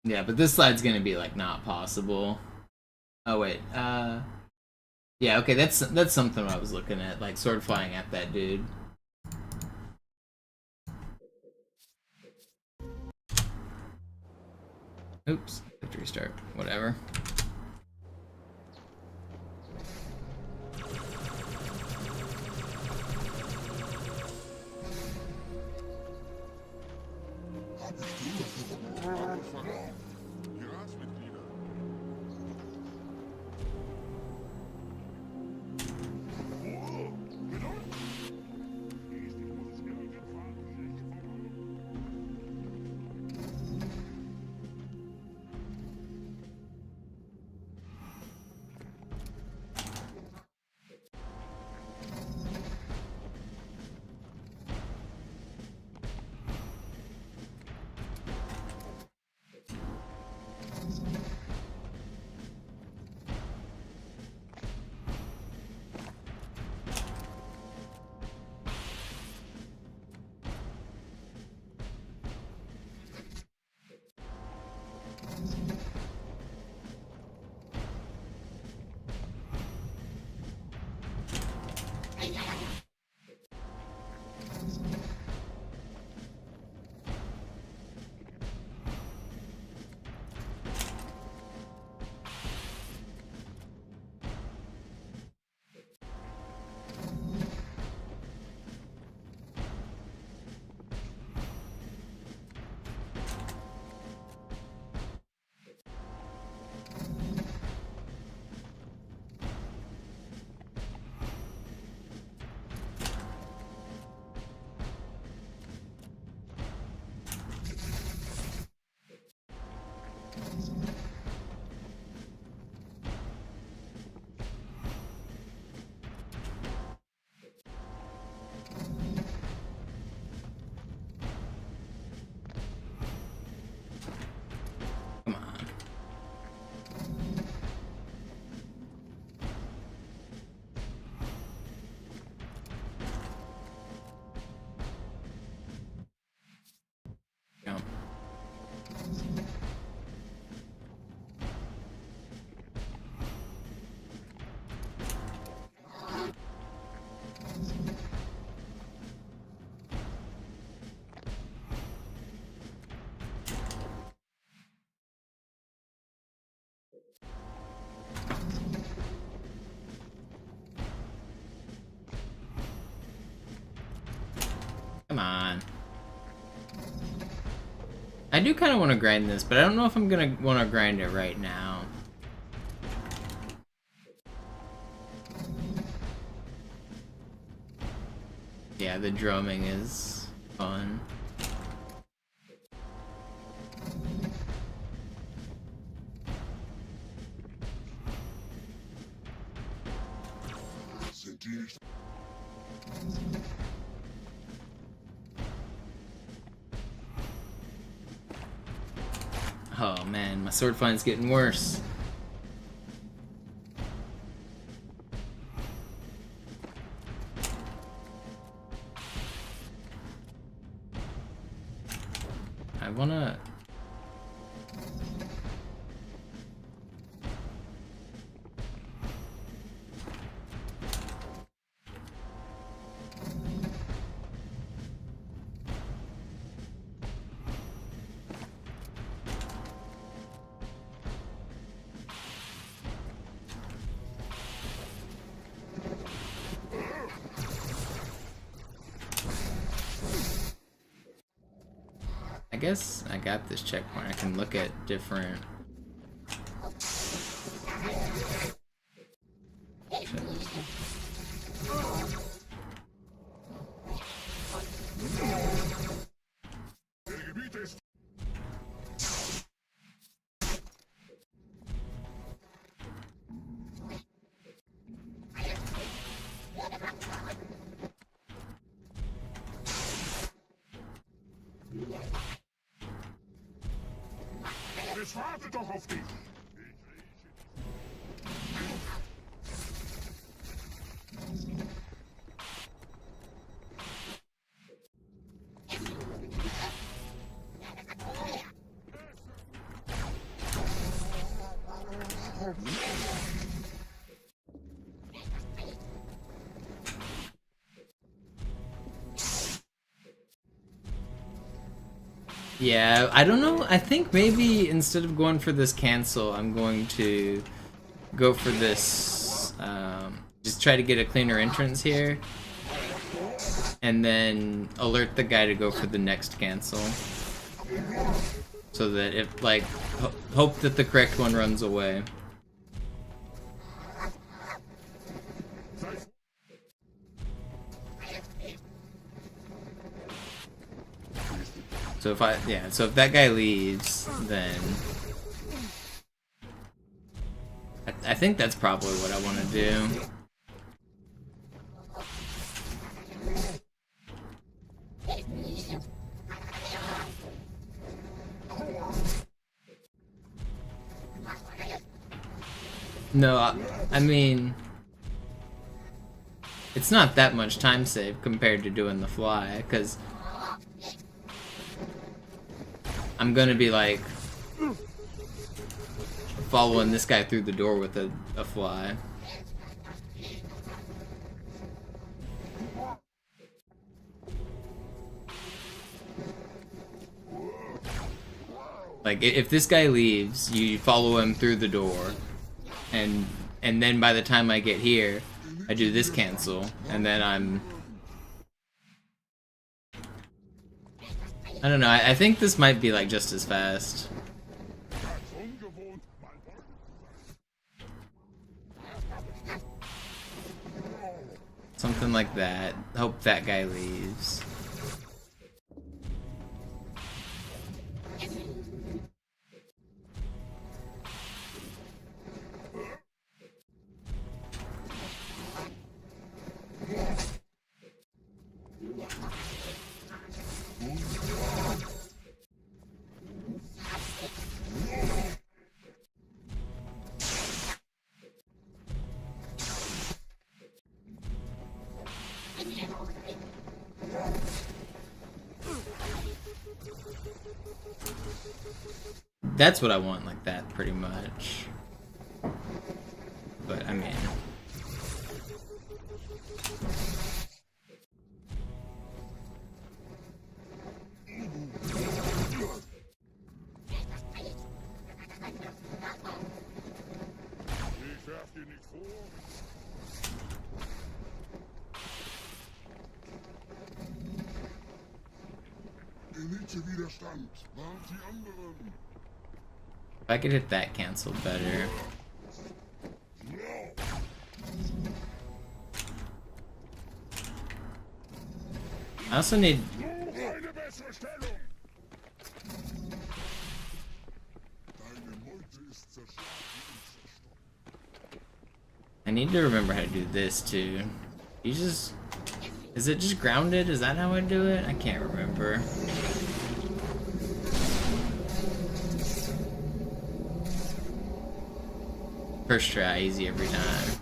Yeah, but this slide's gonna be like not possible. Oh wait, yeah, okay, that's something I was looking at, like sword flying at that dude. Oops, have to restart. Whatever. on. I do kind of want to grind this, but I don't know if I'm gonna want to grind it right now. Yeah, the drumming is fun. Oh man, my sword find's getting worse. I wanna... I guess I got this checkpoint. I can look at different... Ich warte doch auf dich! Yeah, I don't know. I think maybe instead of going for this cancel, I'm going to go for this, just try to get a cleaner entrance here, and then alert the guy to go for the next cancel. So that if, like, hope that the correct one runs away. So if that guy leaves, then I think that's probably what I want to do. No, I mean, it's not that much time saved compared to doing the fly, because I'm gonna be like following this guy through the door with a fly. Like, if this guy leaves, you follow him through the door, and then by the time I get here, I do this cancel, and then I don't know, I think this might be like just as fast. Something like that. Hope that guy leaves. That's what I want, like that, pretty much. But, I mean... Bitte Widerstand. Warnt die anderen. If I could hit that cancel better. I also need... Eine bessere Stellung. Deine Meute ist zerstört. I need to remember how to do this too. You just... Is it just grounded? Is that how I do it? I can't remember. First try, easy every time.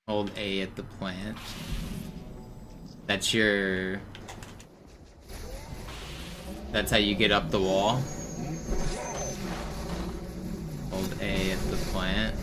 Hold A at the plant. That's your... That's how you get up the wall. Hold A at the plant.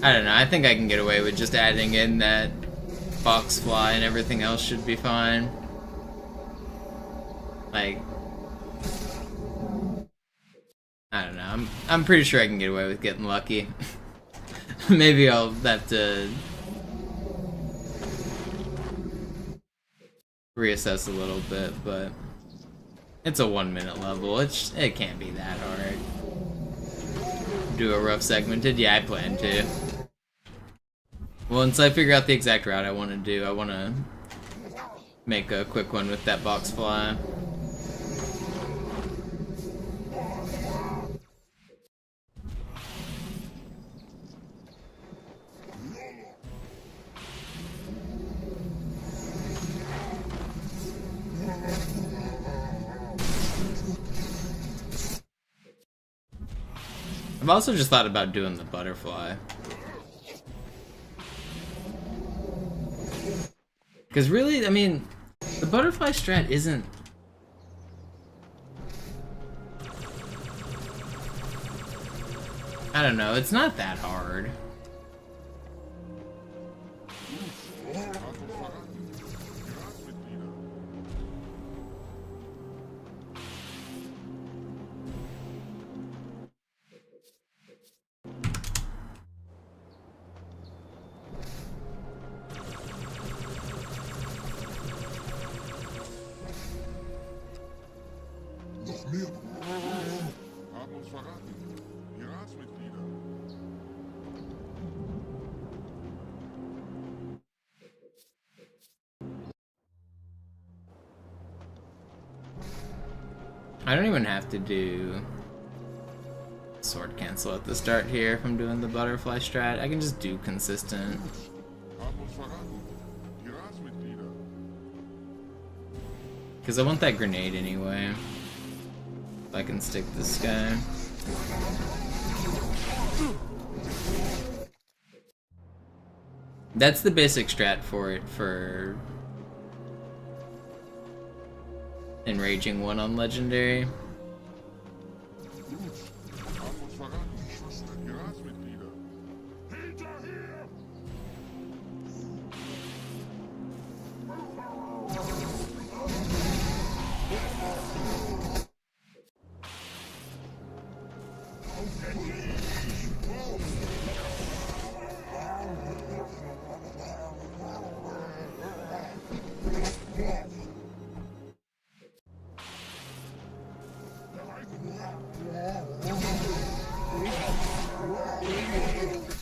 I don't know, I think I can get away with just adding in that box fly and everything else should be fine. Like, I don't know, I'm pretty sure I can get away with getting lucky. Maybe I'll have to reassess a little bit, but it's a 1 minute level. It can't be that hard. Do a rough segmented? Yeah, I plan to. Once I figure out the exact route I want to do, I want to make a quick one with that box fly. I've also just thought about doing the butterfly. Because really, I mean, the butterfly strat isn't... I don't know, it's not that hard. Haben uns verraten. Die Ratsmitglieder. I don't even have to do sword cancel at the start here if I'm doing the butterfly strat. I can just do consistent. Because I want that grenade anyway. If I can stick this guy. That's the basic strat for it, for enraging one on legendary.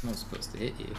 I'm not supposed to hit you.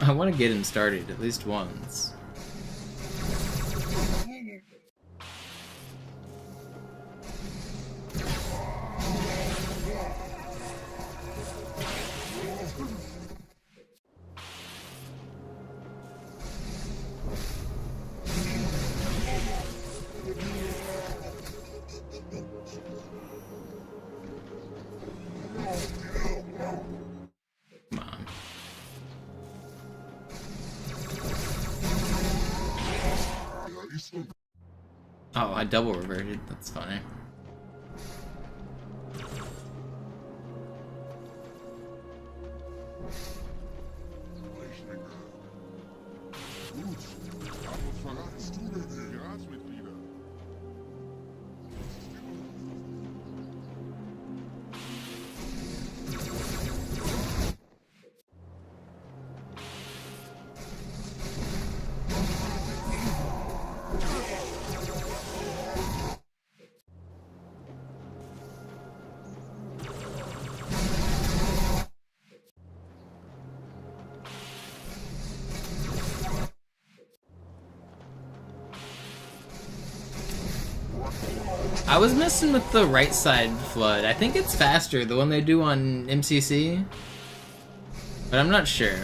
I want to get him started at least once. Oh, I double reverted. That's funny. I was messing with the right side flood. I think it's faster, the one they do on MCC. But I'm not sure.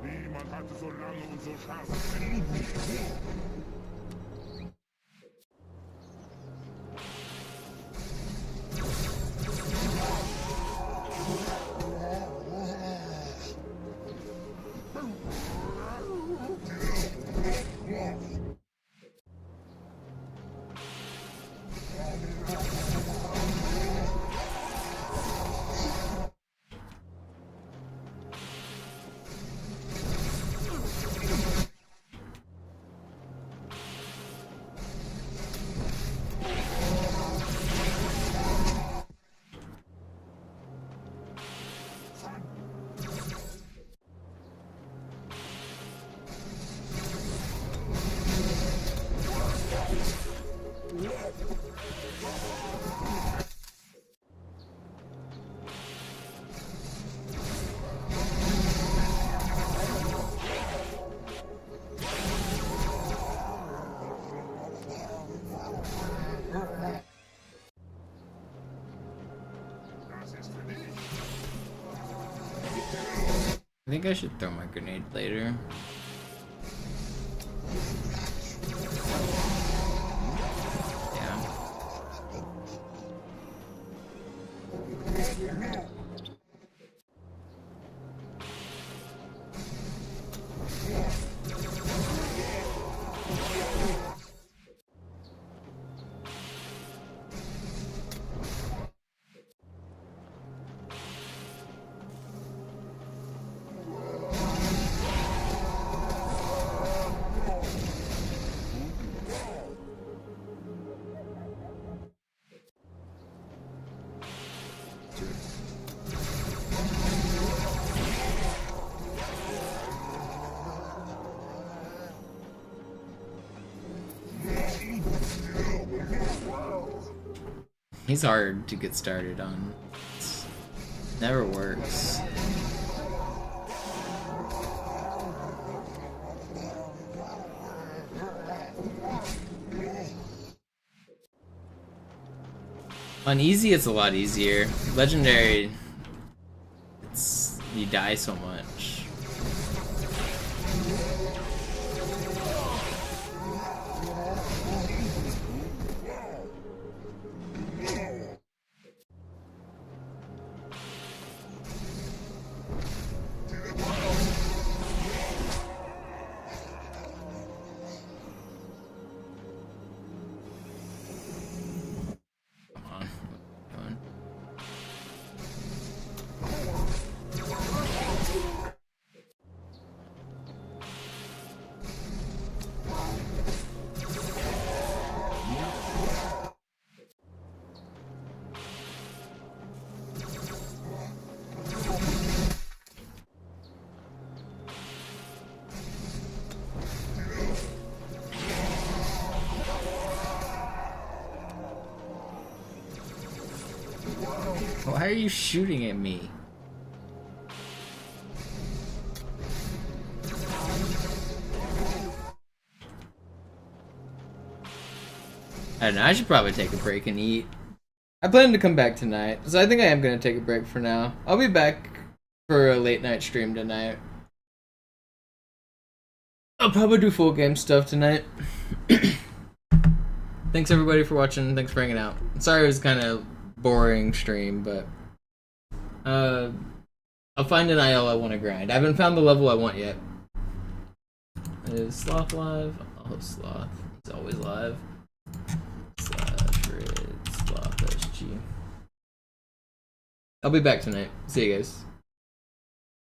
Niemand hatte so lange und so scharfe Hände. I think I should throw my grenade later. Yeah. He's hard to get started on. It's never works. On easy, it's a lot easier. Legendary, it's you die so much. Why are you shooting at me? I don't know, I should probably take a break and eat. I plan to come back tonight, so I think I am going to take a break for now. I'll be back for a late night stream tonight. I'll probably do full game stuff tonight. Thanks everybody for watching, thanks for hanging out. Sorry it was kind of boring stream, but I'll find an IL I want to grind. I haven't found the level I want yet. Is Sloth live? Oh, Sloth. He's always live. /red Sloth SG. I'll be back tonight. See you guys.